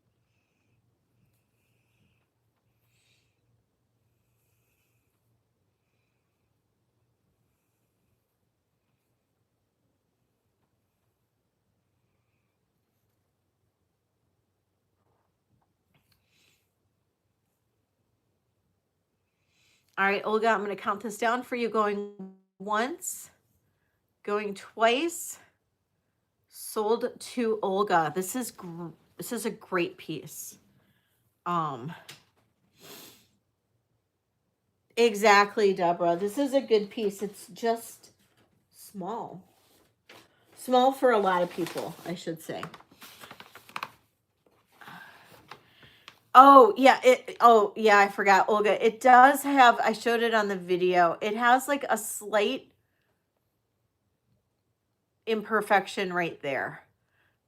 All right, Olga, I'm going to count this down for you. Going once, going twice. Sold to Olga. This is a great piece. Exactly, Deborah. This is a good piece. It's just small. Small for a lot of people, I should say. Oh, yeah. Oh, yeah, I forgot, Olga. It does have, I showed it on the video. It has like a slight imperfection right there.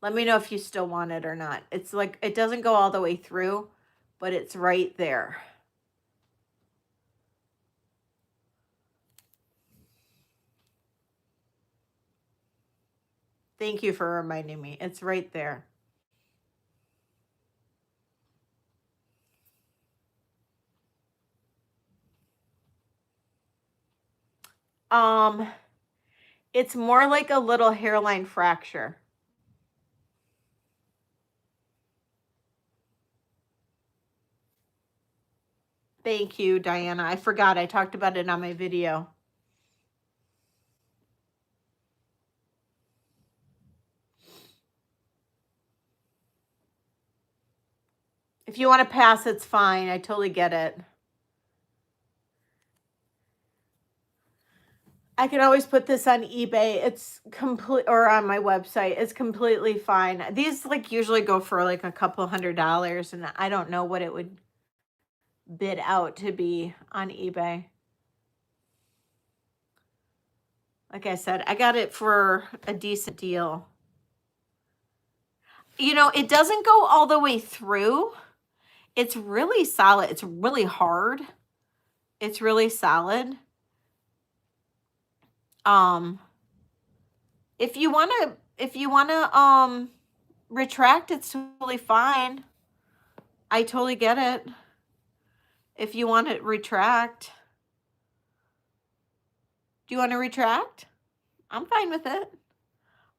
Let me know if you still want it or not. It's like, it doesn't go all the way through, but it's right there. Thank you for reminding me. It's right there. It's more like a little hairline fracture. Thank you, Diana. I forgot I talked about it on my video. If you want to pass, it's fine. I totally get it. I can always put this on eBay. It's complete, or on my website. It's completely fine. These like usually go for like a couple $100, and I don't know what it would bid out to be on eBay. Like I said, I got it for a decent deal. You know, it doesn't go all the way through. It's really solid. It's really hard. It's really solid. If you want to retract, it's totally fine. I totally get it. If you want to retract. Do you want to retract? I'm fine with it.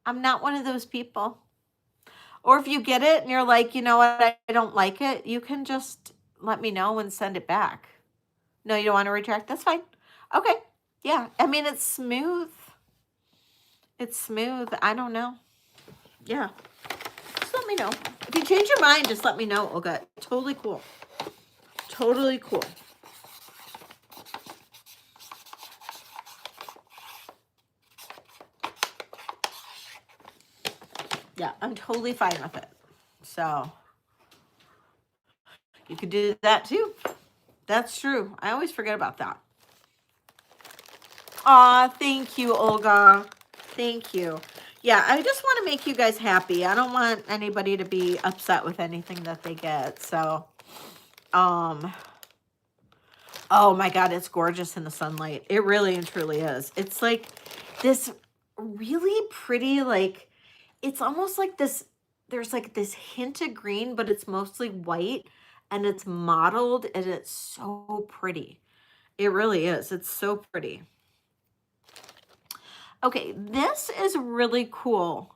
I'm not one of those people. Or if you get it and you're like, you know what, I don't like it, you can just let me know and send it back. No, you don't want to retract? That's fine. Okay. Yeah. I mean, it's smooth. It's smooth. I don't know. Yeah. Just let me know. If you change your mind, just let me know, Olga. Totally cool. Totally cool. Yeah, I'm totally fine with it. So you could do that too. That's true. I always forget about that. Aw, thank you, Olga. Thank you. Yeah, I just want to make you guys happy. I don't want anybody to be upset with anything that they get. So, oh my God, it's gorgeous in the sunlight. It really and truly is. It's like this really pretty, like, it's almost like this, there's like this hint of green, but it's mostly white and it's mottled and it's so pretty. It really is. It's so pretty. Okay, this is really cool.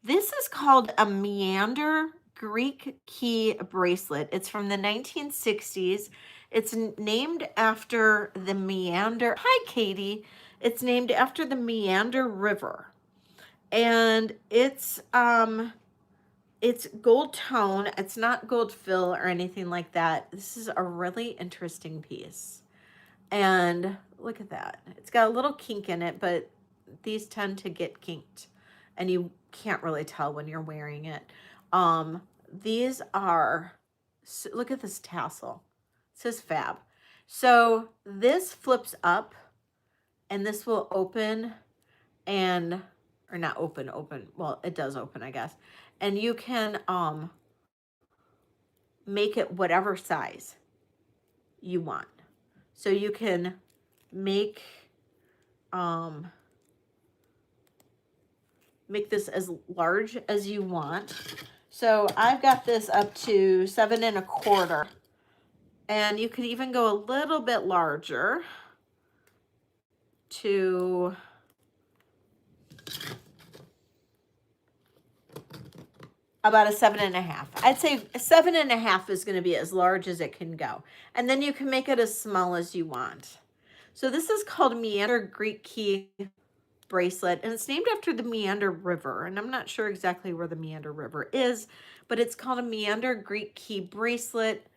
This is called a meander Greek key bracelet. It's from the 1960s. It's named after the meander. Hi, Katie. It's named after the Meander River. And it's gold tone. It's not gold fill or anything like that. This is a really interesting piece. And look at that. It's got a little kink in it, but these tend to get kinked and you can't really tell when you're wearing it. These are, look at this tassel. It says fab. So this flips up and this will open and, or not open. Well, it does open, I guess. And you can make it whatever size you want. So you can make this as large as you want. So I've got this up to 7 1/4, and you could even go a little bit larger to about a 7 1/2. I'd say 7 1/2 is going to be as large as it can go. And then you can make it as small as you want. So this is called Meander Greek Key Bracelet, and it's named after the Meander River. And I'm not sure exactly where the Meander River is, but it's called a Meander Greek Key Bracelet.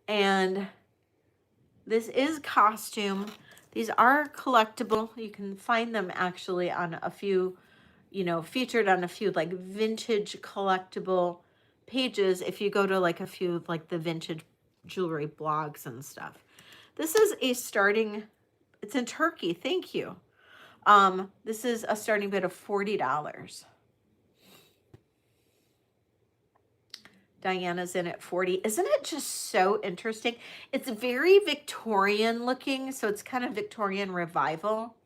And this is costume. These are collectible. You can find them actually on a few, you know, featured on a few like vintage collectible pages if you go to like a few like the vintage jewelry blogs and stuff. This is a starting, it's in Turkey, thank you. This is a starting bid of $40. Diana's in at 40. Isn't it just so interesting? It's very Victorian looking, so it's kind of Victorian revival.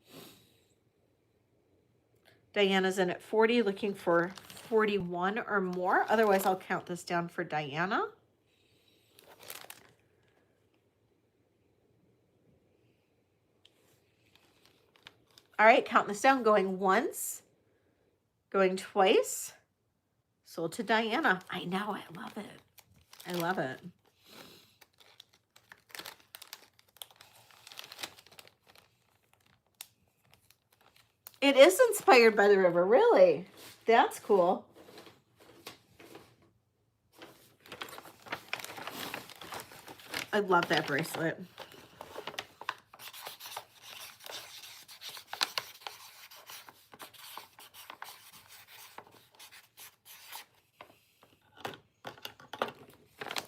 Diana's in at 40, looking for 41 or more. Otherwise, I'll count this down for Diana. All right, counting this down, going once, going twice. Sold to Diana. I know, I love it. I love it. It is inspired by the river, really. That's cool. I love that bracelet.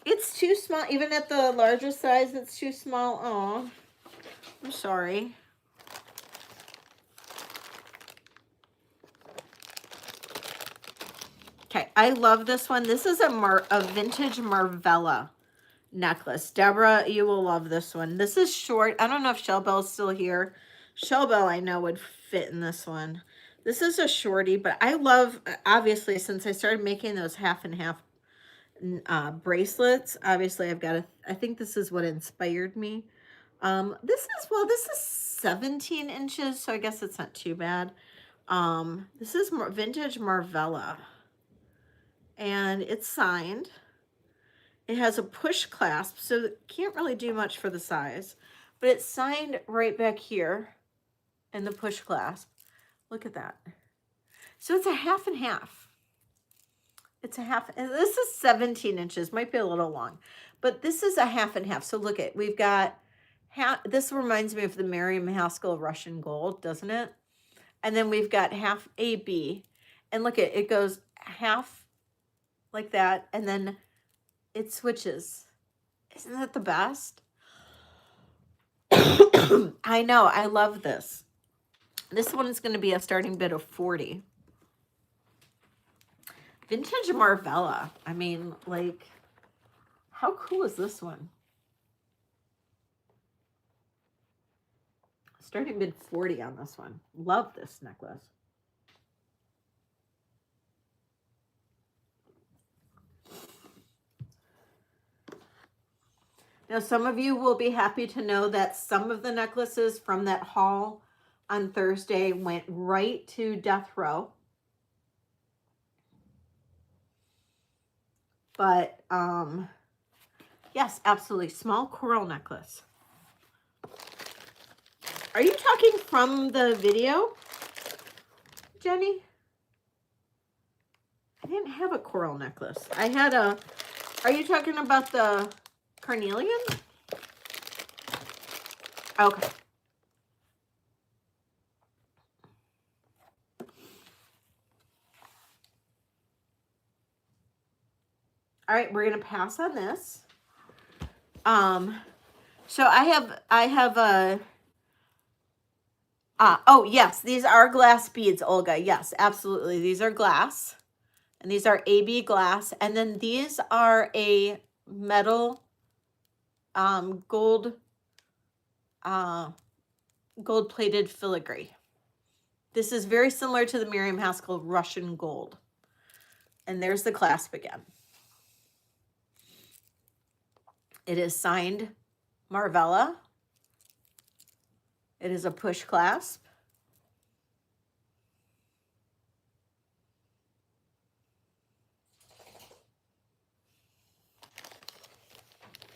It's too small. Even at the larger size, it's too small. Oh, I'm sorry. Okay, I love this one. This is a vintage Marvella necklace. Deborah, you will love this one. This is short. I don't know if Shellbell's still here. Shellbell, I know, would fit in this one. This is a shorty, but I love, obviously, since I started making those half and half bracelets, obviously I've got I think this is what inspired me. This is 17 inches, so I guess it's not too bad. This is vintage Marvella, and it's signed. It has a push clasp, so it can't really do much for the size, but it's signed right back here in the push clasp. Look at that. So it's a half and half. It's a half, and this is 17 inches, might be a little long, but this is a half and half. So look at, we've got half, this reminds me of the Miriam Haskell Russian gold, doesn't it? And then we've got half AB, and look at, it goes half like that, and then it switches. Isn't that the best? I know, I love this. This one is going to be a starting bid of 40. Vintage Marvella. I mean, like, how cool is this one? Starting bid 40 on this one. Love this necklace. Now, some of you will be happy to know that some of the necklaces from that haul on Thursday went right to death row. But, yes, absolutely. Small coral necklace. Are you talking from the video, Jenny? I didn't have a coral necklace. I had a, are you talking about the carnelian? Okay. All right, we're going to pass on this. So I have a, oh yes, these are glass beads, Olga. Yes, absolutely. These are glass, and these are AB glass. And then these are a metal, gold plated filigree. This is very similar to the Miriam Haskell Russian gold. And there's the clasp again. It is signed Marvella. It is a push clasp.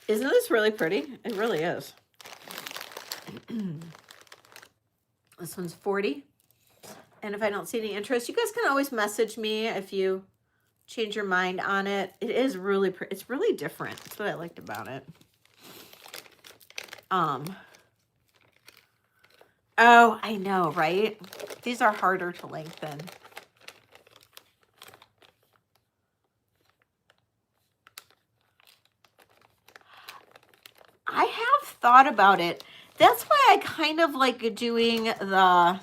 Isn't this really pretty? It really is. This one's 40. And if I don't see any interest, you guys can always message me if you change your mind on it. It is really pretty. It's really different. That's what I liked about it. Oh, I know, right? These are harder to lengthen. I have thought about it. That's why I kind of like doing the,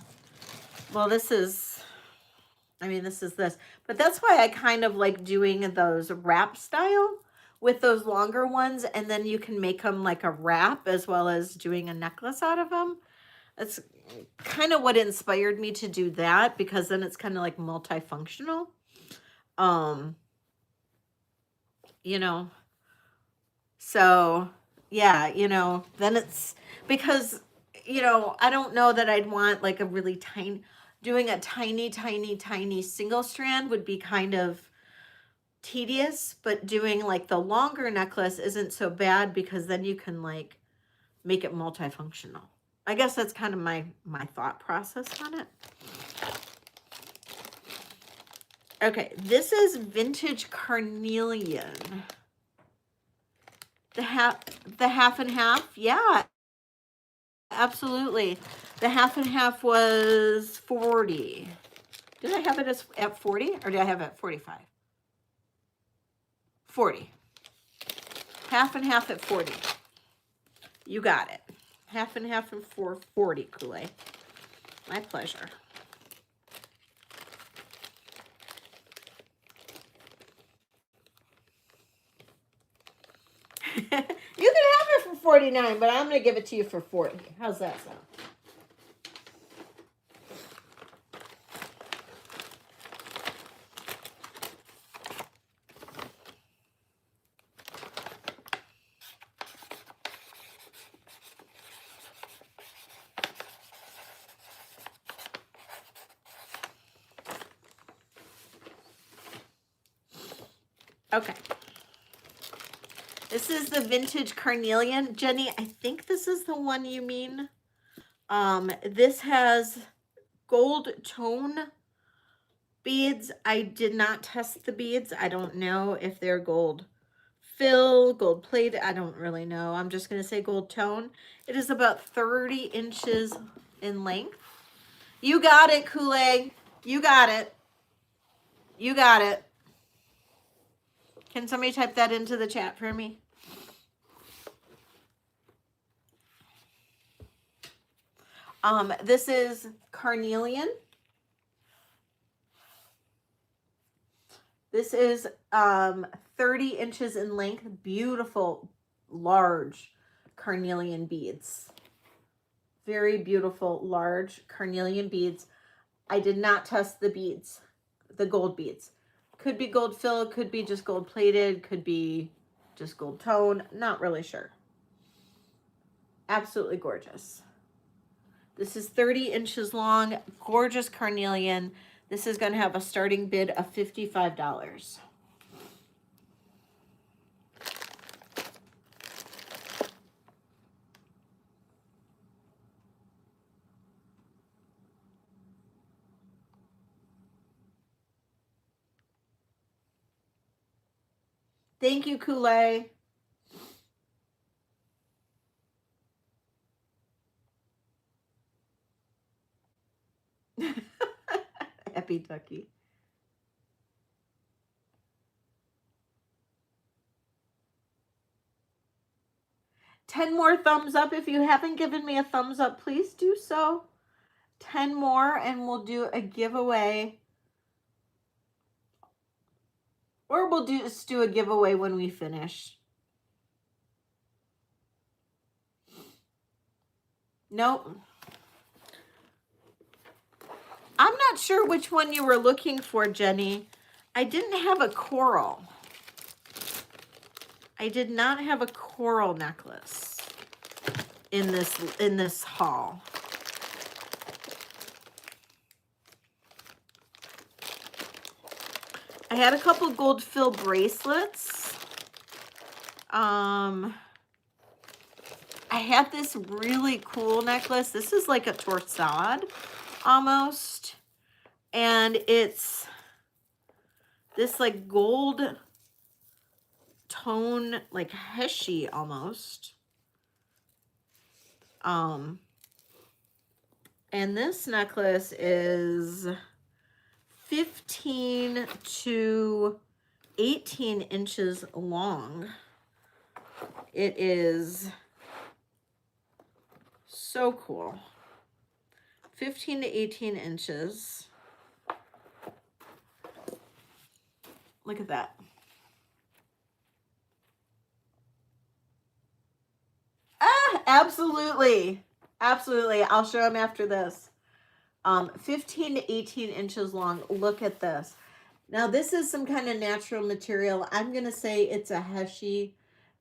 well, this is, I mean, this is this, but that's why I kind of like doing those wrap style with those longer ones. And then you can make them like a wrap as well as doing a necklace out of them. That's kind of what inspired me to do that, because then it's kind of like multifunctional. You know, so yeah, you know, then it's because, you know, I don't know that I'd want like a really tiny, doing a tiny single strand would be kind of tedious, but doing like the longer necklace isn't so bad because then you can like make it multifunctional. I guess that's kind of my thought process on it. Okay, this is vintage carnelian. The half and half, yeah, absolutely. The half and half was 40. Did I have it as at 40 or did I have it at 45? 40. Half and half at 40. You got it. Half and half and 440, Kool-Aid. My pleasure. You can have it for 49, but I'm going to give it to you for 40. How's that sound? Okay. This is the vintage carnelian. Jenny, I think this is the one you mean. This has gold tone beads. I did not test the beads. I don't know if they're gold fill, gold plated. I don't really know. I'm just going to say gold tone. It is about 30 inches in length. You got it, Kool-Aid. You got it. You got it. Can somebody type that into the chat for me? This is carnelian. This is 30 inches in length. Beautiful, large carnelian beads. Very beautiful, large carnelian beads. I did not test the beads, the gold beads. Could be gold fill, could be just gold plated, could be just gold tone. Not really sure. Absolutely gorgeous. This is 30 inches long, gorgeous carnelian. This is going to have a starting bid of $55. Thank you, Kool-Aid. Happy Ducky. Ten more thumbs up. If you haven't given me a thumbs up, please do so. 10 more and we'll do a giveaway. Or we'll just do a giveaway when we finish. Nope. I'm not sure which one you were looking for, Jenny. I didn't have a coral. I did not have a coral necklace in this haul. I had a couple gold fill bracelets. I had this really cool necklace. This is like a torsade almost. And it's this like gold tone, like heshy almost. And this necklace is 15 to 18 inches long. It is so cool. 15 to 18 inches. Look at that. Ah, absolutely. Absolutely. I'll show them after this. 15 to 18 inches long. Look at this. Now, this is some kind of natural material. I'm going to say it's a Heshi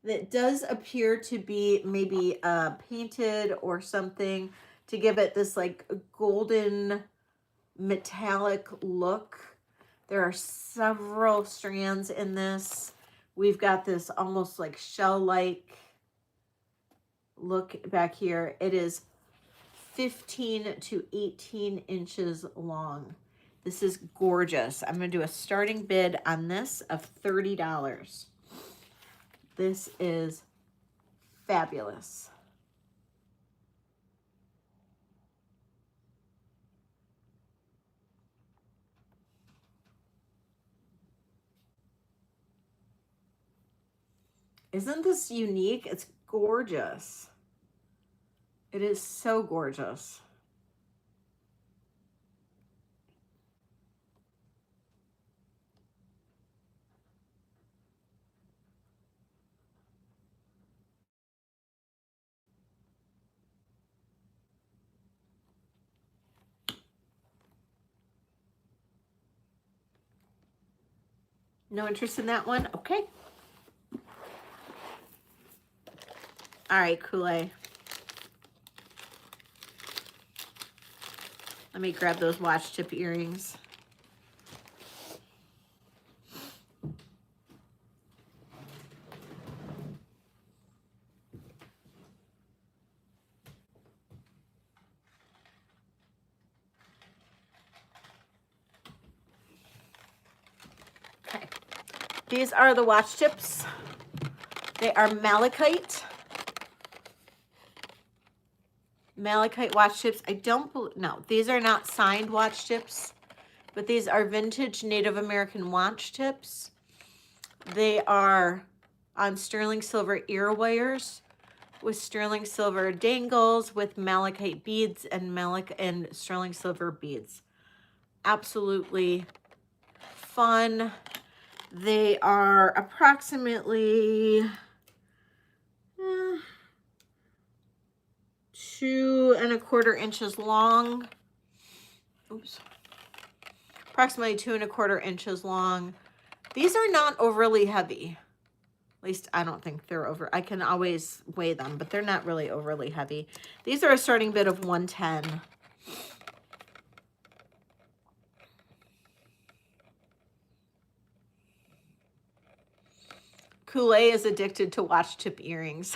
that does appear to be maybe painted or something to give it this like golden metallic look. There are several strands in this. We've got this almost like shell-like look back here. It is 15 to 18 inches long. This is gorgeous. I'm going to do a starting bid on this of $30. This is fabulous. Isn't this unique? It's gorgeous. It is so gorgeous. No interest in that one? Okay. All right, Kool-Aid. Let me grab those watch tip earrings. Okay. These are the watch tips. They are malachite. Malachite watch tips. I don't believe, no, these are not signed watch tips, but these are vintage Native American watch tips. They are on sterling silver ear wires with sterling silver dangles with malachite beads and sterling silver beads. Absolutely fun. They are approximately 2¼ inches long. Oops. Approximately 2¼ inches long. These are not overly heavy. At least I don't think they're over. I can always weigh them, but they're not really overly heavy. These are a starting bid of $110. Kool-Aid is addicted to watch tip earrings.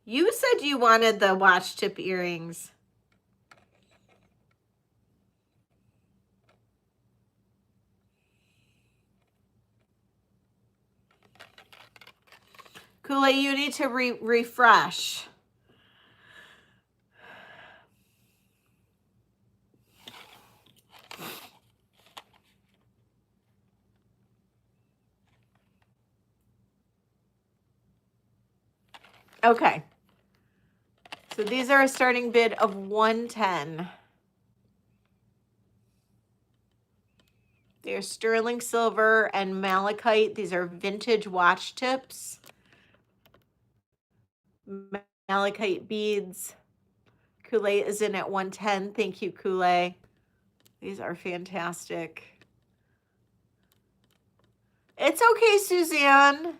You said you wanted the watch tip earrings. Kool-Aid, you need to refresh. Okay. So these are a starting bid of $110. They're sterling silver and malachite. These are vintage watch tips. Malachite beads. Kool-Aid is in at $110. Thank you, Kool-Aid. These are fantastic. It's okay, Suzanne.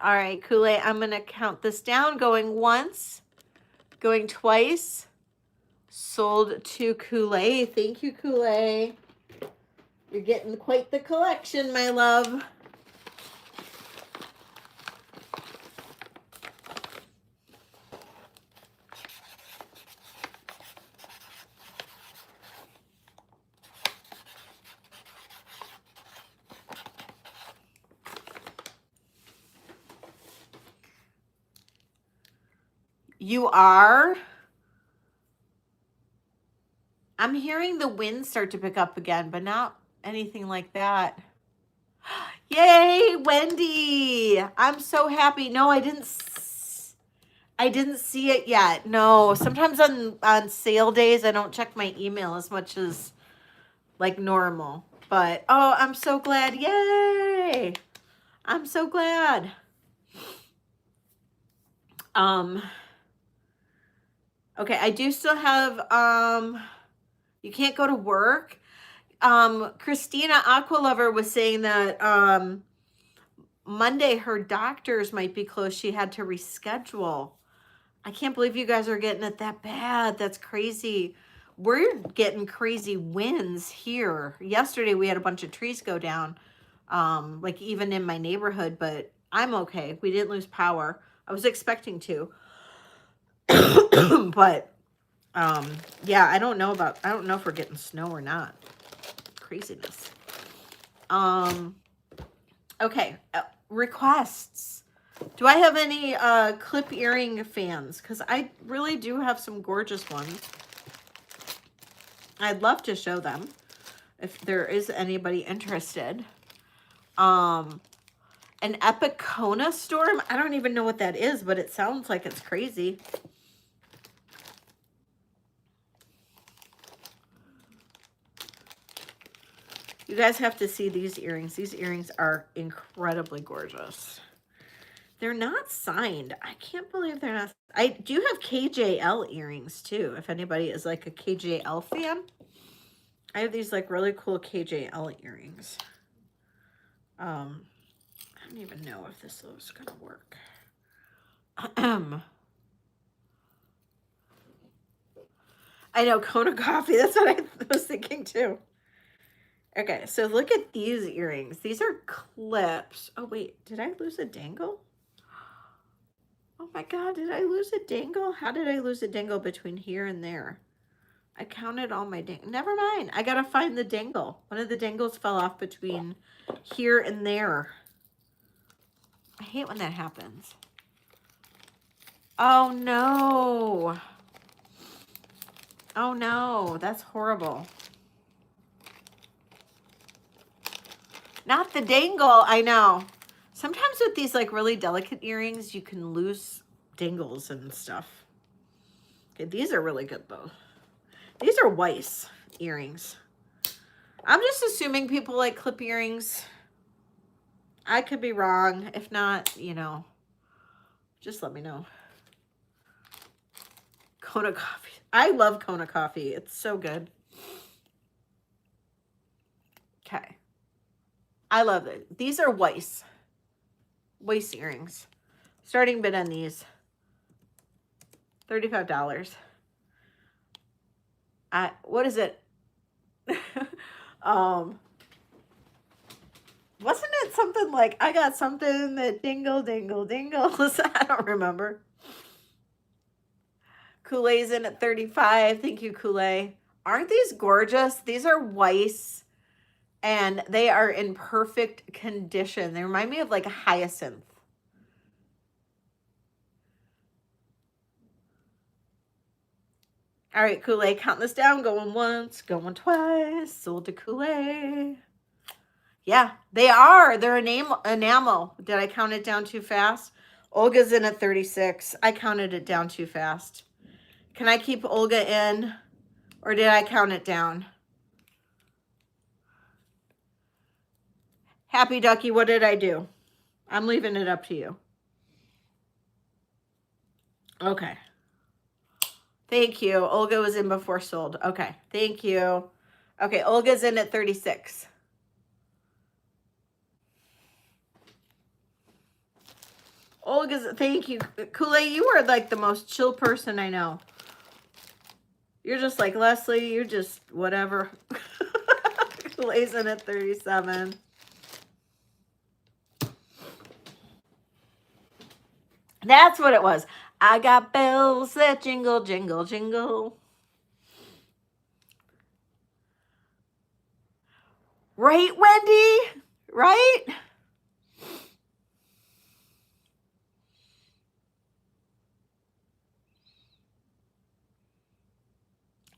All right, Kool-Aid, I'm going to count this down. Going once, going twice. Sold to Kool-Aid. Thank you, Kool-Aid. You're getting quite the collection, my love. You are? I'm hearing the wind start to pick up again, but not anything like that. Yay, Wendy. I'm so happy. No, I didn't see it yet. No, sometimes on sale days I don't check my email as much as like normal. But oh, I'm so glad. Yay. I'm so glad. Okay, I do still have you can't go to work. Christina Aqualover was saying that Monday her doctors might be closed. She had to reschedule. I can't believe you guys are getting it that bad. That's crazy. We're getting crazy winds here. Yesterday we had a bunch of trees go down, like even in my neighborhood, but I'm okay. We didn't lose power. I was expecting to. But yeah, I don't know if we're getting snow or not. Craziness. Okay, requests. Do I have any clip earring fans? Because I really do have some gorgeous ones. I'd love to show them if there is anybody interested. An Epicona storm. I don't even know what that is, but it sounds like it's crazy. You guys have to see these earrings. These earrings are incredibly gorgeous. They're not signed. I can't believe they're not. I do have KJL earrings too, if anybody is like a KJL fan. I have these like really cool KJL earrings. I don't even know if this is gonna work. I know, Kona coffee. That's what I was thinking too. Okay, so look at these earrings. These are clips. Oh wait, did I lose a dangle? Oh my God, did I lose a dangle? How did I lose a dangle between here and there? I counted all my dangles. Never mind. I gotta find the dangle. One of the dangles fell off between here and there. I hate when that happens. Oh no. Oh no, that's horrible. Not the dangle, I know. Sometimes with these like really delicate earrings, you can lose dangles and stuff. Okay, these are really good though. These are Weiss earrings. I'm just assuming people like clip earrings. I could be wrong. If not, you know, just let me know. Kona coffee. I love Kona coffee. It's so good. Okay. I love it. These are Weiss earrings. Starting bid on these, $35. What is it? Wasn't it something like, I got something that dingle, dingle, dingles? I don't remember. Kool-Aid's in at 35. Thank you, Kool-Aid. Aren't these gorgeous? These are Weiss, and they are in perfect condition. They remind me of like a hyacinth. All right, Kool-Aid, count this down. Going once, going twice. Sold to Kool-Aid. Yeah, they are. They're enamel. Did I count it down too fast? Olga's in at 36. I counted it down too fast. Can I keep Olga in, or did I count it down? Happy Ducky, what did I do? I'm leaving it up to you. Okay. Thank you. Olga was in before sold. Okay, thank you. Okay, Olga's in at 36. Olga's, thank you. Kool-Aid, you are like the most chill person I know. You're just like, Leslie, you're just whatever. Kool-Aid's in at 37. That's what it was. I got bells that jingle, jingle, jingle. Right, Wendy? Right?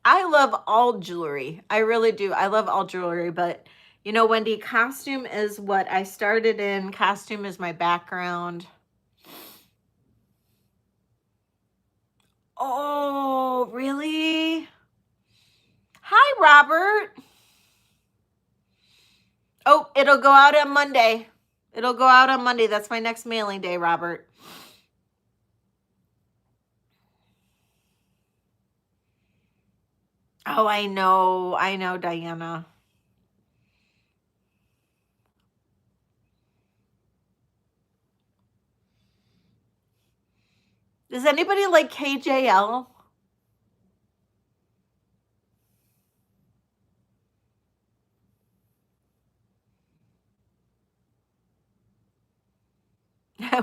I love all jewelry. I really do. I love all jewelry, but you know, Wendy, costume is what I started in. Costume is my background. Oh, really? Hi, Robert. Oh, it'll go out on Monday. It'll go out on Monday. That's my next mailing day, Robert. Oh, I know, Diana. Does anybody like KJL?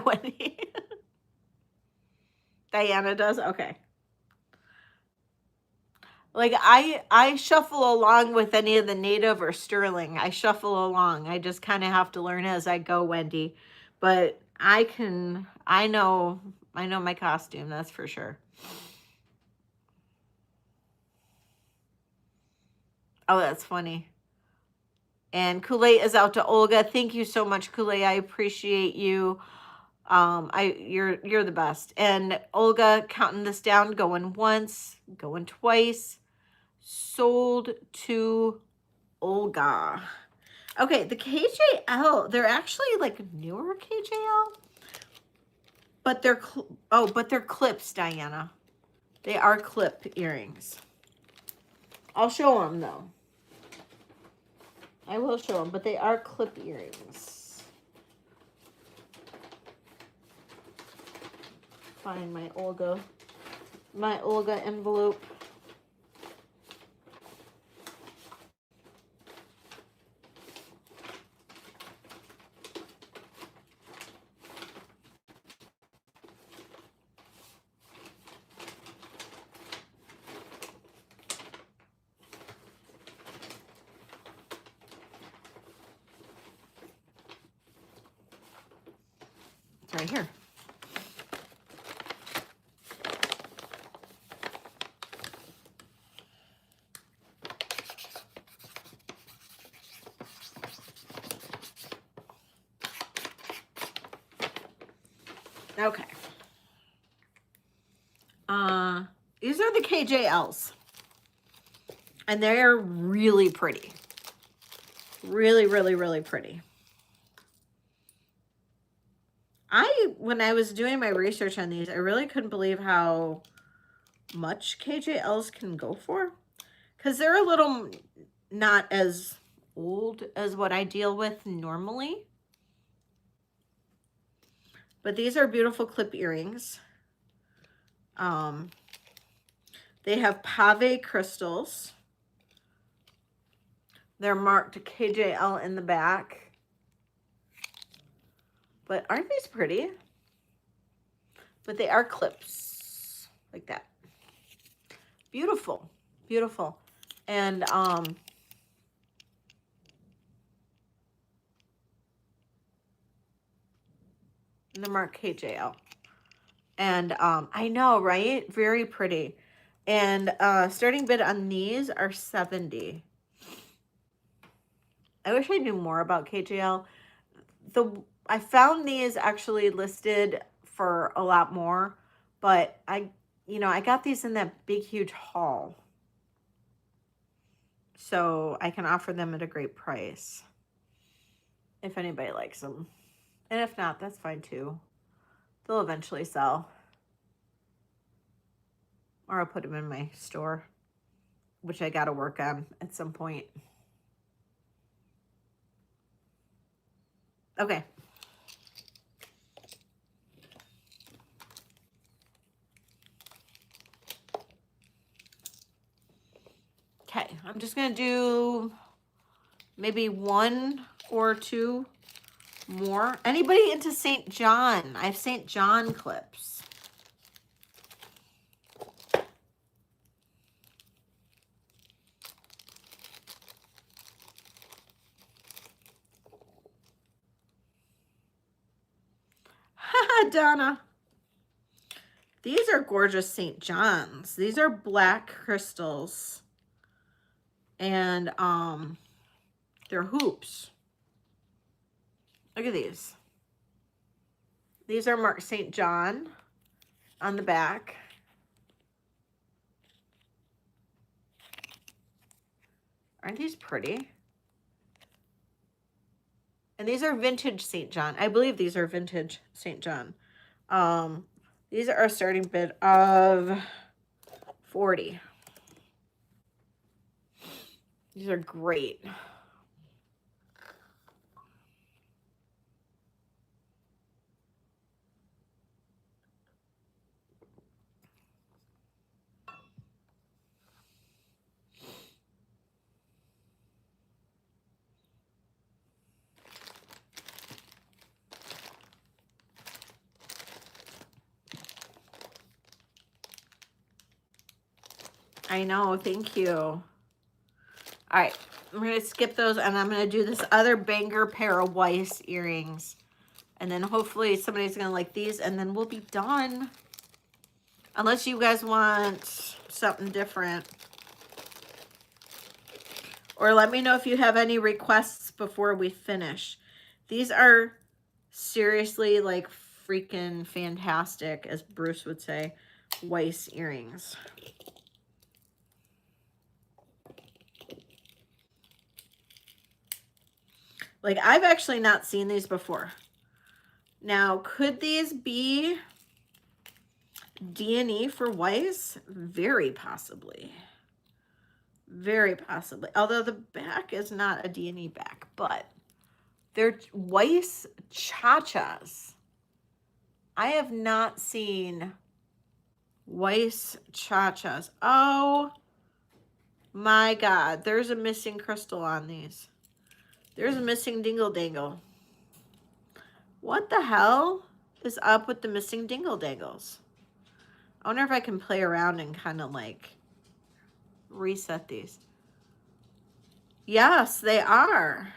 Wendy? Diana does? Okay. Like I shuffle along with any of the native or sterling. I shuffle along. I just kind of have to learn as I go, Wendy. But I know my costume, that's for sure. Oh, that's funny. And Kool-Aid is out to Olga. Thank you so much, Kool-Aid. I appreciate you. You're the best. And Olga, counting this down, going once, going twice. Sold to Olga. Okay, the KJL, they're actually like newer KJL, but they're clips, Diana. They are clip earrings. I'll show them though. I will show them, but they are clip earrings. Find my Olga envelope. It's right here. Okay. These are the KJLs. And they're really pretty. Really, really, really pretty. When I was doing my research on these, I really couldn't believe how much KJLs can go for. Because they're a little not as old as what I deal with normally. But these are beautiful clip earrings. They have pave crystals. They're marked KJL in the back. But aren't these pretty? But they are clips like that. Beautiful, beautiful. And the mark KJL. And I know, right? Very pretty. And starting bid on these are $70. I wish I knew more about KJL. I found these actually listed for a lot more, but I got these in that big huge haul. So I can offer them at a great price if anybody likes them. And if not, that's fine too. They'll eventually sell. Or I'll put them in my store, which I got to work on at some point. Okay. Okay, I'm just going to do maybe one or two more. Anybody into St. John? I have St. John clips. Donna. These are gorgeous St. John's. These are black crystals. And they're hoops. Look at these. These are marked St. John on the back. Aren't these pretty? And these are vintage St. John. I believe these are vintage St. John. These are a starting bid of 40. These are great. I know, thank you. All right, I'm gonna skip those and I'm gonna do this other banger pair of Weiss earrings. And then hopefully somebody's gonna like these and then we'll be done. Unless you guys want something different. Or let me know if you have any requests before we finish. These are seriously like freaking fantastic, as Bruce would say, Weiss earrings. Like, I've actually not seen these before. Now, could these be D&E for Weiss? Very possibly. Very possibly. Although the back is not a D&E back, but they're Weiss cha-chas. I have not seen Weiss cha-chas. Oh my God. There's a missing crystal on these. There's a missing dingle-dangle. What the hell is up with the missing dingle-dangles? I wonder if I can play around and kind of like reset these. Yes, they are.